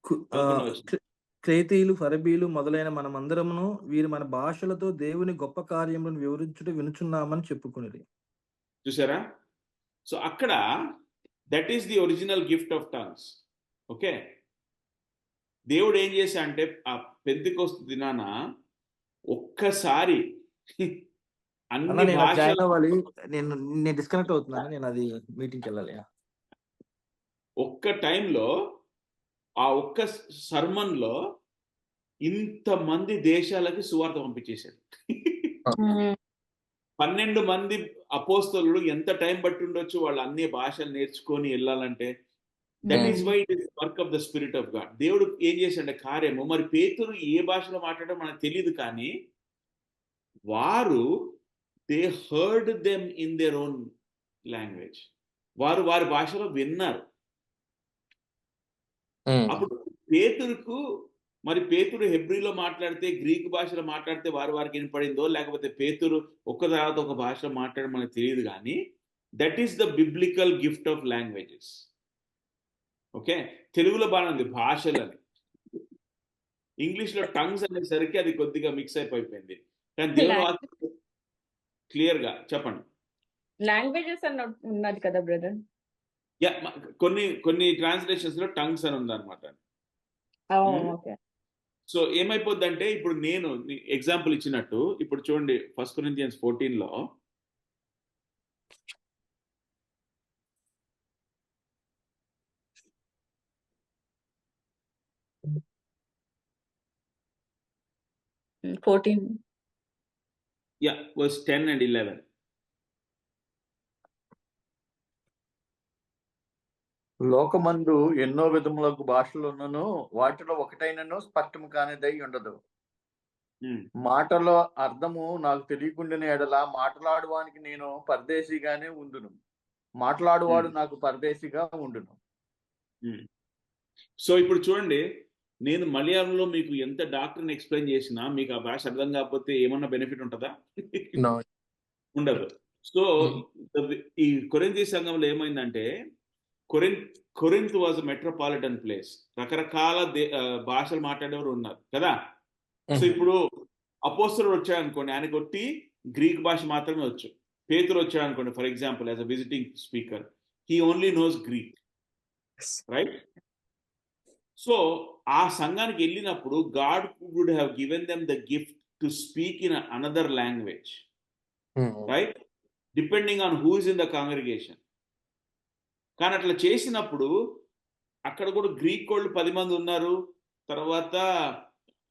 11వ వచనం. క్రేతీయులు, ఫరబీలు మొదలైన మనమందరమును వీరు మన భాషలతో దేవుని గొప్ప కార్యములను వినుచున్నామని చెప్పుకునేది. చూసారా? సో అక్కడ that is the original gift of tongues. Okay, దేవుడు ఏం చేశా అంటే ఆ పెంతెకోస్తు దినాన ఒక్కసారి అన్న అన్ని నేను జాయిన్ భాషలు అవ్వాలి, నేను డిస్కనెక్ట్ అవుతున్నాను, నేను అది మీటింగ్కి వెళ్ళాలి. ఒక్క టైంలో ఆ ఒక్క సర్మన్లో ఇంతమంది దేశాలకి సువార్త పంపించేశాడు. 12 మంది అపోస్తలులు ఎంత టైం బట్టి ఉండొచ్చు వాళ్ళు అన్ని భాషలు నేర్చుకొని వెళ్ళాలంటే? That is why it is work of the spirit of God. దేవుడు ఏం చేశాడంటే కార్యము. మరి పేతురు ఏ భాషలో మాట్లాడడం మనకు తెలియదు, కానీ వారు they heard them in their own language. వారు వారి భాషలో విన్నారు. అప్పుడు పేతురుకు, మరి పేతురు హెబ్రీలో మాట్లాడితే, గ్రీకు భాషలో మాట్లాడితే వారికి వినపడిందో, లేకపోతే పేతురు ఒక తర్వాత ఒక భాషలో మాట్లాడడం మనకు తెలియదు, కానీ that is the biblical gift of languages. Okay, తెలుగులో బాగుంది భాషలని, ఇంగ్లీష్లో టంగ్స్ అనేసరికి అది కొద్దిగా మిక్స్ అయిపోయింది. కానీ దేవుడు వాక్యం క్లియర్ గా చెప్పండి. లాంగ్వేజెస్ అని ఉన్నది కదా బ్రదర్. యా, కొన్ని ట్రాన్స్లేషన్స్ లో టంగ్స్ అని ఉందన్నమాట. ఓకే. సో ఏమైపోద్దంటే ఇప్పుడు నేను ఎగ్జాంపుల్ ఇచ్చినట్టు, ఇప్పుడు చూడండి 1 Corinthians 14లో verse 10 and 11. లోకమందు ఎన్నో విధములకు భాషలున్నను వాటిలో ఒకటైనను స్పష్టము కానిదై ఉండదు. మాటలో అర్థము నాకు తెలియకుండానే ఎడల మాట్లాడువానికి నేను పరదేశిగానే ఉండును, మాట్లాడువాడు నాకు పరదేశిగా ఉండును. సో ఇప్పుడు చూడండి, నేను మలయాళంలో మీకు ఎంత డాక్టర్ని ఎక్స్ప్లెయిన్ చేసినా మీకు ఆ భాష అర్థం కాకపోతే ఏమన్నా బెనిఫిట్ ఉంటుందా? ఉండదు. సో ఈ కొరింథీ సంఘంలో ఏమైందంటే, కొరింత్ వాజ్ మెట్రోపాలిటన్ ప్లేస్. రకరకాల భాషలు మాట్లాడేవారు ఉన్నారు కదా. సో ఇప్పుడు అపోస్తలుడు వచ్చాడనుకోండి, ఆయనకు వచ్చి గ్రీక్ భాష మాత్రమే వచ్చు. పేతురు వచ్చాడనుకోండి, for example as a visiting speaker, he only knows Greek, right? So ఆ సంఘానికి వెళ్ళినప్పుడు God would have given them the gift to speak in another language, right? Depending on who is in the congregation. కానీ అట్లా చేసినప్పుడు అక్కడ కూడా Greek వాళ్ళు 10 మంది ఉన్నారు, తర్వాత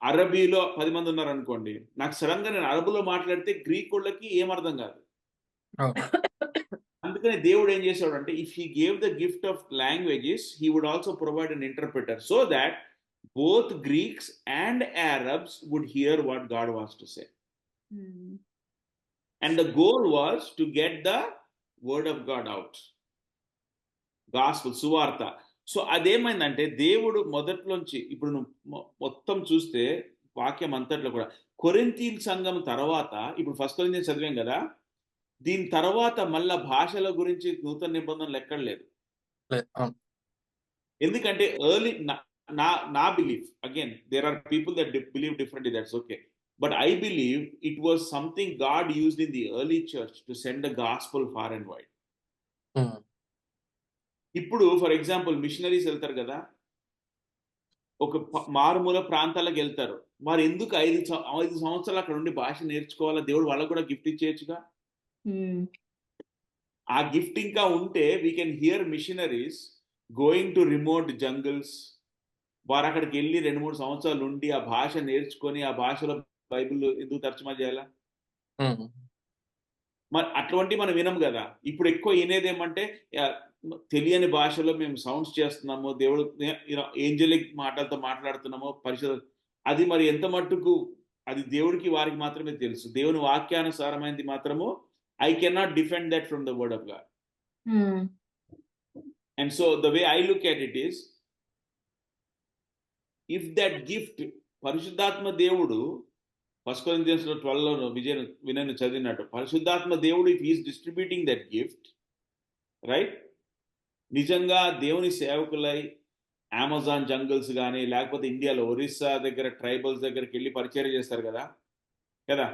అరబీలో 10 మంది ఉన్నారు అనుకోండి. నాకు సడన్ గా నేను అరబులో మాట్లాడితే గ్రీక్ వాళ్ళకి ఏం అర్థం కాదు. అందుకని దేవుడు ఏం చేశాడు అంటే, if he gave the gift of languages, he would also provide an interpreter, so that both Greeks and Arabs would hear what God wants to say. And the goal was to get the word of God out, gospel, సువార్త. So అదేమైందంటే దేవుడు మొదట్లోంచి ఇప్పుడు నువ్వు మొత్తం చూస్తే వాక్యం అంతట్లో కూడా కొరింథీయుల సంఘం తర్వాత, ఇప్పుడు 1 Corinthians చదివాం కదా, దీని తర్వాత మళ్ళా భాషల గురించి నూతన నిబంధనలు ఎక్కడ లేదు. ఎందుకంటే ఎర్లీ నా belief, again there are people that believe differently, that's okay, but I believe it was something God used in the early church to send the gospel far and wide. ఇప్పుడు ఫర్ ఎగ్జాంపుల్ మిషనరీస్ వెళ్తారు కదా, ఒక మారుమూల ప్రాంతాలకు వెళ్తారు. వారు ఎందుకు 5 సంవత్సరాలు అక్కడ ఉండి భాష నేర్చుకోవాలా? దేవుడు వాళ్ళకు కూడా గిఫ్ట్ ఇచ్చేయచ్చుగా. ఆ గిఫ్ట్ ఇంకా ఉంటే we can hear missionaries going to remote jungles. వారు అక్కడికి వెళ్ళి 2-3 సంవత్సరాలు ఉండి ఆ భాష నేర్చుకొని ఆ భాషలో బైబిల్ ఎందుకు తర్జుమా చేయాలా? మరి అటువంటి మనం వినం కదా. ఇప్పుడు ఎక్కువ వినేదేమంటే తెలియని భాషలో మేము సౌండ్స్ చేస్తున్నాము, దేవుడు ఏంజలిక్ మాటలతో మాట్లాడుతున్నాము, పరిశుద్ధ. అది మరి ఎంత మట్టుకు అది దేవుడికి వారికి మాత్రమే తెలుసు. దేవుని వాక్యానుసారమైనది మాత్రము I cannot defend that from the word of God. And so the way I look at it is, if that gift పరిశుద్ధాత్మ దేవుడు 1 Corinthians 12లో వినయను చదివినట్టు, పరిశుద్ధాత్మ దేవుడు if he's distributing that gift, right, నిజంగా దేవుని సేవకులై అమెజాన్ జంగిల్స్ కానీ లేకపోతే ఇండియాలో ఒరిస్సా దగ్గర ట్రైబల్స్ దగ్గరికి వెళ్ళి పరిచయం చేస్తారు కదా కదా.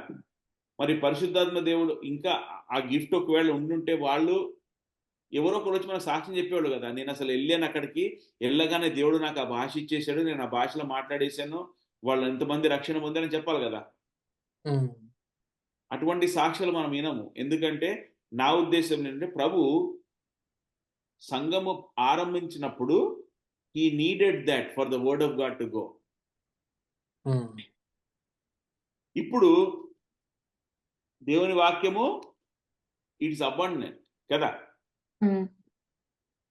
మరి పరిశుద్ధాత్మ దేవుడు ఇంకా ఆ గిఫ్ట్ ఒకవేళ ఉండుంటే వాళ్ళు ఎవరో ఒకరు వచ్చి మనకు సాక్ష్యం చెప్పేవాళ్ళు కదా, నేను అసలు వెళ్ళాను అక్కడికి, వెళ్ళగానే దేవుడు నాకు ఆ భాష ఇచ్చేసాడు, నేను ఆ భాషలో మాట్లాడేశాను, వాళ్ళు ఎంతమంది రక్షణ పొందారని చెప్పాలి కదా. అటువంటి సాక్ష్యాలు మనం వినము. ఎందుకంటే నా ఉద్దేశం ఏంటంటే ప్రభు సంఘము ఆరంభించినప్పుడు he needed that for the word of God to go. ఇప్పుడు దేవుని వాక్యము ఇట్స్ అబండెంట్ కదా,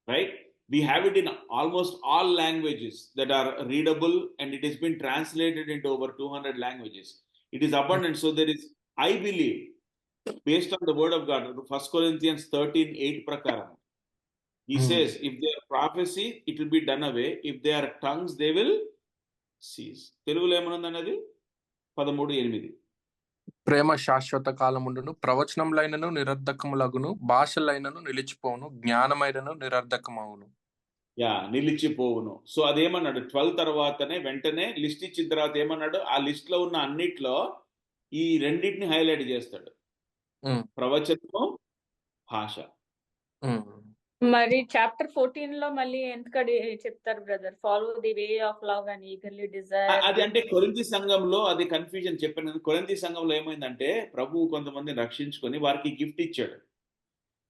right? We have it in almost all languages that are readable, and it has been translated into over 200 languages. It is abundant. So there is, I believe, based on the word of God, 1 Corinthians 13:8 prakaram, he says, if they are prophecy, it will be done away. If they are tongues, they will cease. Telugulo emanundannadi 13:8. ప్రేమ శాశ్వత కాలముండును, ప్రవచనములైనను నిరర్ధకములగును, భాషలైనను నిలిచిపోవును, జ్ఞానమైనను నిరర్ధకమవును. నిలిచిపోవును. So అదేమన్నాడు 12 తర్వాతనే వెంటనే list ఇచ్చిన తర్వాత ఏమన్నాడు, ఆ list లో ఉన్న అన్నిట్లో ఈ రెండింటిని హైలైట్ చేస్తాడు, ప్రవచనము, భాష. మరి చాప్టర్ 14 లో మళ్ళీ ఎందుకడి చెప్తారు brother, follow the way of love and eagerly desire. అది అంటే కొరింథీ సంఘంలో అది కన్ఫ్యూజన్ చెప్పాను. కొరింథీ సంఘంలో ఏమైందంటే ప్రభువు కొంతమందిని రక్షించుకొని వారికి గిఫ్ట్ ఇచ్చాడు,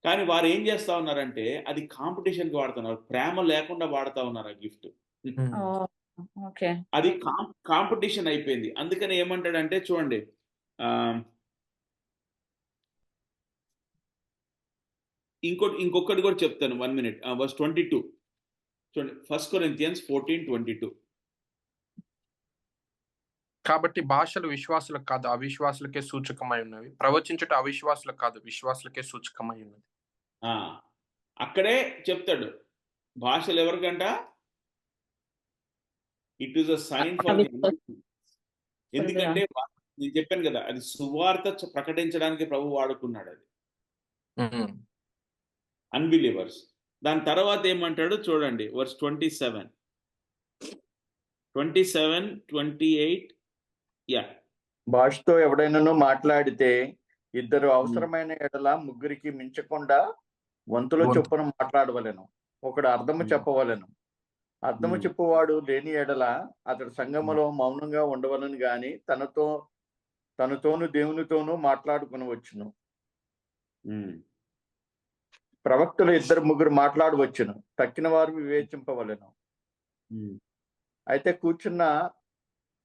కానీ వారు ఏం చేస్తా ఉన్నారంటే అది కాంపిటీషన్ కి వాడుతున్నారు, ప్రేమ లేకుండా వాడుతా ఉన్నారు ఆ గిఫ్ట్. అది కాంపిటీషన్ అయిపోయింది. అందుకని ఏమంటాడంటే చూడండి, ఇంకొకటి కూడా చెప్తాను, 1 minute, verse 22 చూడండి, 1 Corinthians 14:22. కాబట్టి భాషలు విశ్వాసులకు కాదు అవిశ్వాసులకే సూచకమై ఉన్నవి, ప్రవచించుట అవిశ్వాసులకు కాదు విశ్వాసులకే సూచకమై ఉన్నది. అక్కడే చెప్తాడు భాషలు ఎవరికంట, it is a sign for, ఎందుకంటే నేను చెప్పాను కదా అది సువార్త ప్రకటించడానికి ప్రభు వాడుకున్నాడు, అది అన్బిలీవర్స్. దాని తర్వాత ఏమంటాడు చూడండి, వర్స్ 27, 28. భాషతో ఎవడైనాను మాట్లాడితే ఇద్దరు అవసరమైన ఎడల ముగ్గురికి మించకుండా వంతుల చొప్పున మాట్లాడవలెను, ఒకడు అర్థము చెప్పవలెను. అర్థము చెప్పువాడు లేని ఎడల అతడు సంఘములో మౌనంగా ఉండవలను గాని తనతోను దేవునితోనూ మాట్లాడుకునవచ్చును. ప్రవక్తలు 2-3 మాట్లాడవచ్చును, తక్కిన వారు వివేచింపవలెను. అయితే కూర్చున్న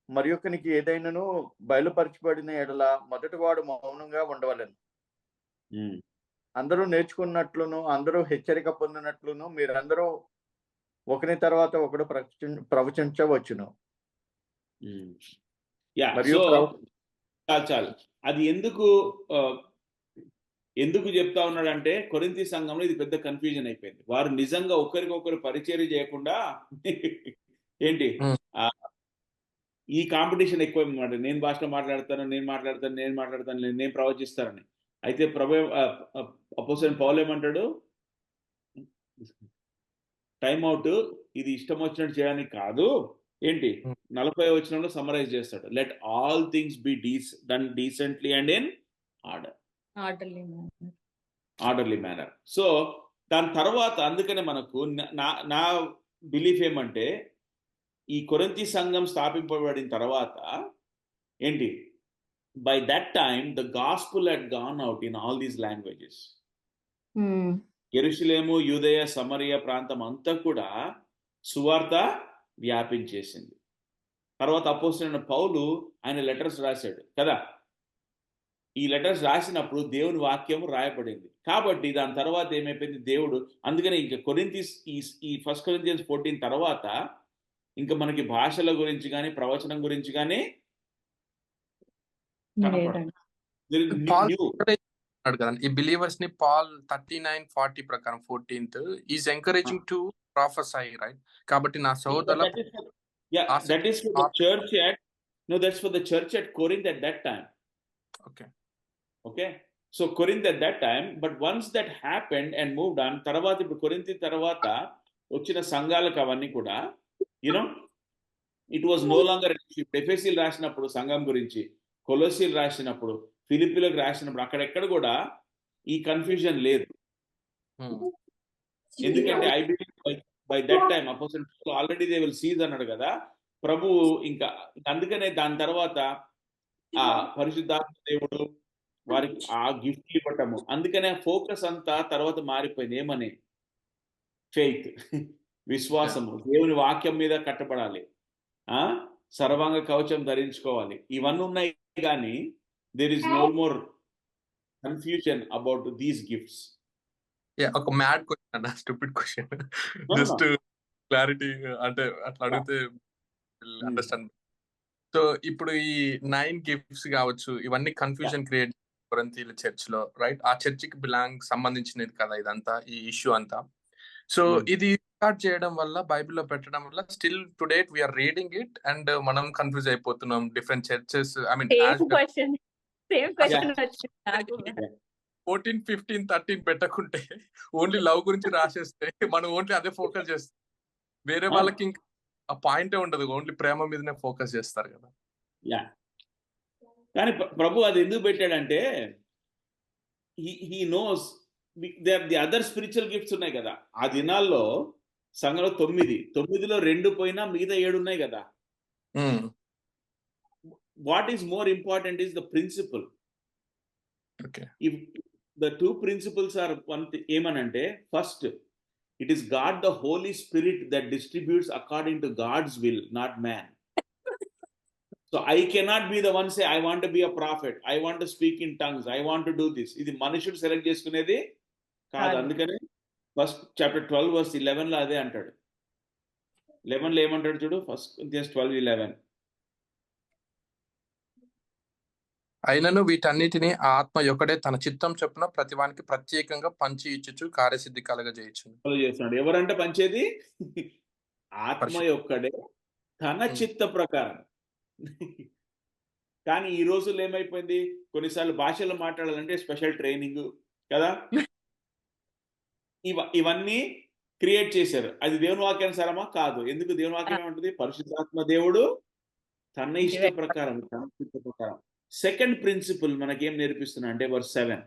మరి ఒకనికి ఏదైనాను బయలుపరచబడిన ఎడల మొదటివాడు మౌనంగా ఉండవలెను. అందరూ నేర్చుకున్నట్లును అందరూ హెచ్చరిక పొందినట్లును మీరందరూ ఒకరి తర్వాత ఒకడు ప్రవచించవచ్చును. చాలు. అది ఎందుకు చెప్తా ఉన్నాడంటే కొరింథీ సంఘంలో ఇది పెద్ద కన్ఫ్యూజన్ అయిపోయింది. వారు నిజంగా ఒకరికొకరు పరిచర్య చేయకుండా ఏంటి ఈ కాంపిటీషన్ ఎక్కువ అన్నమాట. నేను భాషలో మాట్లాడతాను, నేను ప్రవచిస్తానని. అయితే అపోస్తలుడైన పౌలు ఏమంటాడు, టైం అవుట్, ఇది ఇష్టం వచ్చినట్టు చేయడానికి కాదు, ఏంటి 40వ వచనంలో సమ్మరైజ్ చేస్తాడు, let all things be done decently and in orderly manner. So దాని తర్వాత అందుకనే మనకు నా బిలీఫ్ ఏమంటే ఈ కొరింథీ సంఘం స్థాపింపబడిన తర్వాత ఏంటి, by that time the gospel had gone out in all these languages. యెరూషలేము, యూదయ, సమరయ ప్రాంతం అంతా కూడా సువార్త వ్యాపించేసింది. తర్వాత అపోస్తలుడైన పౌలు ఆయన లెటర్స్ రాశాడు కదా, ఈ లెటర్స్ రాసినప్పుడు దేవుని వాక్యం రాయబడింది. కాబట్టి దాని తర్వాత ఏమైపోయింది, దేవుడు అందుకనే ఇంకా ఈ 1 Corinthians 14 తర్వాత ఇంకా మనకి భాషల గురించి కానీ ప్రవచనం గురించి కానీ ఈ బిలీవర్స్ ని పాల్ 39:40 ప్రకారం 14th is encouraging to prophesy, right? కాబట్టి నా సోదరుల that is for the church at that's for the church at Corinth at that time. Okay, so Corinth at that time, but once that happened and moved on, తర్వాత ఇప్పుడు కొరింథీ తర్వాత వచ్చిన సంఘాలకు అవన్నీ కూడా you know it was no longer ఎఫెసీలు రాసినప్పుడు సంఘం గురించి, కొలొస్సీలు రాసినప్పుడు, ఫిలిప్పీలకు రాసినప్పుడు అక్కడెక్కడ కూడా ఈ కన్ఫ్యూజన్ లేదు. ఎందుకంటే I believe by that time opposite already they will seize అన్నాడు కదా ప్రభు. ఇంకా అందుకనే దాని తర్వాత ఆ పరిశుద్ధాత్మ దేవుడు వారికి ఆ గిఫ్ట్ ఇవ్వటము, అందుకనే ఫోకస్ అంతా తర్వాత మారిపోయింది. ఏమని? ఫెయిత్, విశ్వాసము, దేవుని వాక్యం మీద కట్టబడాలి, సర్వాంగ కవచం ధరించుకోవాలి. ఇవన్నీ ఉన్నాయి కానీ there is no more confusion about these gifts. ఒక మ్యాడ్ క్వశ్చన్ అన్న, స్టూపిడ్ క్వశ్చన్, జస్ట్ క్లారిటీ, అంటే అట్లా అడిగితే అండర్స్టాండ్. సో ఇప్పుడు ఈ 9 గిఫ్ట్స్ కావచ్చు, ఇవన్నీ కన్ఫ్యూజన్ క్రియేట్ కొరింథీయుల చర్చ్ లో, రైట్? ఆ చర్చికి సంబంధించినది కదా ఇదంతా, ఈ ఇష్యూ అంతా. సో ఇది స్టార్ట్ చేయడం వల్ల, బైబిల్లో పెట్టడం వల్ల, still to date we are reading it and మనం కన్ఫ్యూజ్ అయిపోతున్నాం. డిఫరెంట్ చర్చెస్, ఐ మీన్ 14, 15, 13 పెట్టకుంటే ఓన్లీ లవ్ గురించి రాసేస్తే మనం ఓన్లీ అదే ఫోకస్ చేస్తాం. వేరే వాళ్ళకి ఇంకా ఆ పాయింటే ఉండదు, ఓన్లీ ప్రేమ మీదనే ఫోకస్ చేస్తారు కదా. కానీ ప్రభు అది ఎందుకు పెట్టాడంటే he knows the other spiritual gifts ఉన్నాయి కదా. ఆ దినాల్లో సంఘంలో 9లో 2 పోయినా మిగతా 7 ఉన్నాయి కదా. What is more important is the principle. If the 2 principles are one thing, ఏమనంటే first it is God the holy spirit that distributes according to God's will, not man. So I cannot be the one say I want be a prophet, I want speak in tongues, I want to do this. ఇది మనుషుడు select చేసుకునేది కాదు. అందుకని first chapter 12:11 లో అదే అంటాడు. 11 లో ఏమంటాడు చూడు, ఫస్ట్ 12:11. అయినను వీటన్నిటిని ఆత్మ యొక్కడే తన చిత్తం చొప్పున ప్రతివానికి ప్రత్యేకంగా పంచి ఇచ్చుచు కార్యసిద్ధి చేస్తున్నాడు. ఎవరంటే పంచేది? ఆత్మ యొక్కడే తన చిత్త ప్రకారం. కానీ ఈ రోజుల్లో ఏమైపోయింది, కొన్నిసార్లు భాషలో మాట్లాడాలంటే స్పెషల్ ట్రైనింగ్ కదా, ఇవన్నీ క్రియేట్ చేశారు. అది దేవుని వాక్యానుసారమా? కాదు. ఎందుకు? దేవుని వాక్యం ఏమంటుంది? పరిశుద్ధాత్మ దేవుడు తన ఇష్ట ప్రకారం, తన చిత్త ప్రకారం. సెకండ్ ప్రిన్సిపల్ మనకేం నేర్పిస్తున్నా అంటే వర్స్ 7,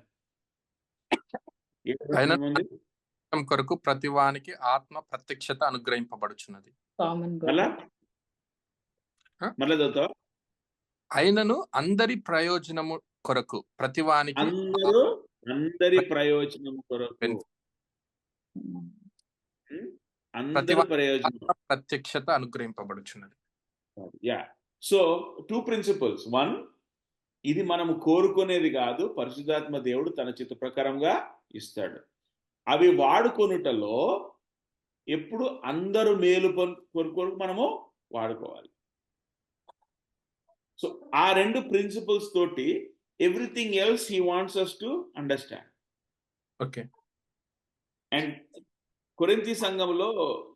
కొరకు ప్రతివానికి ఆత్మ ప్రత్యక్షత అనుగ్రహింపబడుచున్నది. మళ్ళీ చదువుతావా? అయినను అందరి ప్రయోజనము కొరకు ప్రతివానికి, అందరి ప్రయోజనం కొరకు ప్రత్యక్షత అనుగ్రహింపబడుచున్నది. So 2 principles. 1, ఇది మనము కోరుకునేది కాదు, పరిశుద్ధాత్మ దేవుడు తన చిత్త ప్రకారంగా ఇస్తాడు. అవి వాడుకొనుటలో ఎప్పుడు అందరూ మేలు కొరకు మనము వాడుకోవాలి. సో ఆ 2 principles తోటి everything else he wants us to understand. Okay. And కొరింథీ సంఘంలో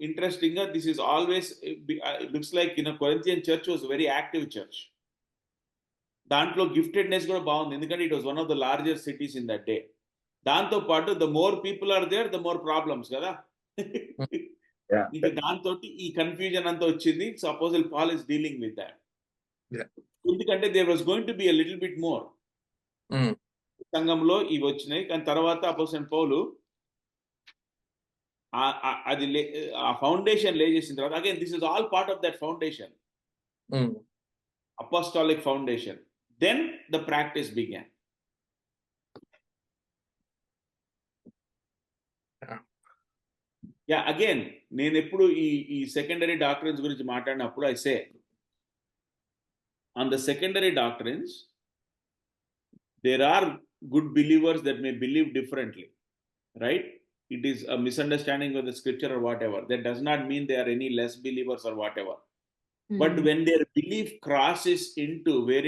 ఇంట్రెస్టింగ్ గా this is always looks like Corinthian church was very active church. దాంట్లో గిఫ్టెడ్నెస్ కూడా బాగుంది, ఎందుకంటే it was one of the largest cities in that day. దాంతో పాటు the more people are there, the more problems కదా. ఇంకా దాంతో ఈ కన్ఫ్యూజన్ అంతా వచ్చింది. So apostle Paul is dealing with that. ఎందుకంటే there was going to be a little bit more. సంఘంలో ఇవి వచ్చినాయి, కానీ తర్వాత అపోజిల్ పౌలు అది ఆ ఫౌండేషన్ లే చేసిన తర్వాత, again this is all part of that foundation, apostolic foundation. Then the practice began. Again, నేను ఎప్పుడు ఈ సెకండరీ డాక్ట్రిన్స్ గురించి మాట్లాడినప్పుడు I say on the secondary doctrines there are good believers that may believe differently, right? It is a misunderstanding of the scripture or whatever. That does not mean they are any less believers or whatever. But when their belief crosses into where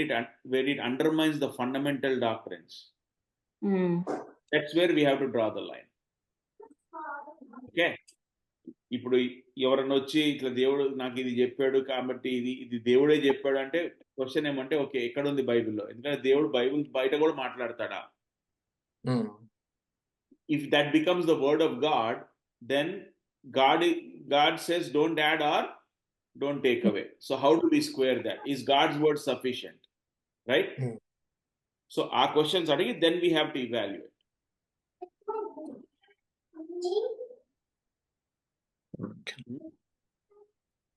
it undermines the fundamental doctrines, that's where we have to draw the line. Okay? ఇప్పుడు ఎవరన్నా వచ్చి ఇట్లా దేవుడు నాకు ఇది చెప్పాడు కాబట్టి ఇది దేవుడే చెప్పాడు అంటే క్వశ్చన్ ఏమంటే, ఓకే, ఎక్కడ ఉంది బైబిల్లో? ఎందుకంటే దేవుడు బైబిల్ బయట కూడా మాట్లాడతాడా? If that becomes the word of God, then God says don't add or don't take away. So how do we square that? Is God's word sufficient? Right? So our questions are, then we have to evaluate.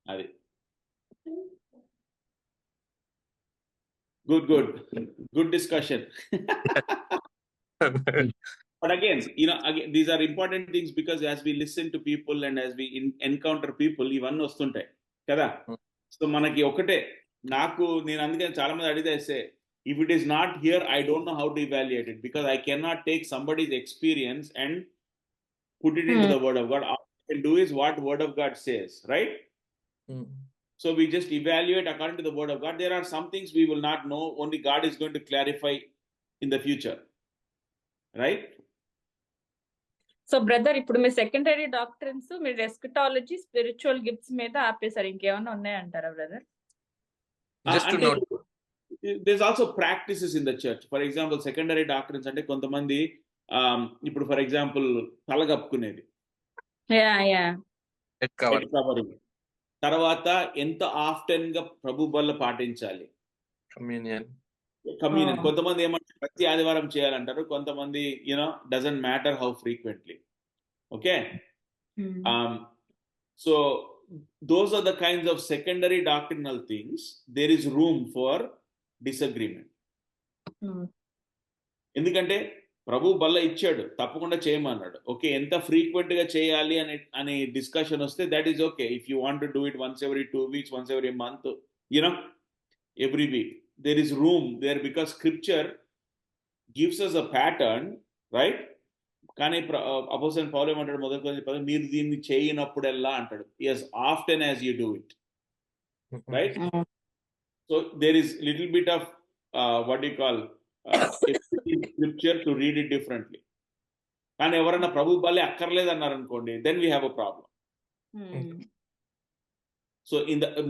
Adi. Good discussion. But again, these are important things, because as we listen to people and as we encounter people, ఇవన్నీ వస్తుంటాయి కదా. So మనకి ఒకటే, నేను అందుకని చాలా మంది అడిగితే say, if it is not here, I don't know how to evaluate it, because I cannot take somebody's experience and put it into the word of God. All I can do is what word of God says, right? So we just evaluate according to the word of God. There are some things we will not know, only God is going to clarify in the future, right? So brother, ఇప్పుడు మీ secondary డాక్టరెన్స్, మీరు eschatology, spiritual gifts మీద ఆపేసారు. ఇంకేమైనా ఉన్నాయంటారా brother? There's also practices in the church. For example, secondary doctrines అంటే కొంతమంది ఇప్పుడు for example తలగప్పుకునేది, తర్వాత ఎంత often గా ప్రభు వల్ల పాటించాలి, కమ్యూనియన్. కొంతమంది ఏమంటారు ప్రతి ఆదివారం చేయాలంటారు, కొంతమంది doesn't matter how frequently. Okay, so those are the kinds of secondary doctrinal things. There is room for disagreement. ఎందుకంటే ప్రభు బల్ల ఇచ్చాడు, తప్పకుండా చేయమన్నాడు. ఓకే, ఎంత ఫ్రీక్వెంట్ గా చేయాలి అనే డిస్కషన్ వస్తే that is okay. If you want to do it once every 2 weeks, once every month, every week, there is room there, because scripture gives us a pattern, right? కానీ అపోస్తలుడైన పౌలు ఏమంటాడు, మొదటి మీరు దీన్ని చేయనప్పుడల్లా అంటాడు, yes, often as you do it, right? So there is little bit of what do you call scripture to read it differently. కానీ ఎవరైనా ప్రభు బలి అక్కర్లేదు అన్నారు అనుకోండి, then we have a problem. So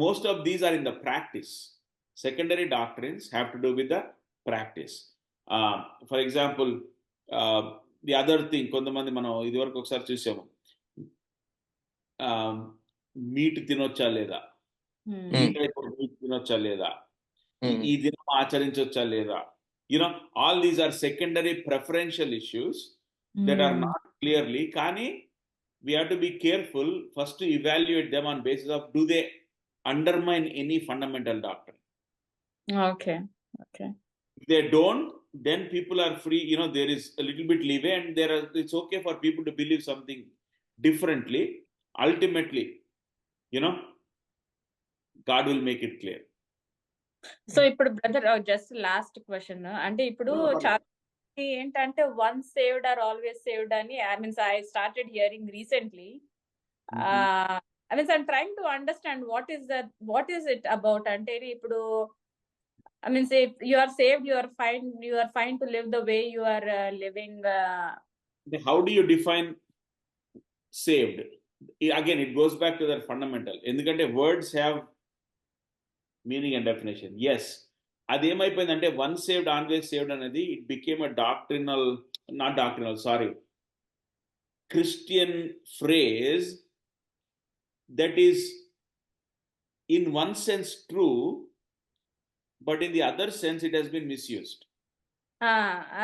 most of these are in the practice. Secondary doctrines have to do with the practice. For example, the other thing, కొంతమంది మనం ఇదివరకు ఒకసారి చూసాము, మీట్ తినొచ్చా లేదా, మీట్ తినొచ్చా లేదా, ఈ దినం ఆచరించొచ్చా లేదా, all these are secondary preferential issues that are not clearly, కానీ we have to be careful first to evaluate them on basis of, do they undermine any fundamental doctrine? Okay. If they don't, then people are free, there is a little bit leeway, and it's okay for people to believe something differently. Ultimately, God will make it clear. So ఇప్పుడు brother, just last question, అంటే ఇప్పుడు చాలా ఏంటంటే once saved or always saved అని, I started hearing recently. I'm trying to understand what is it about. అంటే ఇప్పుడు if you are saved, you are fine to live the way you are living. How do you define saved? Again, it goes back to that fundamental. ఎందుకంటే words have meaning and definition. Yes, అదేమైపోయిందంటే one saved always saved అనేది it became Christian phrase that is in one sense true, but in the other sense it has been misused.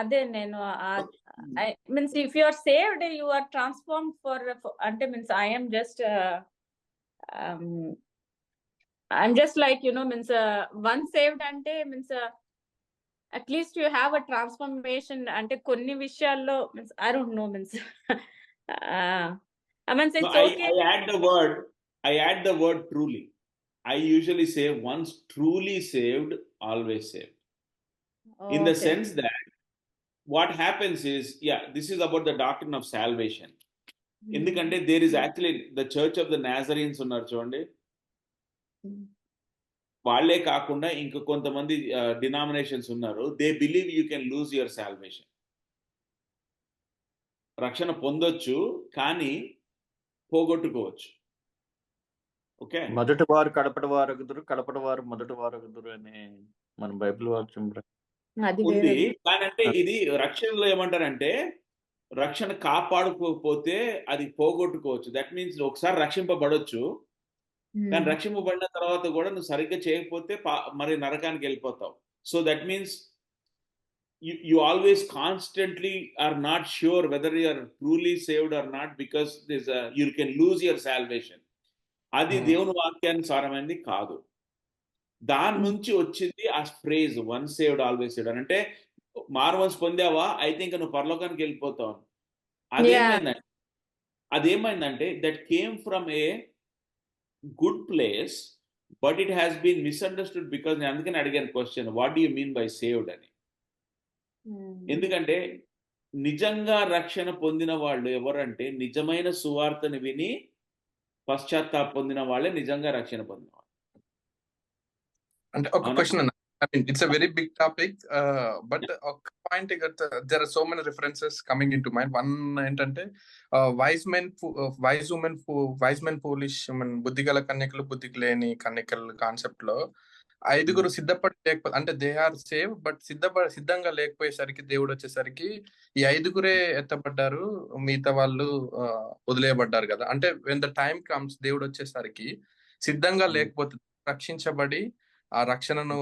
అదే నేను if you are saved, you are transformed for అంటే I am just I'm just like once saved అంటే at least you have a transformation. అంటే కొన్ని విషయాల్లో I don't know it's okay. I add the word truly. I usually say once truly saved, always saved. In the sense that what happens is, this is about the doctrine of salvation. ఎందుకంటే there is actually the Church of the Nazarenes ఉన్నారు చూడండి, వాళ్ళే కాకుండా ఇంకా కొంతమంది denominations ఉన్నారు. They believe you can lose your salvation. రక్షణ పొందొచ్చు కానీ పోగొట్టుకోవచ్చు. ఓకే, మొదటి వారు కడపటి వారగుదురు, కడపటి వారు మొదటి వారగుదురు అని మన బైబిల్ వాక్యం ఉంది. కానీ అంటే ఇది రక్షణలో ఏమంటారంటే, రక్షణ కాపాడుకోకపోతే అది పోగొట్టుకోవచ్చు. దట్ మీన్స్ ఒకసారి రక్షింపబడొచ్చు కానీ రక్షింపబడిన తర్వాత కూడా నువ్వు సరిగ్గా చేయకపోతే మరి నరకానికి వెళ్ళిపోతావు. So that means you always constantly are not sure whether you are truly saved or not, because you can lose your salvation. అది దేవుని వాక్యానికి సారమైనది కాదు. దాని నుంచి వచ్చింది ఆ phrase one saved always saved అని. అంటే మారుమనసు పొందావా అయితే ఇంకా నువ్వు పరలోకానికి వెళ్ళిపోతావు. అదేమైందంటే that came from a good place, but it has been misunderstood. Because నేను అందుకని అడిగాను question, what do you mean by saved అని. ఎందుకంటే నిజంగా రక్షణ పొందిన వాళ్ళు ఎవరంటే నిజమైన సువార్తను విని పశ్చాత్తాప పొందిన వాళ్ళే నిజంగా రక్షణ పొందిన వాళ్ళు. అంటే ఒక క్వశ్చన్ అన్న, I mean, it's a very big topic, but ఒక point there are so many references coming into mind. One ఏంటంటే wise men foolish, బుద్ధిగల కన్యకలు బుద్ధికి లేని కన్యకలు కాన్సెప్ట్ లో 5 సిద్ధపడి లేకపోతే అంటే దే ఆర్ సేవ్, బట్ సిద్ధంగా లేకపోయేసరికి దేవుడు వచ్చేసరికి ఈ 5 ఎత్తబడ్డారు, మిగతా వాళ్ళు వదిలేయబడ్డారు కదా. అంటే వెన్ ద టైమ్ కమ్స్ దేవుడు వచ్చేసరికి సిద్ధంగా లేకపోతే రక్షించబడి ఆ రక్షణను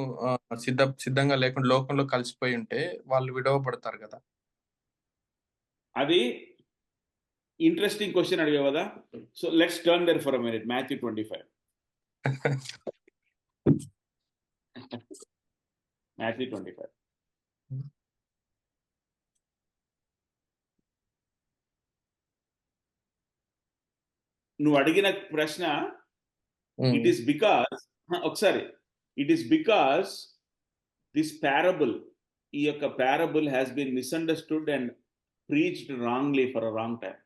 సిద్ధంగా లేకుండా లోకంలో కలిసిపోయి ఉంటే వాళ్ళు విడవబడతారు కదా. అది ఇంట్రెస్టింగ్ క్వశ్చన్ అడిగావు కదా. So let's turn there for a minute. Matthew 25. Matthew 25. నువ్వు అడిగిన ప్రశ్న, ఇట్ ఈస్ బికాస్ ఒకసారి it is because this parable, ఈ యొక్క parable has been misunderstood and preached wrongly for a wrong time.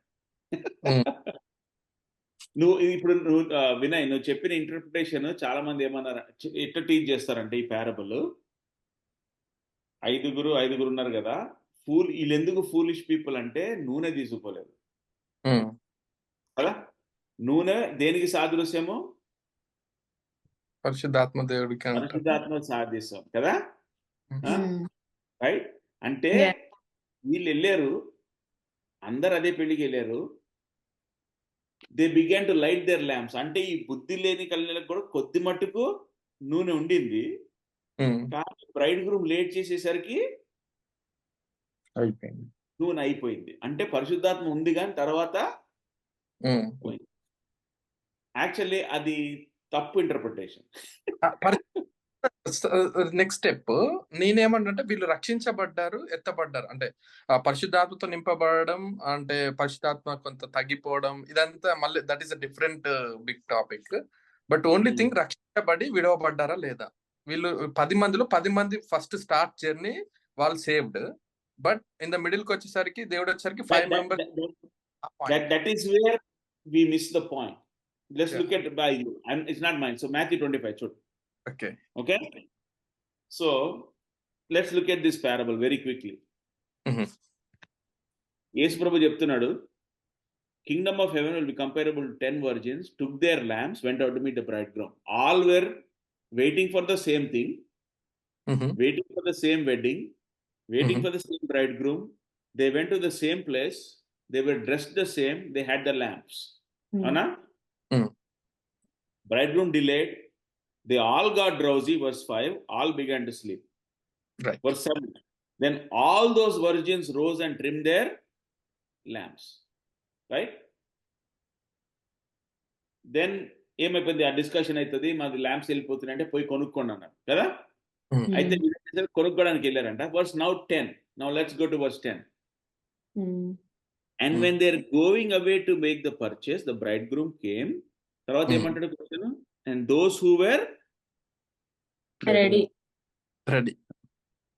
నువ్వు ఇప్పుడు వినయ్, నువ్వు చెప్పిన ఇంటర్ప్రిటేషన్ చాలా మంది ఏమన్నారు, ఎట్లా టీచ్ చేస్తారంటే ఈ పారబుల్ 5 ఉన్నారు కదా, వీళ్ళు ఎందుకు ఫూలిష్ పీపుల్ అంటే నూనె తీసుకోలేదు కదా. నూనె దేనికి సాదృశ్యము? పరిశుద్ధాత్మ దేవుడికి, పరిశుద్ధాత్మ సాదృశ్యం కదా, రైట్? అంటే వీళ్ళు వెళ్ళారు, అందరు అదే పెళ్లికి వెళ్ళారు. They began to light their lamps. అంటే ఈ బుద్ధి లేని కళ్ళకు కూడా కొద్ది మట్టుకు నూనె ఉండింది, కానీ బ్రైడ్ గ్రూమ్ లేట్ చేసేసరికి నూనె అయిపోయింది. అంటే పరిశుద్ధాత్మ ఉంది కానీ తర్వాత పోయింది. యాక్చువల్లీ అది తప్పు ఇంటర్ప్రిటేషన్. నెక్స్ట్ స్టెప్ నేనేమంటే వీళ్ళు రక్షించబడ్డారు, ఎత్తబడ్డారు, అంటే పరిశుద్ధాత్మతో నింపబడడం, అంటే పరిశుద్ధాత్మ కొంత తగ్గిపోవడం, ఇదంతా మళ్ళీ that is a different big topic. But only thing రక్షించబడి విడవబడ్డారా లేదా? వీళ్ళు 10 మందిలో 10 మంది ఫస్ట్ స్టార్ట్ జర్నీ వాళ్ళు saved, but in the middle కి వచ్చేసరికి దేవుడు వచ్చేసరికి 5 members. That is where we miss the point. Let's look at by you, and it's not mine. So Matthew 25 should. Okay. So let's look at this parable very quickly. Yesu Prabhu చెప్తున్నాడు, kingdom of heaven will be comparable to 10 virgins took their lamps, went out to meet the bridegroom. All were waiting for the same thing, waiting for the same wedding, waiting for the same bridegroom. They went to the same place, they were dressed the same, they had the lamps. Ana? Bridegroom delayed, they all got drowsy. Verse 5, all began to sleep. Right. Verse 7, then all those virgins rose and trimmed their lamps. Right? Then ఏమైపోయింది, ఆ discussion అవుతుంది, మాది lamps వెళ్ళిపోతున్నాయి అంటే పోయి కొనుక్కోండి అన్నారు కదా. అయితే కొనుక్కోవడానికి వెళ్ళారంట. Verse now 10. Now let's go to verse 10. And when they are going away to make the purchase, the bridegroom came. తర్వాత ఏమంటాడు question? And those who were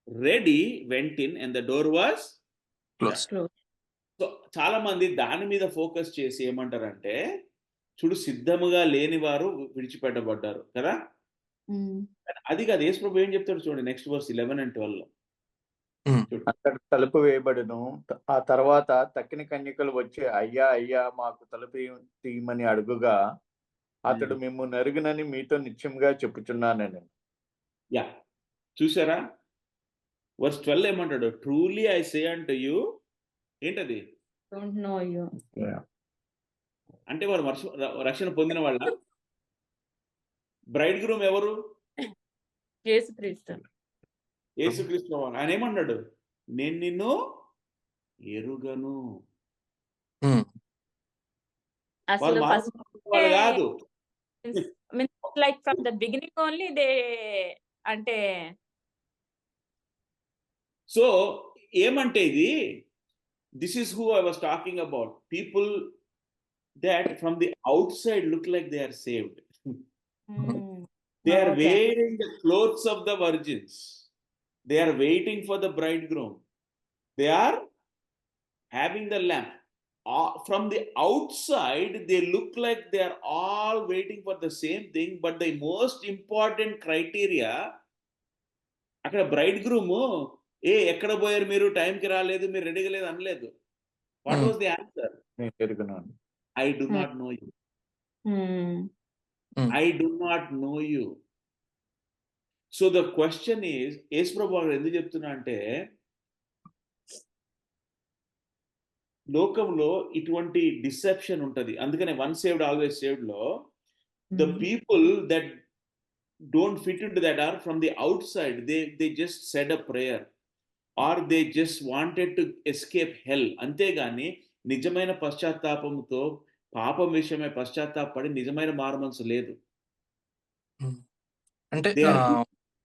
ready went in and the door was closed. So చాలా మంది దాని మీద focus చేసి ఏమంటారంటే, చూడు సిద్ధముగా లేని వారు విడిచిపెట్టబడ్డారు కదా. అది కాదు, యేసు ప్రభు ఏం చెప్తాడు చూడండి, నెక్స్ట్ వర్స్ 11 and 12 లో. అక్కడ తలుపు వేయబడును, ఆ తర్వాత తక్కిన కన్యకలు వచ్చి అయ్యా అయ్యా మాకు తలుపు తీయమని అడుగుగా అతడు మేము నెరుగునని మీతో నిత్యంగా చెప్పుచున్నానని. యా, చూసారా? వర్స్ 12 ఏమంటాడు? Truly I say unto you, ఏంటది? Don't know you. అంటే వారు రక్షణ పొందిన వాళ్ళ బ్రైడ్ గ్రూమ్ ఎవరు? యేసుక్రీస్తు. యేసుక్రీస్తు. ఆయన ఏమన్నాడు? నేను నిన్ను ఎరుగను. అసలు వాళ్ళు ఫస్ట్ వాళ్ళు కాదు. Means like from the beginning only they అంటే సో ఏమంటే ఇది, this is who I was talking about. People that from the outside look like they are saved. They are okay. wearing the clothes of the virgins. They are waiting for the bridegroom. They are having the lamp. From the outside, they look like they are all waiting for the same thing, but the most important criteria, అక్కడ braid groom ఎక్కడ పోయారు మీరు, టైంకి రాలేదు, మీరు రెడీగా లేదు అనలేదు. What was the answer? నేను ఎరుగున్నాను. I do not know you. I do not know you. So the question is, యేసు ప్రభువు గారు ఎందుకు చెప్తున్నా అంటే, లోకంలో ఇటువంటి డిసెప్షన్ ఉంటది. అందుకనే వన్ సేవ్డ్ ఆల్వేస్ సేవ్డ్ లో the people that don't fit into that are from the outside. They just said a prayer or they just wanted to escape hell. అంతేగాని నిజమైన పశ్చాత్తాపంతో పాపం విషయమై పశ్చాత్తాపడి నిజమైన మారుమనసు లేదు. అంటే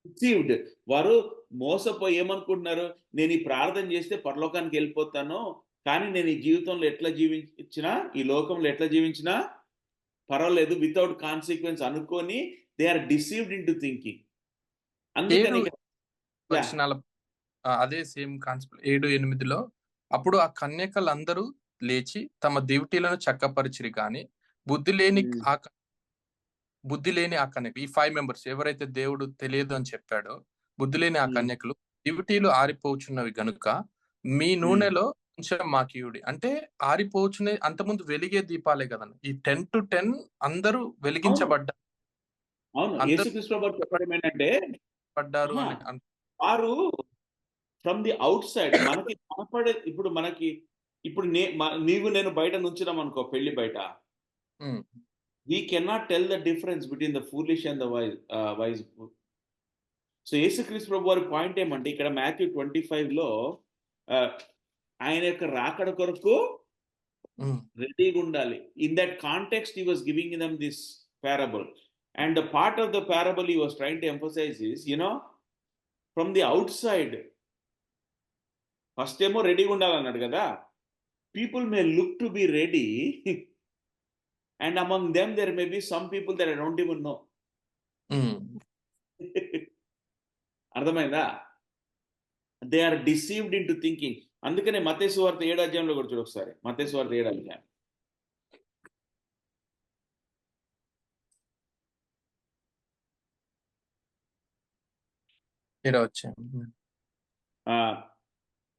డిసీవ్డ్. వారు మోసపోయి ఏమనుకుంటున్నారు, నేను ఈ ప్రార్థన చేస్తే పరలోకానికి వెళ్ళిపోతాను, కానీ నేను ఈ జీవితంలో ఎట్లా జీవించినా, ఈ లోకంలో ఎట్లా జీవించినా పర్వాలేదు, వితౌట్ కాన్సిక్వెన్స్ అనుకొని they are deceived into thinking. అందుకని అదే సేమ్ కాన్సెప్ట్ 7-8లో అప్పుడు ఆ కన్యకలందరూ లేచి తమ డ్యూటీలను చక్కపరిచిరి, కానీ బుద్ధి లేని ఆ కన్యక, ఈ 5 మెంబర్స్ ఎవరైతే దేవుడు తెలియదు అని చెప్పాడో, బుద్ధి లేని ఆ కన్యకలు డ్యూటీలు ఆరిపోచున్నవి గనుక మీ నూనెలో కొంచెం మాకియుడి. అంటే ఆరిపోచునే అంతకుముందు వెలిగే దీపాలే కదండి. ఈ 10 to 10 అందరూ వెలిగించబడ్డారు. పడ్డారు అని వారు ఫ్రమ్ ది అవుట్ సైడ్ మనకి కనపడే, ఇప్పుడు నీవు నేను బయట నుంచున్నాం అనుకో, పెళ్లి బయట, we cannot tell the difference between the foolish and the wise. So యేసుక్రీస్తు ప్రభు వారి పాయింట్ ఏమంటే, ఇక్కడ మాథ్యూ 25లో ఆయన యొక్క రాకడ కొరకు రెడీగా ఉండాలి. In that context he was giving them this parable, and the part of the parable he was trying to emphasize is, from the outside, first ఏమో రెడీగా ఉండాలన్నాడు కదా. People may look to be ready and among them there may be some people that I don't even know. అర్థమైందా? They are deceived into thinking. అందుకనే మత్తయి సువార్త 7వ అధ్యాయంలో కూడా చూడు ఒకసారి. మత్తయి సువార్త 7వ అధ్యాయం. ఏడవ అధ్యాయం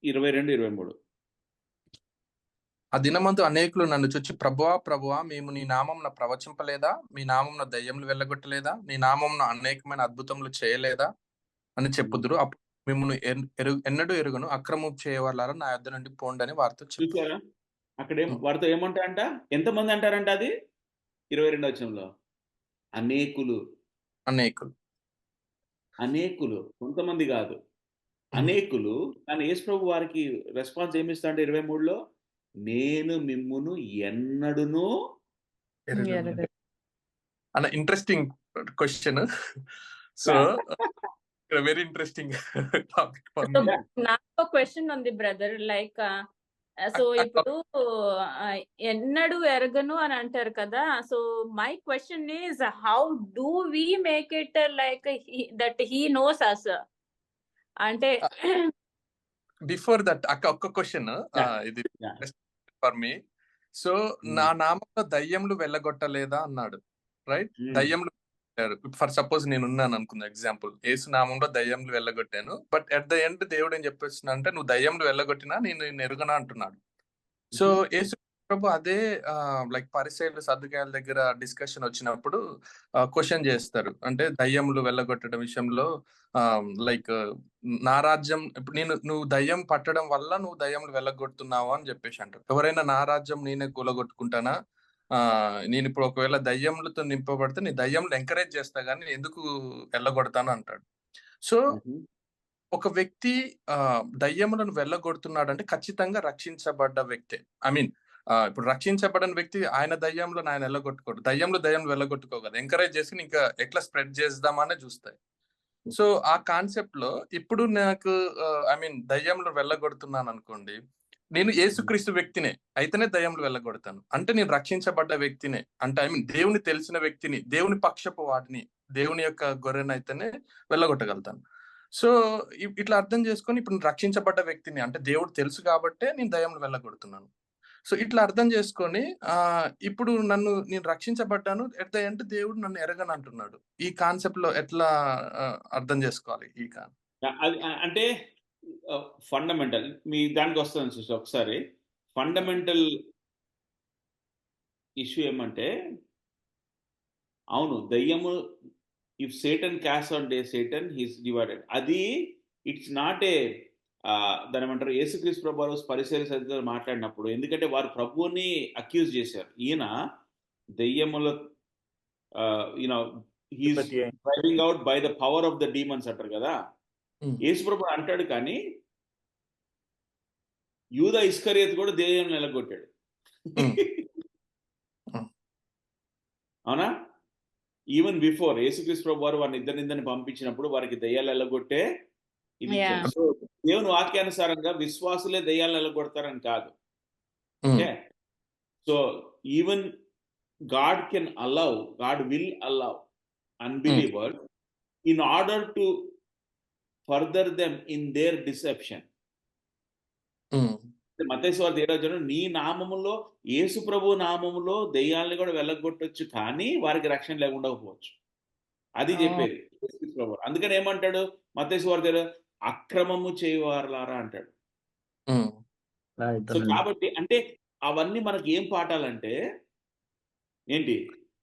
22-23. ఆ దినమందు అనేకులు నన్ను చూచి, ప్రభువా ప్రభువా, మేము నీ నామమున ప్రవచింపలేదా? మీ నామమున దయ్యములు వెళ్ళగొట్టలేదా? నీ నామమున అనేకమైన అద్భుతములు చేయలేదా అని చెప్పుదురు. అప్పుడు మిమ్మల్ని ఎన్నడూ ఎరుగను, అక్రమం చేయవాళ్ళారా నా యొద్ద నుండి పోండి అని వారితో చెప్పారా? అక్కడ వారితో ఏమంటారంట? ఎంతమంది అంటారంట? అది 22వ వచనంలో అనేకులు. కొంతమంది కాదు, అనేకులు. కానీ యేసు ప్రభు వారికి రెస్పాన్స్ ఏమిస్తా అంటే 23లో, నేను మిమ్మును ఎన్నడును. అన్న interesting question. So very interesting topic for me. నాకు క్వశ్చన్ ఉంది బ్రదర్, లైక్ సో ఇప్పుడు ఎన్నడూ ఎరగను అని అంటారు కదా. So my question is, how do we make it like that he knows us? అంటే బిఫోర్ దట్ ఒక్క క్వశ్చన్ ఇది ఫర్ మీ. సో నా నామంలో దయ్యములు వెళ్ళగొట్టలేదా అన్నాడు, రైట్? దయ్యములు ఫర్ సపోజ్ నేను ఉన్నాను అనుకుందా, ఎగ్జాంపుల్, యేసు నామంలో దయ్యములు వెళ్ళగొట్టాను, బట్ ఎట్ ద ఎండ్ దేవుడు ఏం చెప్పేస్తున్నా అంటే, నువ్వు దయ్యములు వెళ్ళగొట్టినా నేను ఎరుగనా అంటున్నాడు. సో యేసు ప్రభు అదే లైక్ పరిసయ్యులు సద్దుకాయల దగ్గర డిస్కషన్ వచ్చినప్పుడు క్వశ్చన్ చేస్తారు. అంటే దయ్యములు వెళ్ళగొట్టడం విషయంలో లైక్ నా రాజ్యం, ఇప్పుడు నువ్వు దయ్యం పట్టడం వల్ల నువ్వు దయ్యములు వెళ్ళగొడుతున్నావు అని చెప్పేసి అంటారు. ఎవరైనా నా రాజ్యం నేనే కూలగొట్టుకుంటానా, నేను ఇప్పుడు ఒకవేళ దయ్యములతో నింపబడితే నీ దయ్యంలో ఎంకరేజ్ చేస్తా కానీ ఎందుకు వెళ్ళగొడతాను అంటాడు. సో ఒక వ్యక్తి దయ్యములను వెళ్ళగొడుతున్నాడు అంటే ఖచ్చితంగా రక్షించబడ్డ వ్యక్తే. ఐ మీన్ ఇప్పుడు రక్షించబడిన వ్యక్తి ఆయన దయ్యంలో ఆయన వెళ్ళగొట్టుకోడు, దయ్యంలో వెళ్ళగొట్టుకోగలదు. ఎంకరేజ్ చేసి ఇంకా ఎట్లా స్ప్రెడ్ చేద్దామనే చూస్తాయి. సో ఆ కాన్సెప్ట్ లో ఇప్పుడు నాకు ఐ మీన్ దయ్యంలో వెళ్ళగొడుతున్నాను అనుకోండి, నేను యేసుక్రీస్తు వ్యక్తినే అయితేనే దయ్యంలో వెళ్ళగొడతాను. అంటే నేను రక్షించబడ్డ వ్యక్తినే, అంటే ఐ మీన్ దేవుని తెలిసిన వ్యక్తిని, దేవుని పక్షపు వాటిని, దేవుని యొక్క గొర్రెనైతేనే వెళ్ళగొట్టగలుగుతాను. సో ఇట్లా అర్థం చేసుకొని ఇప్పుడు నేను రక్షించబడ్డ వ్యక్తిని, అంటే దేవుడు తెలుసు కాబట్టే నేను దయ్యంలో వెళ్ళగొడుతున్నాను. సో ఇట్లా అర్థం చేసుకొని ఇప్పుడు నేను రక్షించబడ్డాను, ఎట్ ద ఎండ్ దేవుడు నన్ను ఎరగని అంటున్నాడు. ఈ కాన్సెప్ట్ లో ఎట్లా అర్థం చేసుకోవాలి ఈ అంటే ఫండమెంటల్ మీ దానికి వస్తుంది చూసి ఒకసారి. ఫండమెంటల్ ఇష్యూ ఏమంటే, అవును దయ్యము, if Satan caste on day Satan he's divided, అది ఇట్స్ నాట్ ఏ దాని ఏమంటారు, యేసుక్రీస్తు ప్రభువు పరిసర సరిగ్గా మాట్లాడినప్పుడు, ఎందుకంటే వారు ప్రభువుని అక్యూజ్ చేశారు, ఈయన దెయ్యముల you know he's driving out by the power of the demons అంటారు కదా. యేసు ప్రభు అంటాడు, కానీ యూదా ఇస్కరియోతు కూడా దెయ్యం నిలగొట్టాడు. అవునా? ఈవెన్ బిఫోర్ యేసుక్రీస్తు ప్రభు వారు వారిని ఇద్దరిని పంపించినప్పుడు వారికి దెయ్యాలు వెళ్ళగొట్టే ఇది ఇచ్చాడు. సో దేవుని వాక్యానుసారంగా విశ్వాసులే దెయ్యాలు వెళ్ళగొడతారని కాదు. Okay, so even God can allow, God will allow unbelievers in order to further them in their deception. మత్తయి సువార్త 7వ అధ్యాయం, నీ నామములో, యేసు ప్రభు నామములో దెయ్యాలని కూడా వెళ్ళగొట్టొచ్చు, కానీ వారికి రక్షణ లేకుండా పోవచ్చు. అది చెప్పేది యేసుక్రీస్తు ప్రభు. అందుకని ఏమంటాడు మత్తయి సువార్త, అక్రమము చేయవారులారా అంటాడు. సో కాబట్టి అంటే అవన్నీ మనకి ఏం పాఠాలంటే ఏంటి,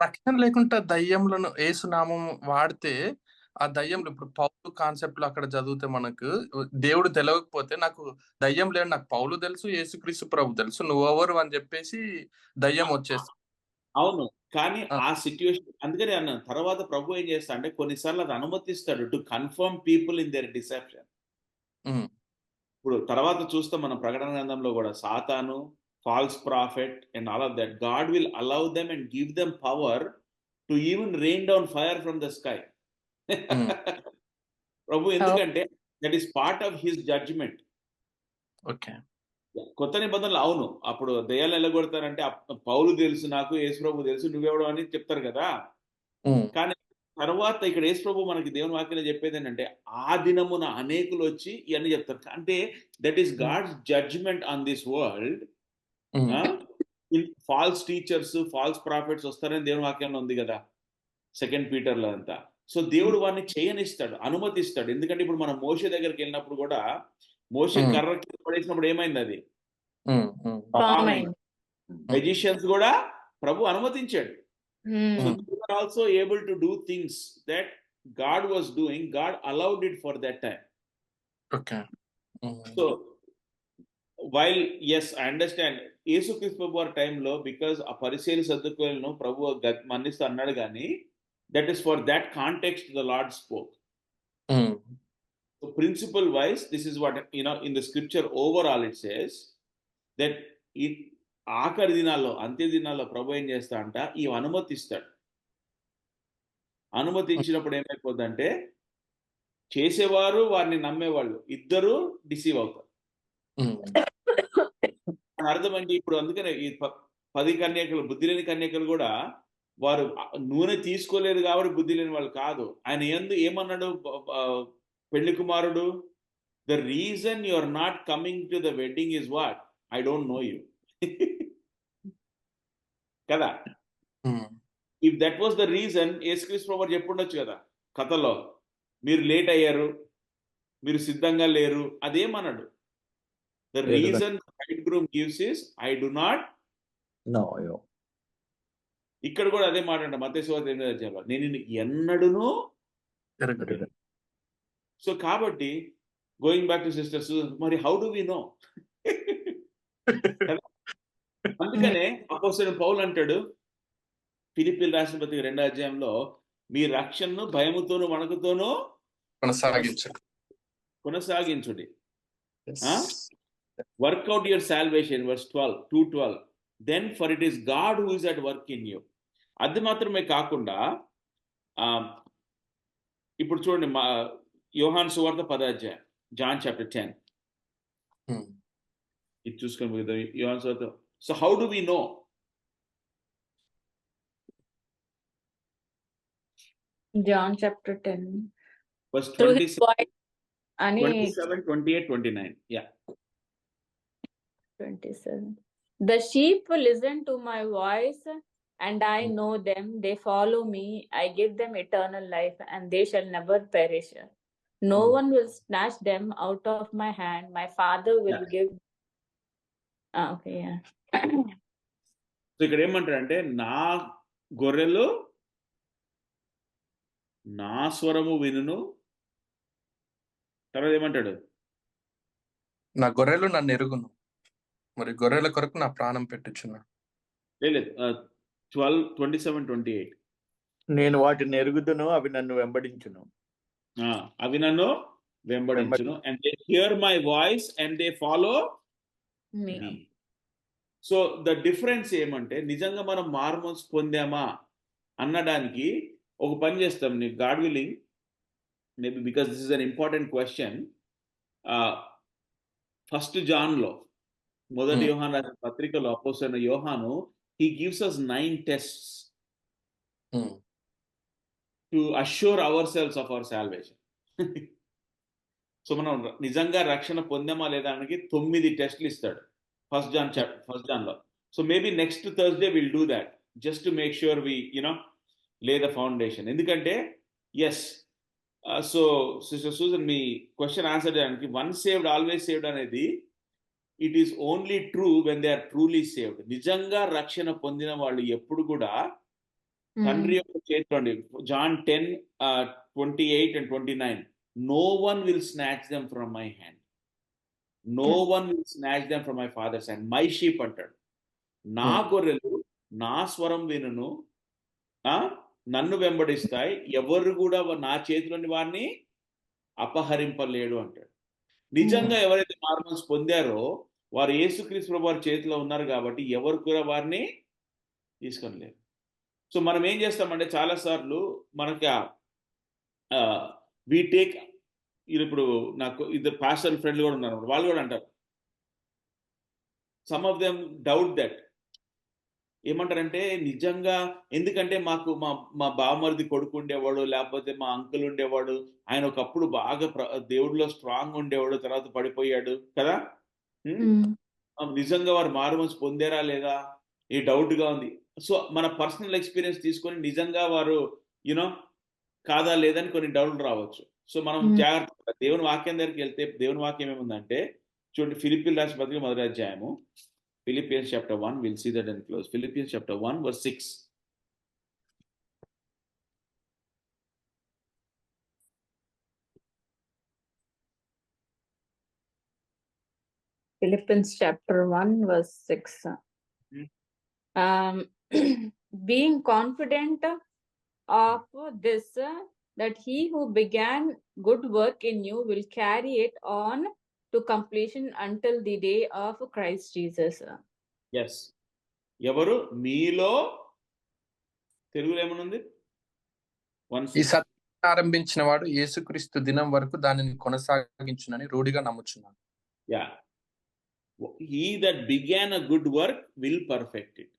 రక్షణ లేకుండా దయ్యములను యేసు నామం వాడితే ఆ దయ్యంలో, ఇప్పుడు పౌలు కాన్సెప్ట్ లో అక్కడ చదివితే మనకు దేవుడు తెలియకపోతే, నాకు దయ్యం లేడు, నాకు పౌలు తెలుసు, యేసుక్రీస్తు ప్రభు తెలుసు, నువ్వెవరు అని చెప్పేసి దయ్యం వచ్చేసి. అవును, కానీ ఆ సిచ్యువేషన్, అందుకని అన్నాను తర్వాత ప్రభు ఏం చేస్తా అంటే కొన్నిసార్లు అది అనుమతిస్తాడు to confirm people in their deception. ఇప్పుడు తర్వాత చూస్తాం మనం ప్రకటన గ్రంథంలో కూడా, సాతాను, false prophet and all of that, God will allow them and give them power to even rain down fire from the sky. ప్రభు ఎందుకంటే that is part of his judgment. Okay, కొత్త నిబంధనలు అవును, అప్పుడు దయ్యాలు వెళ్ళగొడతారంటే పౌలు తెలుసు, నాకు యేసు ప్రభు తెలుసు, నువ్వెవడు అని చెప్తారు కదా. కానీ తర్వాత ఇక్కడ యేసు ప్రభు మనకి దేవుని వాక్యంలో చెప్పేది ఏంటంటే, ఆ దినమున అనేకులు వచ్చి ఇవన్నీ చెప్తారు. అంటే that is God's judgment on this world. False teachers, false prophets వస్తారని దేవుని వాక్యంలో ఉంది కదా, 2 పీటర్లో అంతా. సో దేవుడు వారిని చేయనిస్తాడు, అనుమతిస్తాడు. ఎందుకంటే ఇప్పుడు మనం మోషే దగ్గరికి వెళ్ళినప్పుడు కూడా, మోషే కర్ర కింద పడేసినప్పుడు ఏమైంది, అది మెజిషియన్స్ కూడా ప్రభు అనుమతించాడు. So they were also able to do things that God was doing. God allowed it for that time. Okay. So while yes, I understand యేసుక్రీస్తు ప్రభు వారి టైంలో, బికాజ్ ఆ పరిసయ్యుల సద్దుకులను ప్రభు మన్నిస్తూ అన్నాడు, కానీ that is for that context the Lord spoke. So principle wise, this is what in the scripture overall it says that ఆఖరి దినాల్లో, అంత్య దినాల్లో ప్రభు ఏం చేస్తా అంట, ఇవి అనుమతిస్తాడు. అనుమతించినప్పుడు ఏమైపోద్దంటే చేసేవారు, వారిని నమ్మేవాళ్ళు ఇద్దరు డిసీవ్ అవుతారు. అర్థమండి. ఇప్పుడు అందుకనే ఈ 10 కన్యకలు, బుద్ధి లేని కన్యకలు కూడా, వారు నూనె తీసుకోలేదు కాబట్టి బుద్ధి లేని వాళ్ళు కాదు. ఆయన ఏమన్నాడు పెళ్లి కుమారుడు, the reason you are not coming to the wedding is what, I don't know you కదా. If that was the reason, యేసుక్రీస్తు ప్రభువు చెప్పుండొచ్చు కదా కథలో, మీరు లేట్ అయ్యారు, మీరు సిద్ధంగా లేరు, అదేమన్నాడు, the reason bridegroom gives is I do not know. ఇక్కడ కూడా అదే మాట అంట మత్తయి సువార్త 8వ అధ్యాయంలో, నేను ఎన్నడూను. సో కాబట్టి గోయింగ్ బ్యాక్ టు సిస్టర్స్, మరి హౌ డు వి నో? అందుకనే అపోస్తలుడైన పౌలు అంటాడు, ఫిలిప్పీలు రాసిన పత్రిక 2వ అధ్యాయంలో మీ రక్షణను భయముతోను వణకుతోనూ కొనసాగించుడి. Work out your salvation, verse 2:12. Then for it is God who is at work in you. అది మాత్రమే కాకుండా ఇప్పుడు చూడండి, యోహాను సువార్త 10వ అధ్యాయం, జాన్ చాప్టర్ 10. ఇది చూసుకొని యోహాను సువార్త. So how do we know? John chapter 10. Verse Through his 27, voice. Ani 27, 28, 29. Yeah. 27. The sheep listen to my voice, and I know them. They follow me. I give them eternal life, and they shall never perish. No one will snatch them out of my hand. My Father will give. Okay, yeah. So ఇక్కడ ఏమంటారంటే, నా గొర్రెలు నా స్వరము వినును. తర్వాత ఏమంటాడు? నా గొర్రెలు నన్ను ఎరుగును, మరి గొర్రెల కొరకు నా ప్రాణం పెట్టుచున్నా. లేదు, 12, 27, 28. నేను వాటిని ఎరుగుదును, అవి నన్ను వెంబడించును. అవి నన్ను వెంబడించును. And they hear my voice and they follow me. So the difference ఏమంటే, నిజంగా మనం మార్మోన్స్ పొందామా అన్నడానికి ఒక పని చేస్తాం. నీకు God willing, maybe because this is an important question. 1 జాన్లో, మొదటి యోహాను రాసిన పత్రికలో అపోస్తలుడైన యోహాను, he gives us 9 tests to assure ourselves of our salvation. So మనం నిజంగా రక్షణ పొందామా లేదా అని 9 టెస్ట్లు ఇస్తాడు 1 జాన్లో. So maybe next Thursday will do that, just to make sure we lay the foundation. ఎందుకంటే ఎస్, సో సిస్టర్ సూజన్, మీ క్వశ్చన్ ఆన్సర్ చేయడానికి వన్ సేవ్డ్ ఆల్వేస్ సేవ్డ్ అనేది it is only true when they are truly saved. నిజంగా రక్షణ పొందిన వాళ్ళు ఎప్పుడు కూడా తండ్రి యొక్క చేతిలో ఉండి, John 10, 28 and 29, no one will snatch them from my hand, no one will snatch them from my father's hand. My sheep అంటాడు, నా గొర్రెలు నా స్వరం వినును, నన్ను వెంబడిస్తాయి, ఎవరు కూడా నా చేతిలోని వారిని అపహరింపలేడు అంటాడు. నిజంగా ఎవరైతే మార్మోన్స్ పొందారో వారు యేసుక్రీస్తు ప్రభువు వారి చేతిలో ఉన్నారు కాబట్టి ఎవరు కూడా వారిని తీసుకొనలేరు. సో మనం ఏం చేస్తామంటే, చాలాసార్లు మనకి వి టేక్, ఇప్పుడు నాకు ఇద్దరు పాస్టర్ ఫ్రెండ్లు కూడా ఉన్నారు, వాళ్ళు కూడా అంటారు, some of them doubt that. ఏమంటారంటే, నిజంగా ఎందుకంటే మాకు మా బావమరిది కొడుకు ఉండేవాడు, లేకపోతే మా అంకుల్ ఉండేవాడు, ఆయన ఒకప్పుడు బాగా దేవుడిలో స్ట్రాంగ్ ఉండేవాడు, తర్వాత పడిపోయాడు కదా, నిజంగా వారు మార్మోన్స్ పొందారా లేదా ఈ డౌట్గా ఉంది. సో మన పర్సనల్ ఎక్స్పీరియన్స్ తీసుకొని నిజంగా వారు కాదా లేదని కొన్ని డౌట్లు రావచ్చు. సో మనం జాగ్రత్తగా దేవుని వాక్యం దగ్గరికి వెళ్తే, దేవుని వాక్యం ఏముందంటే చూడండి, ఫిలిప్పీయుల రాసిన పత్రిక 1వ అధ్యాయము, Philippians chapter 1, we'll see that and close. Philippians chapter 1 verse 6. Philippians chapter 1 verse 6. Being confident of this, that he who began good work in you will carry it on to completion until the day of Christ Jesus. Yes. ఎవరు మీలో, తెలుగులో ఏమనుంది, ఈ సత్యాన్ని ఆరంభించిన వాడు యేసుక్రీస్తు దినం వరకు దానిని కొనసాగించునని రూఢిగా నమ్ముచున్నాను. Yeah, he that began a good work will perfect it.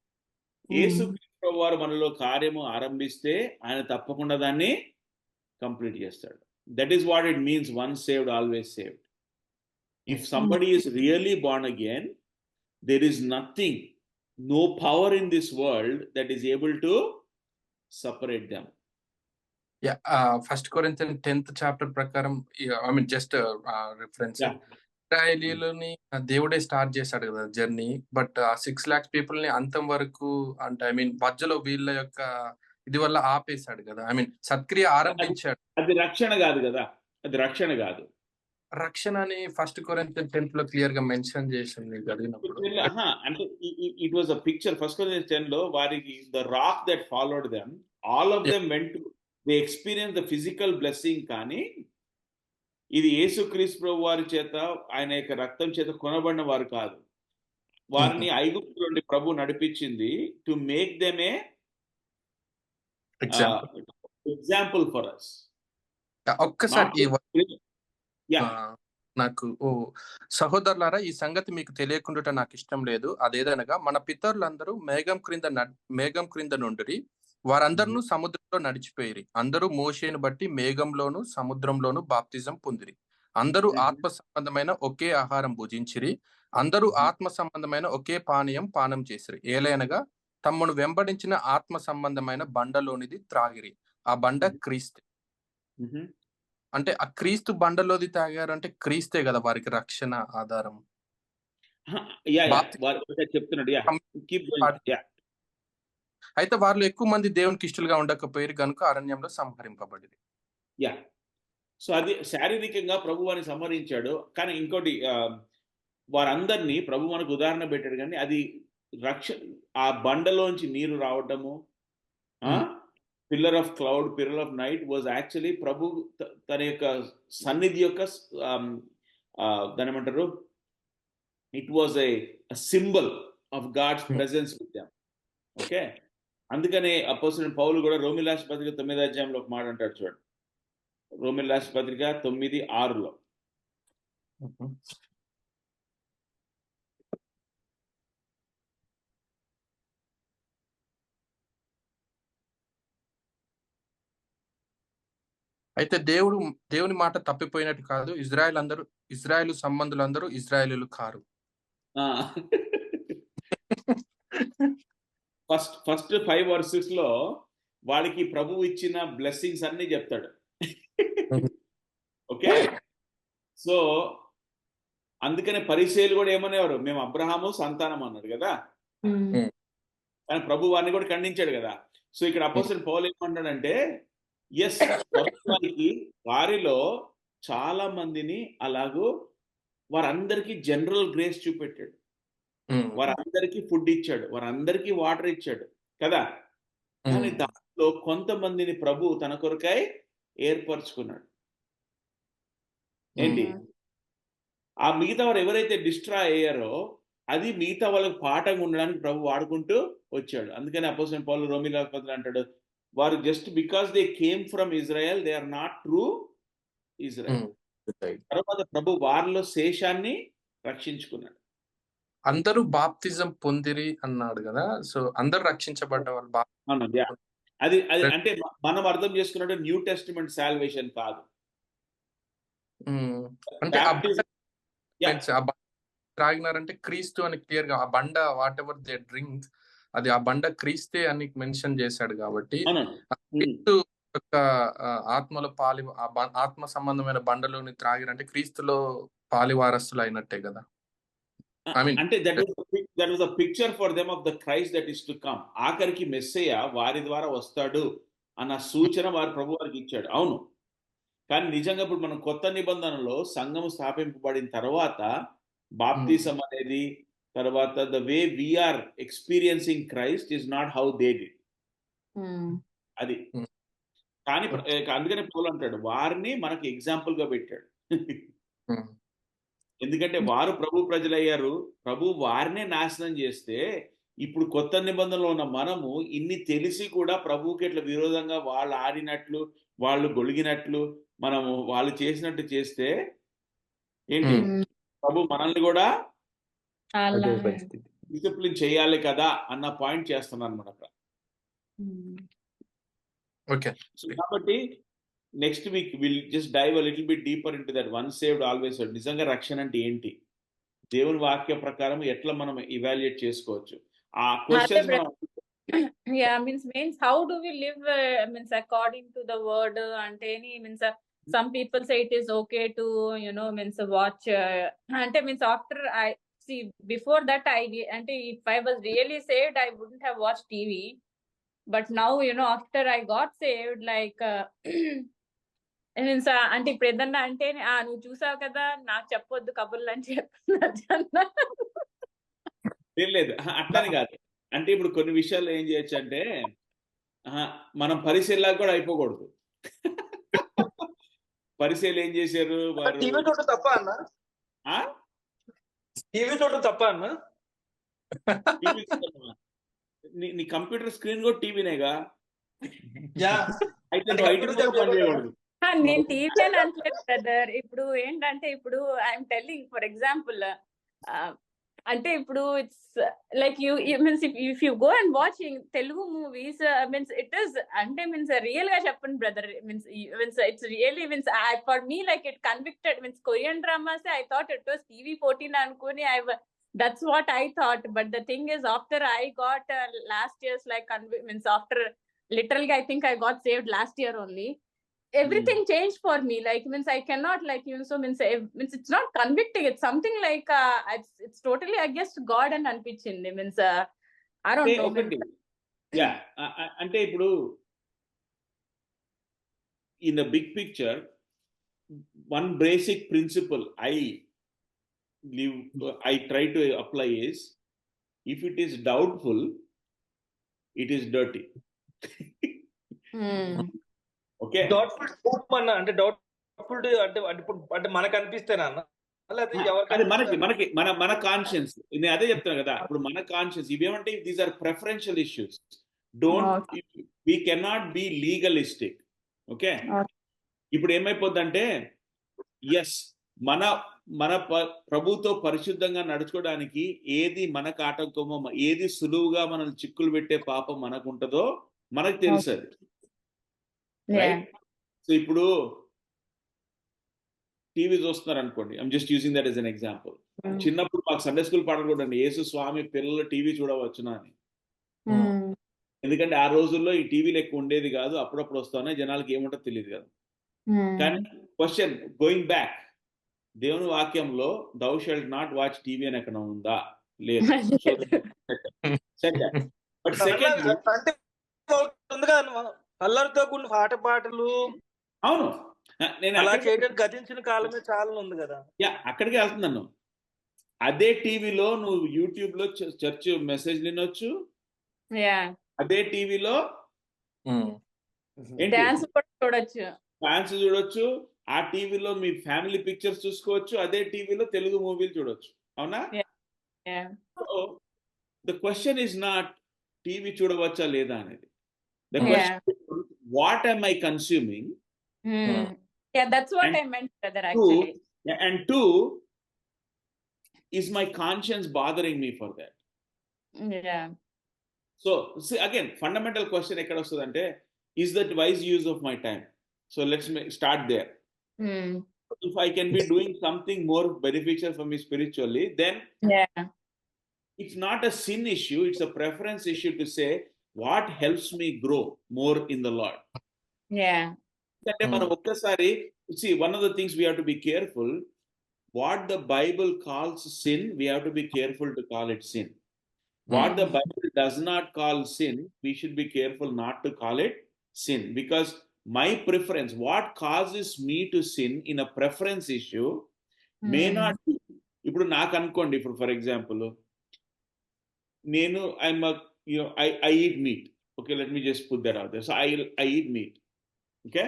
యేసుక్రీస్తు వారు మనలో కార్యము ఆరంభిస్తే ఆయన తప్పకుండా దాన్ని కంప్లీట్ చేస్తాడు. That is what it means, one saved always saved. If somebody is really born again, there is nothing, no power in this world that is able to separate them. Yeah, 1 Corinthians 10th chapter ప్రకారం, I mean just reference, ఇశ్రాయేలీయులని దేవుడే start చేశాడు కదా journey, but 6 lakhs people ని అంతం వరకు, అంటే I mean మధ్యలో వీళ్ళ యొక్క ఇది వల్ల ఆపేశాడు కదా, ఐ మీన్ సత్క్రియ ఆరంభించాడు. అది రక్షణ కాదు కదా, అది రక్షణ కాదు. రక్షణ అని 1 Corinthians 10 లో క్లియర్ గా మెన్షన్ చేసింది చదివినప్పుడు. అంటే it was a picture. 1 Corinthians 10 లో వారికి the rock that followed them, all of them went to they experience the physical blessing. కానీ ఇది యేసుక్రీస్తు ప్రభు వారి చేత, ఆయన యొక్క రక్తం చేత కొనబడిన వారు కాదు. వారిని ఐగుప్తు నుండి ప్రభు నడిపించింది to make them A example for us. ఒక్కసారి నాకు సహోదరులారా, ఈ సంగతి మీకు తెలియకుండా నాకు ఇష్టం లేదు. అదేదనగా మన పితరులందరూ మేఘం క్రింద నుండి వారందరూ సముద్రంలో నడిచిపోయిరి. అందరూ మోషేను బట్టి మేఘంలోను సముద్రంలోను బాప్తిజం పొందిరి. అందరూ ఆత్మ సంబంధమైన ఒకే ఆహారం భుజించిరి. అందరూ ఆత్మ సంబంధమైన ఒకే పానీయం పానం చేసిరి. ఏలైనగా తమను వెంబడించిన ఆత్మ సంబంధమైన బండలోనిది త్రాగిరి. ఆ బండ క్రీస్తే. అంటే ఆ క్రీస్తు బండలోది తాగారు అంటే క్రీస్తే కదా వారికి రక్షణ ఆధారం. అయితే వాళ్ళు ఎక్కువ మంది దేవునికి ఇష్టలుగా ఉండకపోయారు కనుక అరణ్యంలో సంహరింపబడింది. యా, సో అది శారీరకంగా ప్రభు వారిని సంహరించాడు. కానీ ఇంకోటి, వారందరినీ ప్రభు మనకు ఉదాహరణ పెట్టాడు. కానీ అది ఆ బండలోంచి నీరు రావటము, pillar of cloud, pillar of night was actually ప్రభు తన యొక్క సన్నిధి యొక్క దాని ఏమంటారు, it was a symbol of God's presence with them. Okay, అందుకనే అపోస్తలుడైన పౌలు కూడా రోమీయులకు రాసిన పత్రిక 9వ అధ్యాయంలో ఒక మాట అంటాడు చూడండి. రోమీయులకు రాసిన పత్రిక 9:6. అయితే దేవుని మాట తప్పిపోయినట్టు కాదు. ఇజ్రాయేలు సంబంధులందరూ ఇజ్రాయేలీలు కారు. ఫస్ట్ 5 verses లో వాడికి ప్రభువు ఇచ్చిన బ్లెస్సింగ్స్ అన్ని చెప్తాడు. ఓకే, సో అందుకనే పరిసయ్యులు కూడా ఏమనేవారు, మేము అబ్రహాము సంతానం అన్నాడు కదా. కానీ ప్రభు వారిని కూడా ఖండించాడు కదా. సో ఇక్కడ అపోస్తలుడైన పౌలు ఏమంటాడంటే, ఎస్, వారిలో చాలా మందిని అలాగూ వారందరికీ జనరల్ గ్రేస్ చూపెట్టాడు. వారందరికీ ఫుడ్ ఇచ్చాడు, వారందరికీ వాటర్ ఇచ్చాడు కదా. కానీ దాంట్లో కొంతమందిని ప్రభు తన కొరకై ఏర్పరచుకున్నాడు. ఏంటి, ఆ మిగతా వారు ఎవరైతే డిస్ట్రాయ్ అయ్యారో అది మిగతా వాళ్ళకి పాఠంగా ఉండడానికి ప్రభు వాడుకుంటూ వచ్చాడు. అందుకని అపోస్తలుడైన పౌలు రోమీయులకు పత్రికలో అంటాడు, వారు just because they came from Israel they are not true Israel. తర్వాత ప్రభు వారిలో శేషాన్ని రక్షించుకున్నాడు. అందరూ బాప్తిజం పొందిరి అన్నాడు కదా. సో అందరూ రక్షించబడ్డ వాళ్ళు. అది అంటే మనం అర్థం చేసుకున్నట్టు న్యూ టెస్టిమెంట్ సాల్వేషన్ కాదు. అంటే త్రాగినారంటే క్రీస్తు అని క్లియర్ గా, ఆ బండ వాట్ ఎవర్ దే డ్రింక్ అది ఆ బండ క్రీస్తే అని మెన్షన్ చేశాడు. కాబట్టి క్రీస్తు యొక్క ఆత్మలో ఆత్మ సంబంధమైన బండలోని త్రాగిరంటే క్రీస్తులో పాలివారస్తులు అయినట్టే కదా. అంటే that was a picture for them of the Christ that is to come. ఆఖరికి మెస్సయ్య వారి ద్వారా వస్తాడు అన్న సూచన వారి ప్రభు వారికి ఇచ్చాడు. అవును, కానీ నిజంగా ఇప్పుడు మనం కొత్త నిబంధనలో సంఘం స్థాపింపబడిన తర్వాత బాప్తిసం అనేది, తర్వాత the way we are experiencing Christ is not how they did. అది కానీ అందుకనే పౌలు అంటాడు వారిని మనకి ఎగ్జాంపుల్ గా పెట్టాడు. ఎందుకంటే వారు ప్రభు ప్రజలయ్యారు, ప్రభు వారినే నాశనం చేస్తే ఇప్పుడు కొత్త నిబంధనలో ఉన్న మనము ఇన్ని తెలిసి కూడా ప్రభువుకి ఇట్లా విరోధంగా వాళ్ళు ఆడినట్లు, వాళ్ళు గొలిగినట్లు, మనము వాళ్ళు చేసినట్టు చేస్తే ఏంటి, ప్రభు మనల్ని కూడా డిసిప్లిన్ చేయాలి కదా అన్న పాయింట్ చేస్తున్నాను మనం అక్కడ. ఓకే, సో కాబట్టి next week will just dive a little bit deeper into that one saved always saved. నిజంగా రక్షణ అంటే ఏంటి, దేవుని వాక్య ప్రకారం ఎట్లా మనం ఇవాల్యుయేట్ చేసుకోవచ్చు, ఆ క్వశ్చన్స్ మనం. Yeah, means how do we live means according to the word, ante means some people say it is okay to means watch ante means after I see before that ante if I was really saved I wouldn't have watched TV, but now after I got saved, like means అంటే ఇప్పుడు ఏదన్నా అంటే నువ్వు చూసావు కదా నాకు చెప్పొద్దు కబుర్లు అని చెప్తున్నా. లేదు అట్లని కాదు. అంటే ఇప్పుడు కొన్ని విషయాల్లో ఏం చేయొచ్చు అంటే మనం పరిశీలన కూడా అయిపోకూడదు. పరిశీలన ఏం చేశారు వారు? టీవీ చూడటం తప్ప అన్న? టీవీ చూడటం తప్ప అన్న? నీ కంప్యూటర్ స్క్రీన్ కూడా టీవీనేగా. అయితే నేను టీవీ అని అనట్లేదు బ్రదర్. ఇప్పుడు ఏంటంటే ఇప్పుడు ఐఎమ్ టెల్లింగ్ ఫర్ ఎగ్జాంపుల్ అంటే ఇప్పుడు it's like you means if you go and watching Telugu movies means it is అంటే మీన్స్ రియల్ గా చెప్పండి brother. Means it's really means for me like it convicted means Korean dramas I thought it was TV14 అనుకుని that's what I thought. But the thing is, after I got last year's like means after literally I think I got saved last year only. Everything changed for me. Like means I cannot like so means it's not convicting. It's something like it's totally against God and అనిపించింది. Means I don't know. Yeah, అంటే ఇప్పుడు in the big picture, one basic principle I try to apply is, if it is doubtful, it is dirty. Okay, doubtful అంటే doubtful అంటే మనకు అనిపిస్తేనా అన్న? మనకి మన conscience, నేను అదే చెప్తాను కదా. ఇప్పుడు మన కాన్షియన్స్ ఇవేమంటే these are preferential issues. Don't we cannot be legalistic. Okay, ఇప్పుడు ఏమైపోద్దంటే ఎస్ మన ప్రభుతో పరిశుద్ధంగా నడుచుకోవడానికి ఏది మనకు ఆటంకమో, ఏది సులువుగా మనల్ని చిక్కులు పెట్టే పాపం మనకు ఉంటుందో మనకు తెలుసు. సో ఇప్పుడు టీవీ చూస్తున్నారు అనుకోండి, I'm just using that as an example. చిన్నప్పుడు మాకు సండే స్కూల్ పాటలు కూడా అండి, యేసు స్వామి పిల్లలు టీవీ చూడవచ్చునా అని. ఎందుకంటే ఆ రోజుల్లో ఈ టీవీలు ఎక్కువ ఉండేది కాదు, అప్పుడప్పుడు వస్తానే, జనాలకి ఏముంటో తెలియదు కదా. కానీ క్వశ్చన్ గోయింగ్ బ్యాక్, దేవుని వాక్యంలో thou shalt not watch TV అని ఎక్కడ ఉందా? లేదు. బట్ సెకండ్ అంటే ఉంది కదా అల్లరితో కూడిన పాట పాటలు. అవును, నేను అలా చేయడం గతించిన కాలమే చాలా ఉంది కదా. అక్కడికి వెళ్తున్నాను. అదే టీవీలో నువ్వు యూట్యూబ్ లో చర్చ్ మెసేజ్ వినొచ్చు, అదే టీవీలో డాన్స్ చూడొచ్చు, ఆ టీవీలో మీ ఫ్యామిలీ పిక్చర్స్ చూసుకోవచ్చు, అదే టీవీలో తెలుగు మూవీలు చూడొచ్చు. అవునా? The question is not TV చూడవచ్చా లేదా అనేది. The question what am I consuming? That's what I meant, brother, actually. And two, is my conscience bothering me for that? So see, again, fundamental question ekkada ostadante, is that wise use of my time? So let's start there. If I can be doing something more beneficial for me spiritually, then it's not a sin issue, it's a preference issue to say what helps me grow more in the Lord. అంటే మనం ఒక్కసారి see, one of the things we have to be careful, what the Bible calls sin, we have to be careful to call it sin. What the Bible does not call sin, we should be careful not to call it sin, because my preference, what causes me to sin in a preference issue may not be. ఇప్పుడు నాకు అనుకోండి, ఇప్పుడు for example నేను I eat meat. Okay, let me just put that out there. So I eat meat. Okay,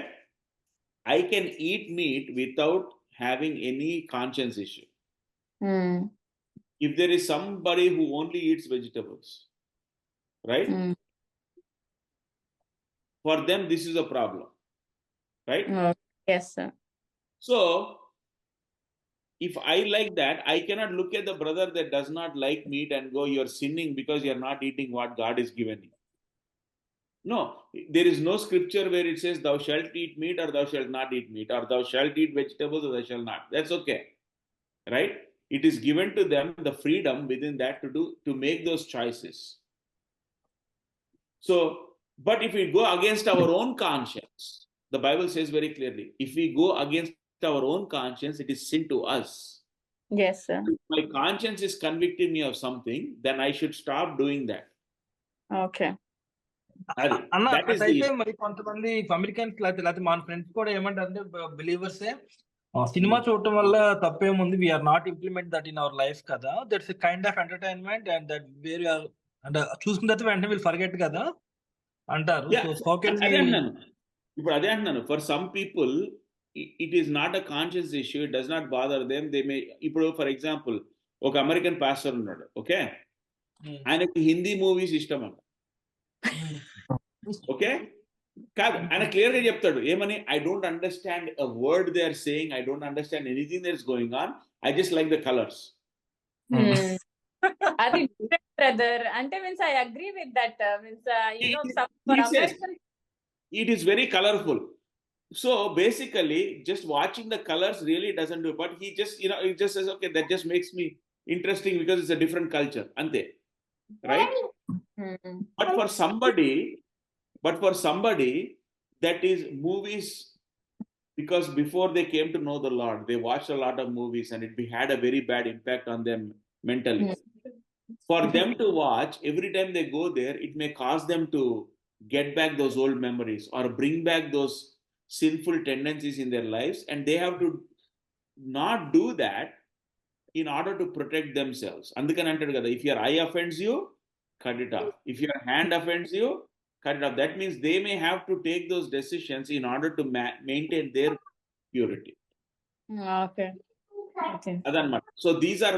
I can eat meat without having any conscience issue. If there is somebody who only eats vegetables, right? For them this is a problem, right? Yes, sir. So if I like that, I cannot look at the brother that does not like meat and go, you're sinning because you're not eating what God has given you. No, there is no scripture where it says thou shalt eat meat or thou shalt not eat meat, or thou shalt eat vegetables or thou shalt not. That's okay, right? It is given to them the freedom within that to make those choices. So, but if we go against our own conscience, the Bible says very clearly, if we go against our own conscience, it is sin to us. Yes, sir. If my conscience is convicting me of something, then I should stop doing that. Okay. అది అన్న that is the అట్లయితే మరి కొంతమంది Americans లేకపోతే మన friends కూడా ఏమంటారంటే బిలీవర్సే cinema చూడటం వల్ల తప్పేముంది, we are not implement that in our life కదా, that's kind of entertainment and that where అంటే చూసుకున్న తర్వాత వెంటనే వీళ్ళు ఫర్గెట్ కదా అంటారు. Yeah, సో హౌ కెన్ అదే అంటున్నాను. ఇప్పుడు అదే అంటున్నాను, for some people it is not a conscious issue, it does not bother them. They may, ఇప్పుడు ఫర్ ఎగ్జాంపుల్ ఒక అమెరికన్ పాస్టర్ ఉన్నాడు, ఓకే, ఆయనకి హిందీ మూవీస్ ఇష్టం అంట, ఓకే, కాదు, ఆయన క్లియర్ గా చెప్తాడు ఏమని, I don't understand a word they are saying, I don't understand anything that is going on, I just like the colours. అది బ్రదర్ అంటే means I agree with that means He says it is very colorful. So basically, just watching the colors really doesn't do. But he just, he just says, okay, that just makes me interesting because it's a different culture, ante, right? But for somebody that is movies, because before they came to know the Lord, they watched a lot of movies and it had a very bad impact on them mentally. For them to watch every time they go there, it may cause them to get back those old memories or bring back those sinful tendencies in their lives, and they have to not do that in order to protect themselves. Andukani antadu kada, if your eye offends you, cut it off. If your hand offends you, cut it off. That means they may have to take those decisions in order to maintain their purity. Okay. Adanమాట. So these are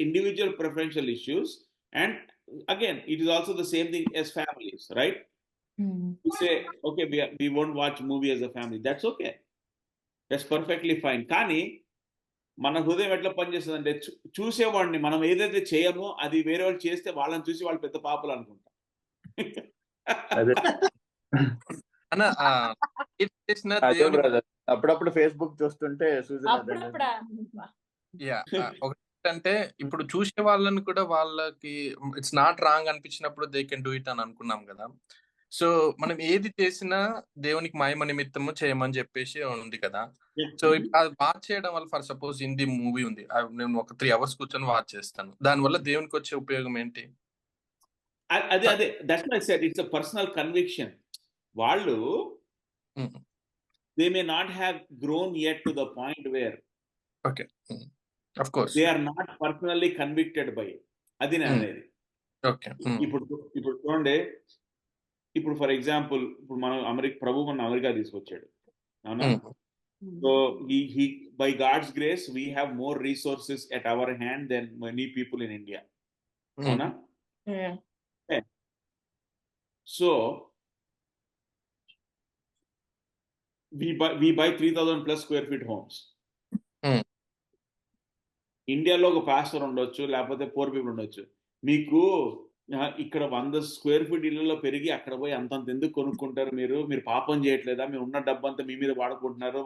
individual preferential issues, and again, it is also the same thing as families, right? You say, okay, we won't watch movie as a family. That's okay. That's perfectly fine. కానీ మన హృదయం ఎట్లా పనిచేస్తుంది అంటే, చూసేవాడిని మనం ఏదైతే చేయమో అది వేరే వాళ్ళు చేస్తే వాళ్ళని చూసి వాళ్ళు పెద్ద పాపలు అనుకుంటాం. అప్పుడప్పుడు ఫేస్బుక్ చూస్తుంటే ఒకటంటే ఇప్పుడు చూసే వాళ్ళని కూడా వాళ్ళకి ఇట్స్ నాట్ రాంగ్ అనిపించినప్పుడు దే కెన్ డూ ఇట్ అని అనుకున్నాం కదా. సో మనం ఏది చేసినా దేవునికి మహిమ నిమిత్తము చేయమని చెప్పేసి ఉంది కదా. సో అది వాచ్ చేయడం వల్ల, ఫర్ సపోజ్ హిందీ మూవీ ఉంది, నేను ఒక 3 hours కూర్చొని వాచ్ చేస్తాను, దాని వల్ల దేవునికి వచ్చే ఉపయోగం ఏంటి? అదే that's why I said it's a personal conviction. వాళ్ళు they may not have grown yet to the point where, okay, of course, they are not personally convicted by it. Adi na anedi. Okay. ఇప్పుడు చూడండి, ఇప్పుడు for example ఇప్పుడు మనం ప్రభు మన America తీసుకొచ్చాడు, అవునా? So he by God's grace we have more resources at our hand than many people in India, అవునా? Okay. So we buy 3,000 plus square feet homes. ఇండియాలో ఒక పాస్టర్ ఉండొచ్చు, లేకపోతే పూర్ పీపుల్ ఉండొచ్చు. మీకు ఇక్కడ 100 square feet ఇళ్లలో పెరిగి అక్కడ పోయి అంతంత ఎందుకు కొనుక్కుంటారు? మీరు పాపం చేయట్లేదా? మీరు ఉన్న డబ్బంతా మీ మీద వాడుకుంటున్నారు,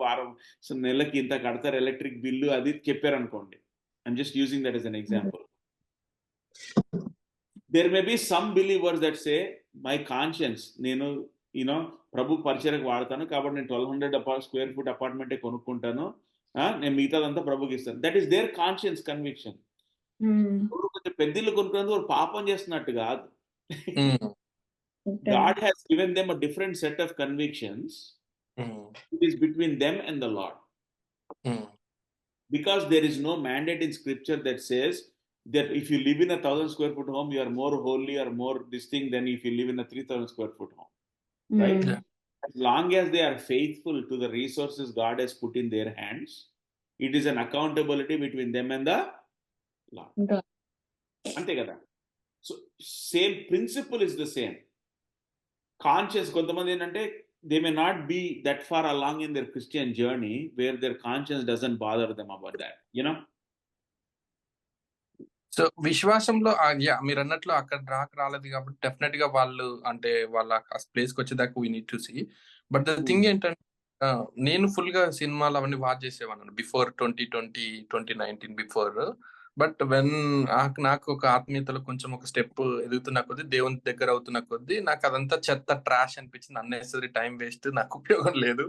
నెలకి ఇంత కడతారు ఎలక్ట్రిక్ బిల్లు, అది చెప్పారు అనుకోండి. I'm just using that as an example. There may be some believers that say, my conscience, నేను ప్రభు పరిచయకు వాడతాను కాబట్టి నేను 1,200 square foot అపార్ట్మెంటే కొనుక్కుంటాను, నేను మిగతాదంతా ప్రభుకి ఇస్తాను. That is their conscience conviction. కొంచెం పెద్దలు కొనుక్కున్నందుకు వారు పాపం చేస్తున్నట్టు కాదు. God has given them a different set of convictions. It is between them and the Lord. Because there is no mandate in scripture that says that if you live in a 1,000 square foot home, you are more holy or more distinct than if you live in a 3,000 square foot home. Right? As long as they are faithful to the resources God has put in their hands, it is an accountability between them and the Lord. Ante kada. So same principle is the same. Conscious, kontamandi enante they may not be that far along in their Christian journey where their conscience doesn't bother them about that, so విశ్వాసంలో మీరు అన్నట్లు అక్కడ రాలేదు కాబట్టి definite గా వాళ్ళు అంటే వాళ్ళ ప్లేస్ కి వచ్చేదాకా we need to see. But the thing ఏంటంటే నేను ఫుల్ గా సినిమాలు అవన్నీ వాచ్ చేసేవాను బిఫోర్ 2020, 2019 బిఫోర్. బట్ వెన్ నాకు ఒక ఆత్మీయతలో కొంచెం ఒక స్టెప్ ఎదుగుతున్న కొద్దీ, దేవుని దగ్గర అవుతున్న కొద్దీ నాకు అదంతా చెత్త ట్రాష్ అనిపించింది, అన్నెసరీ టైం వేస్ట్, నాకు ఉపయోగం లేదు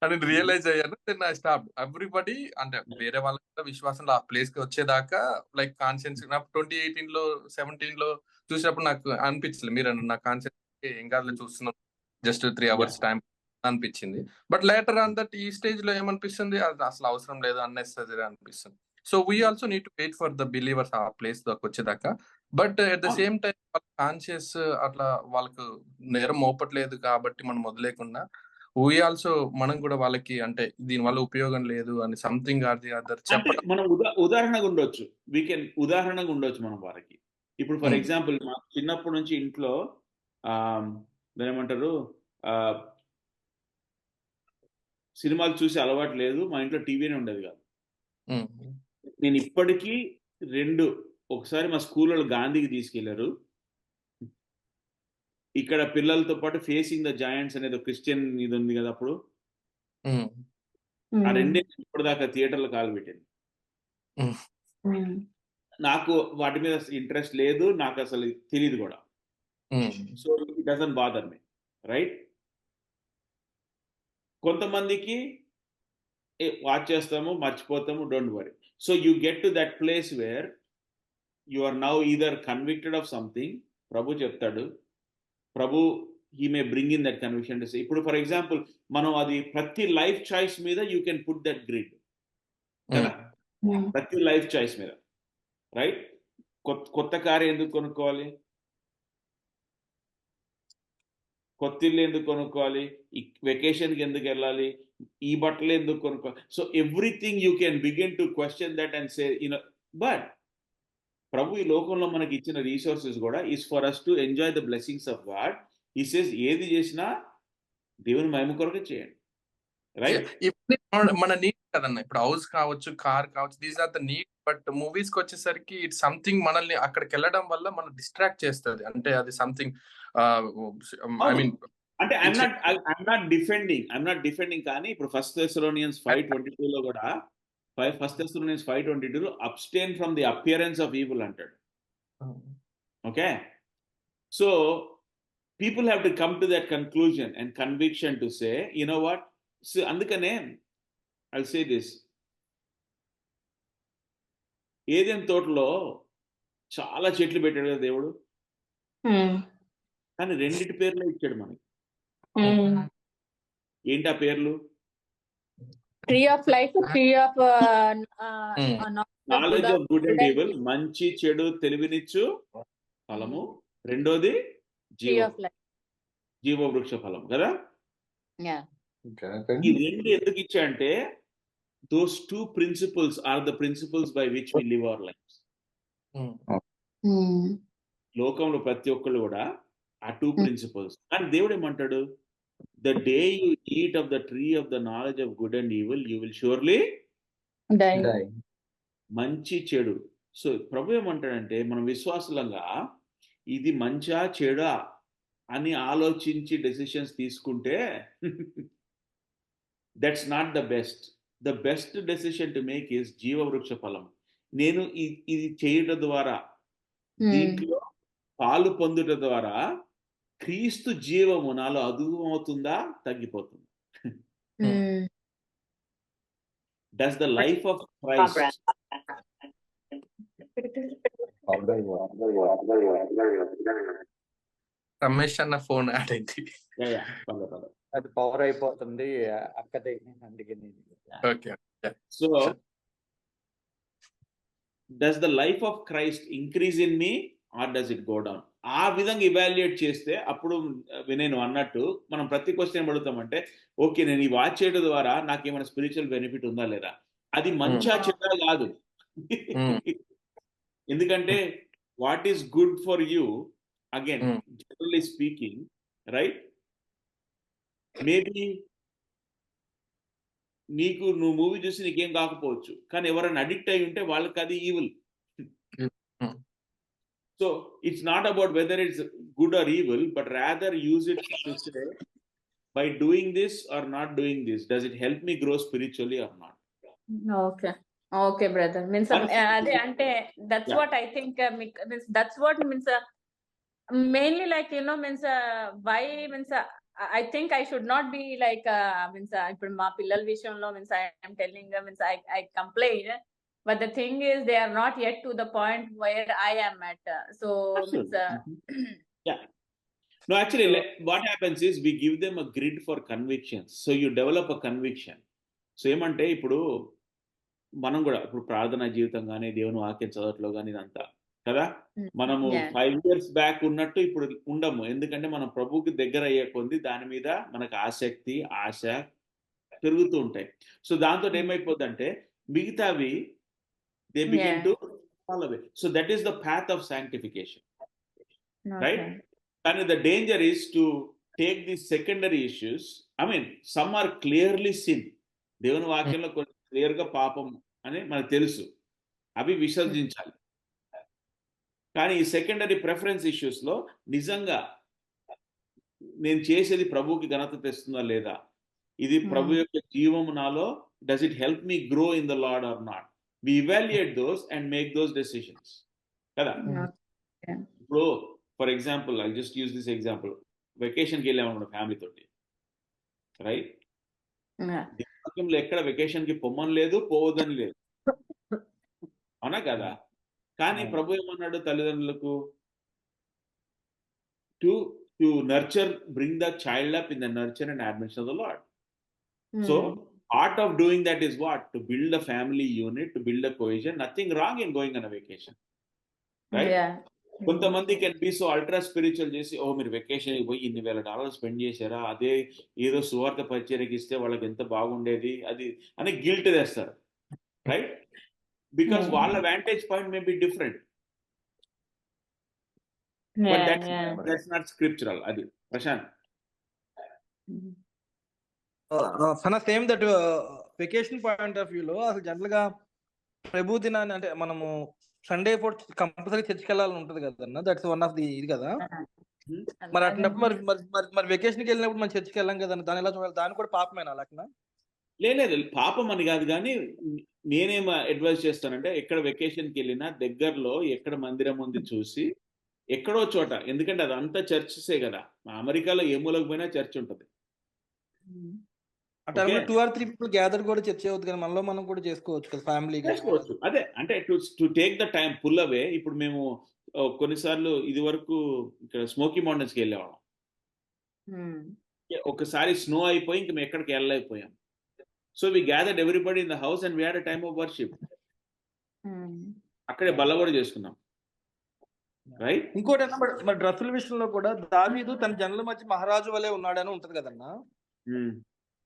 అని రియలైజ్ అయ్యాను. Then I stop. ఎవ్రీబడి అంటే వేరే వాళ్ళ విశ్వాసంలో ఆ ప్లేస్ కి వచ్చేదాకా లైక్ కాన్షియన్స్ నాకు 2018 లో 17 లో చూసినప్పుడు నాకు అనిపించలేదు, మీరు నా కాన్షియన్స్ ఏం కాదులే చూస్తున్నాం, జస్ట్ 3 hours టైం అనిపించింది. బట్ లేటర్ ఆన్ దట్ ఈ స్టేజ్ లో ఏమనిపిస్తుంది, అది అసలు అవసరం లేదు, అన్నెసరీ అనిపిస్తుంది. So we also need to wait for the believers ఆ ప్లేస్ దాకా వచ్చేదాకా. But at the same time వాళ్ళ కాన్షియస్ అట్లా వాళ్ళకు నేరం మోపట్లేదు కాబట్టి మనం వదిలేకుండా వీ ఆల్సో మనం కూడా వాళ్ళకి అంటే దీని వల్ల ఉపయోగం లేదు అని సంథింగ్ ఆర్ ది అదర్ అంటే చెప్పడం. మనం ఉదాహరణగా ఉండొచ్చు, ఉదాహరణగా ఉండొచ్చు మనం వారికి. ఇప్పుడు ఫర్ ఎగ్జాంపుల్ మా చిన్నప్పటి నుంచి ఇంట్లో దాని ఏమంటారు, సినిమాలు చూసే అలవాటు లేదు, మా ఇంట్లో టీవీనే ఉండేది కాదు. నేను ఇప్పటికీ ఒకసారి మా స్కూల్లో గాంధీకి తీసుకెళ్లారు, ఇక్కడ పిల్లలతో పాటు ఫేసింగ్ ద జాయింట్స్ అనేది క్రిస్టియన్ ఇది ఉంది కదా, అప్పుడు ఆ రెండే ఇప్పటిదాకా థియేటర్లో కాలు పెట్టింది. నాకు వాటి మీద ఇంట్రెస్ట్ లేదు, నాకు అసలు తెలియదు కూడా. So it doesn't bother me, right? కొంతమందికి వాచ్ చేస్తాము, మర్చిపోతాము, don't worry. So you get to that place where you are now either convicted of something. ప్రభు చెప్తాడు, ప్రభు he may bring in that conviction to say. ఇప్పుడు for example మనం అది ప్రతి లైఫ్ చాయిస్ మీద you can put that grid కదా, ప్రతి లైఫ్ చాయిస్ మీద, రైట్? కొత్త కారు ఎందుకు కొనుక్కోవాలి, కొత్త ఇల్లు ఎందుకు కొనుక్కోవాలి, వెకేషన్కి ఎందుకు వెళ్ళాలి, ఈ బట్టలు ఎందుకు కొనుక్కోవాలి. So everything you can begin to question that and say you know. But ప్రభు ఈ లోకంలో మనకి ఇచ్చిన రీసోర్సెస్ కూడా is for us to enjoy the blessings of God. He says ఏది చేసినా దేవుని మహిమ కొరకు చేయండి, రైట్? మన నీడ్ కదన్న, ఇప్పుడు హౌస్ కావచ్చు, కార్ కావచ్చు, these are the need. But movies కి వచ్చేసరికి ఇట్స్ సంథింగ్ మనల్ని అక్కడికి వెళ్ళడం వల్ల మనం డిస్ట్రాక్ట్ చేస్తుంది. అంటే అది సంథింగ్ ఐ మీన్ అంటే ఐఎమ్ నాట్ డిఫెండింగ్ కానీ ఇప్పుడు ఫస్ట్ థెస్సలోనియన్స్ 5:22 లో కూడా, ఫస్ట్ థెస్సలోనియన్స్ 5:22 లో abstain from the appearance of evil అంటాడు. Okay, so people have to come to that conclusion and conviction to say you know what. So అందుకనే I say this, Eden తోటలో చాలా చెట్లు పెట్టాడు కదా దేవుడు, కానీ 2 పేర్లే ఇచ్చాడు మనకి. ఏంటి ఆ పేర్లు? Tree of life, tree of knowledge of good and evil, మంచి చెడు తెలివినిచ్చు ఫలము. రెండోది జీవవృక్ష ఫలం కదా. ఈ 2 ఎందుకు ఇచ్చా అంటే those 2 principles are the principles by which we live our lives. లోకంలో ప్రతి ఒక్కళ్ళు కూడా ఆ 2 principles. కానీ దేవుడు ఏమంటాడు, the day you eat of the tree of the knowledge of good and evil you will surely die. మంచి చెడు. సో ప్రభు ఏమంటాడంటే మనం విశ్వాసులంగా ఇది మంచా చెడా అని ఆలోచించి డెసిషన్స్ తీసుకుంటే that's not the best. The best decision to make is జీవవృక్ష ఫలం. నేను ఇది చేయడం ద్వారా, దీంట్లో పాలు పొందుట ద్వారా క్రీస్తు జీవము నాలో అదుమవుతుందా, తగ్గిపోతుంది? Does the life of Christ Ramesh అన్న ఫోన్ యాడ్ అయింది, అది పవర్ అయిపోతుంది అక్కడే, అందుకే. Okay, so does the life of Christ increase in me or does it go down? ఆ విధంగా ఇవాల్యుయేట్ చేస్తే అప్పుడు నేను అన్నట్టు మనం ప్రతి క్వశ్చన్ అడుగుతామంటే, ఓకే నేను ఈ వాచ్ చేయడం ద్వారా నాకు ఏమైనా స్పిరిచువల్ బెనిఫిట్ ఉందా లేదా, అది మంచా చెడ్డా కాదు. ఎందుకంటే what is good for you, again generally speaking, right? Maybe నువ్వు మూవీ చూసి నీకేం కాకపోవచ్చు, కానీ ఎవరైనా అడిక్ట్ అయి ఉంటే వాళ్ళకి అది evil. So it's not about whether it's good or evil, but rather use it to say by doing this or not doing this, does it help me grow spiritually or not? Okay brother, means అదే అంటే that's what I think means that's what means mainly like you know means why means I think I should not be like means ఇప్పుడు మా పిల్లల విషయంలో means I am telling means I complain, but the thing is they are not yet to the point where I am at. So means yeah, No, actually, what happens is we give them a grid for convictions. So you develop a conviction. So ఏమంటే ఇప్పుడు మనం కూడా ఇప్పుడు ప్రార్థనా జీవితం కానీ దేవుని వాక్యం చదవట్లో కానీ ఇదంతా కదా, మనము 5 years బ్యాక్ ఉన్నట్టు ఇప్పుడు ఉండము. ఎందుకంటే మనం ప్రభువుకి దగ్గర అయ్యే కొద్ది దాని మీద మనకు ఆసక్తి, ఆశ పెరుగుతూ ఉంటాయి. సో దాంతో ఏమైపోతుందంటే మిగతావి they begin to follow away. So that is the path of sanctification, right? కానీ the danger is to take the secondary issues. I mean some are clearly sin. దేవుని వాక్యంలో కొంచెం క్లియర్ గా పాపం అని మనకు తెలుసు, అవి విసర్జించాలి. కానీ ఈ సెకండరీ ప్రిఫరెన్స్ ఇష్యూస్ లో నిజంగా నేను చేసేది ప్రభువుకి ఘనత తెస్తుందా లేదా, ఇది ప్రభు యొక్క జీవము నాలో, does it help me grow in the Lord or not? We evaluate those and make those decisions కదా. ఇప్పుడు for example I just use this example, వెకేషన్కి వెళ్ళామన్నమాట ఫ్యామిలీ తోటి, రైట్? వాక్యంలో ఎక్కడ వెకేషన్ కి పొమ్మని లేదు, పోవద్దని లేదు, అవునా కదా? కానీ ప్రభు ఏమన్నాడు తల్లిదండ్రులకు? To nurture, bring the child up in the nurture and admission of the Lord. So part of doing that is what? To build a family unit, to build a cohesion. Nothing wrong in going on a vacation, right? కొంతమంది can be so ultra spiritual చేసి, ఓ మీరు vacation పోయి $1,000 spend చేశారా, అదే ఏదో సువార్త పరిచర్యకి ఇస్తే వాళ్ళకి ఎంత బాగుండేది అది అని గిల్ట్ తెస్తారు, రైట్? బికాస్ వాళ్ళ vantage point may be different, but that's not scriptural. అది Prashant same that vacation point of వ్యూలో అసలు జనరల్ గా ప్రభు దినాన్ని అంటే మనము సండే పూట కంపల్సరీ చర్చికి వెళ్ళాలని ఉంటది కదన్నా, దట్స్ వన్ ఆఫ్ ది ఇది కదా. మరి అట్టినప్పుడు మరి వెకేషన్కి వెళ్ళినప్పుడు మనం చర్చికి వెళ్ళాం కదా, దాని ఎలా చూడాలి? దాని కూడా పాపమేనా అలాగనా? లేదు, పాపం అని కాదు. కానీ నేనేం అడ్వైజ్ చేస్తానంటే, ఎక్కడ వెకేషన్కి వెళ్ళినా దగ్గరలో ఎక్కడ మందిరం ఉంది చూసి ఎక్కడో చోట, ఎందుకంటే అదంతా చర్చెసే కదా. అమెరికాలో ఏ మూలకు పోయినా చర్చ్ ఉంటుంది. అంటే 2 or 3 people గ్యాదర్ కూడా చర్చ అవుతుంది కానీ మనలో మనం కూడా చేసుకోవచ్చు కదా, ఫ్యామిలీ చేసుకోవచ్చు. అదే అంటే to take the time pull away. ఇప్పుడు మేము కొన్నిసార్లు ఇది వరకు ఇక్కడ స్మోకీ మౌంటైన్స్కి వెళ్ళేవాళ్ళం. ఒకసారి స్నో అయిపోయి ఇంక మేము ఎక్కడికి వెళ్ళలేకపోయాం. So we gathered everybody in the house and we had a time of worship. అక్కడే బల్ల కూడా చేసుకున్నాం, రైట్? ఇంకోటి మరి డ్రెస్సుల విషయంలో కూడా దావీదు తన జనుల మధ్య మహారాజు వలె ఉన్నాడని ఉంటది కదన్నా.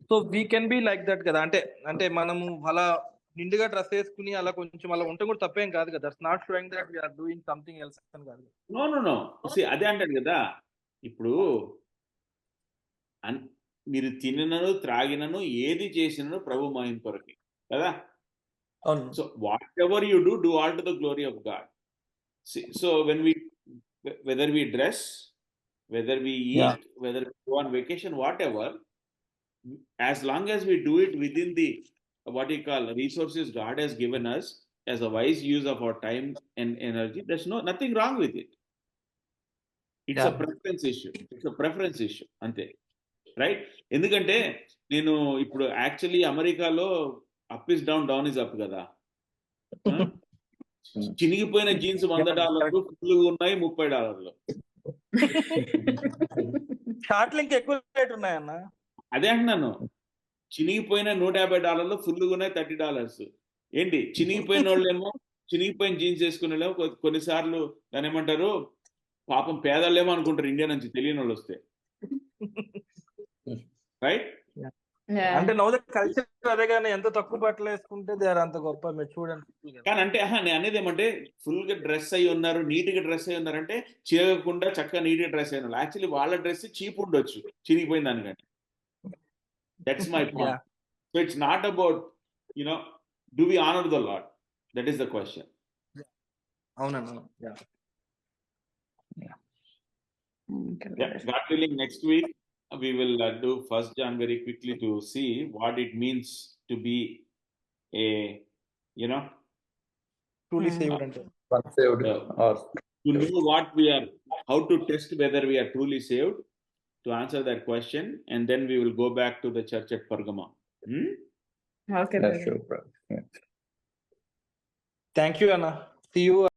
So we can be like that కదా, అంటే మనము అలా నిండుగా డ్రెస్ వేసుకుని అలా కొంచెం అలా ఉండటం కూడా తప్పేం కాదు కదా. That's not showing that we are doing something else అని కాదు. నో అదే అంటాడు కదా. ఇప్పుడు మీరు తినను త్రాగినను ఏది చేసినను ప్రభు మహిమ కొరకే కదా. So whatever you do all to the glory of God. So when we whether we dress, whether we eat, whether we go on vacation, whatever, as long as we do it within the what you call resources God has given us as a wise use of our time and energy, there's nothing wrong with it. It's a preference issue ante, right? ఎందుకంటే నేను ఇప్పుడు actually అమెరికాలో up is down, down is up కదా. చినిగిపోయిన jeans $100, full ఉన్నాయి $30. షార్ట్లు ఇంకా ఎక్కువ rate ఉన్నాయన్న. అదే అంటున్నాను, చినిగిపోయిన $150, ఫుల్గా ఉన్నాయి $30. ఏంటి చినిగిపోయిన వాళ్ళేమో, చినిగిపోయిన జీన్స్ వేసుకునే వాళ్ళేమో కొన్నిసార్లు దాని ఏమంటారు, పాపం పేదలేమో అనుకుంటారు ఇండియా నుంచి తెలియని వాళ్ళు వస్తే, రైట్? అంటే నౌ ద కల్చర్ అదే కానీ ఎంత తక్కువ బట్టలు వేసుకుంటే దే ఆర్ అంత గొప్ప. మీరు చూడండి. కానీ అంటే నేను అనేది ఏమంటే, ఫుల్ గా డ్రెస్ అయ్యి ఉన్నారు, నీట్ గా డ్రెస్ అయ్యి ఉన్నారంటే చిరగకుండా చక్కగా నీట్ గా డ్రెస్ అయ్యి ఉన్నారు. యాక్చువల్లీ వాళ్ళ డ్రెస్ చీప్ ఉండొచ్చు చినిగిపోయిన దానికంటే. That's my point. Yeah. So it's not about, do we honor the Lord? That is the question. Yeah. God willing, next week we will do 1 John very quickly to see what it means to be a, truly saved. Saved or to know what we are, how to test whether we are truly saved. To answer that question, and then we will go back to the church at Pergamum. Okay. sure. Thank you, Anna. See you.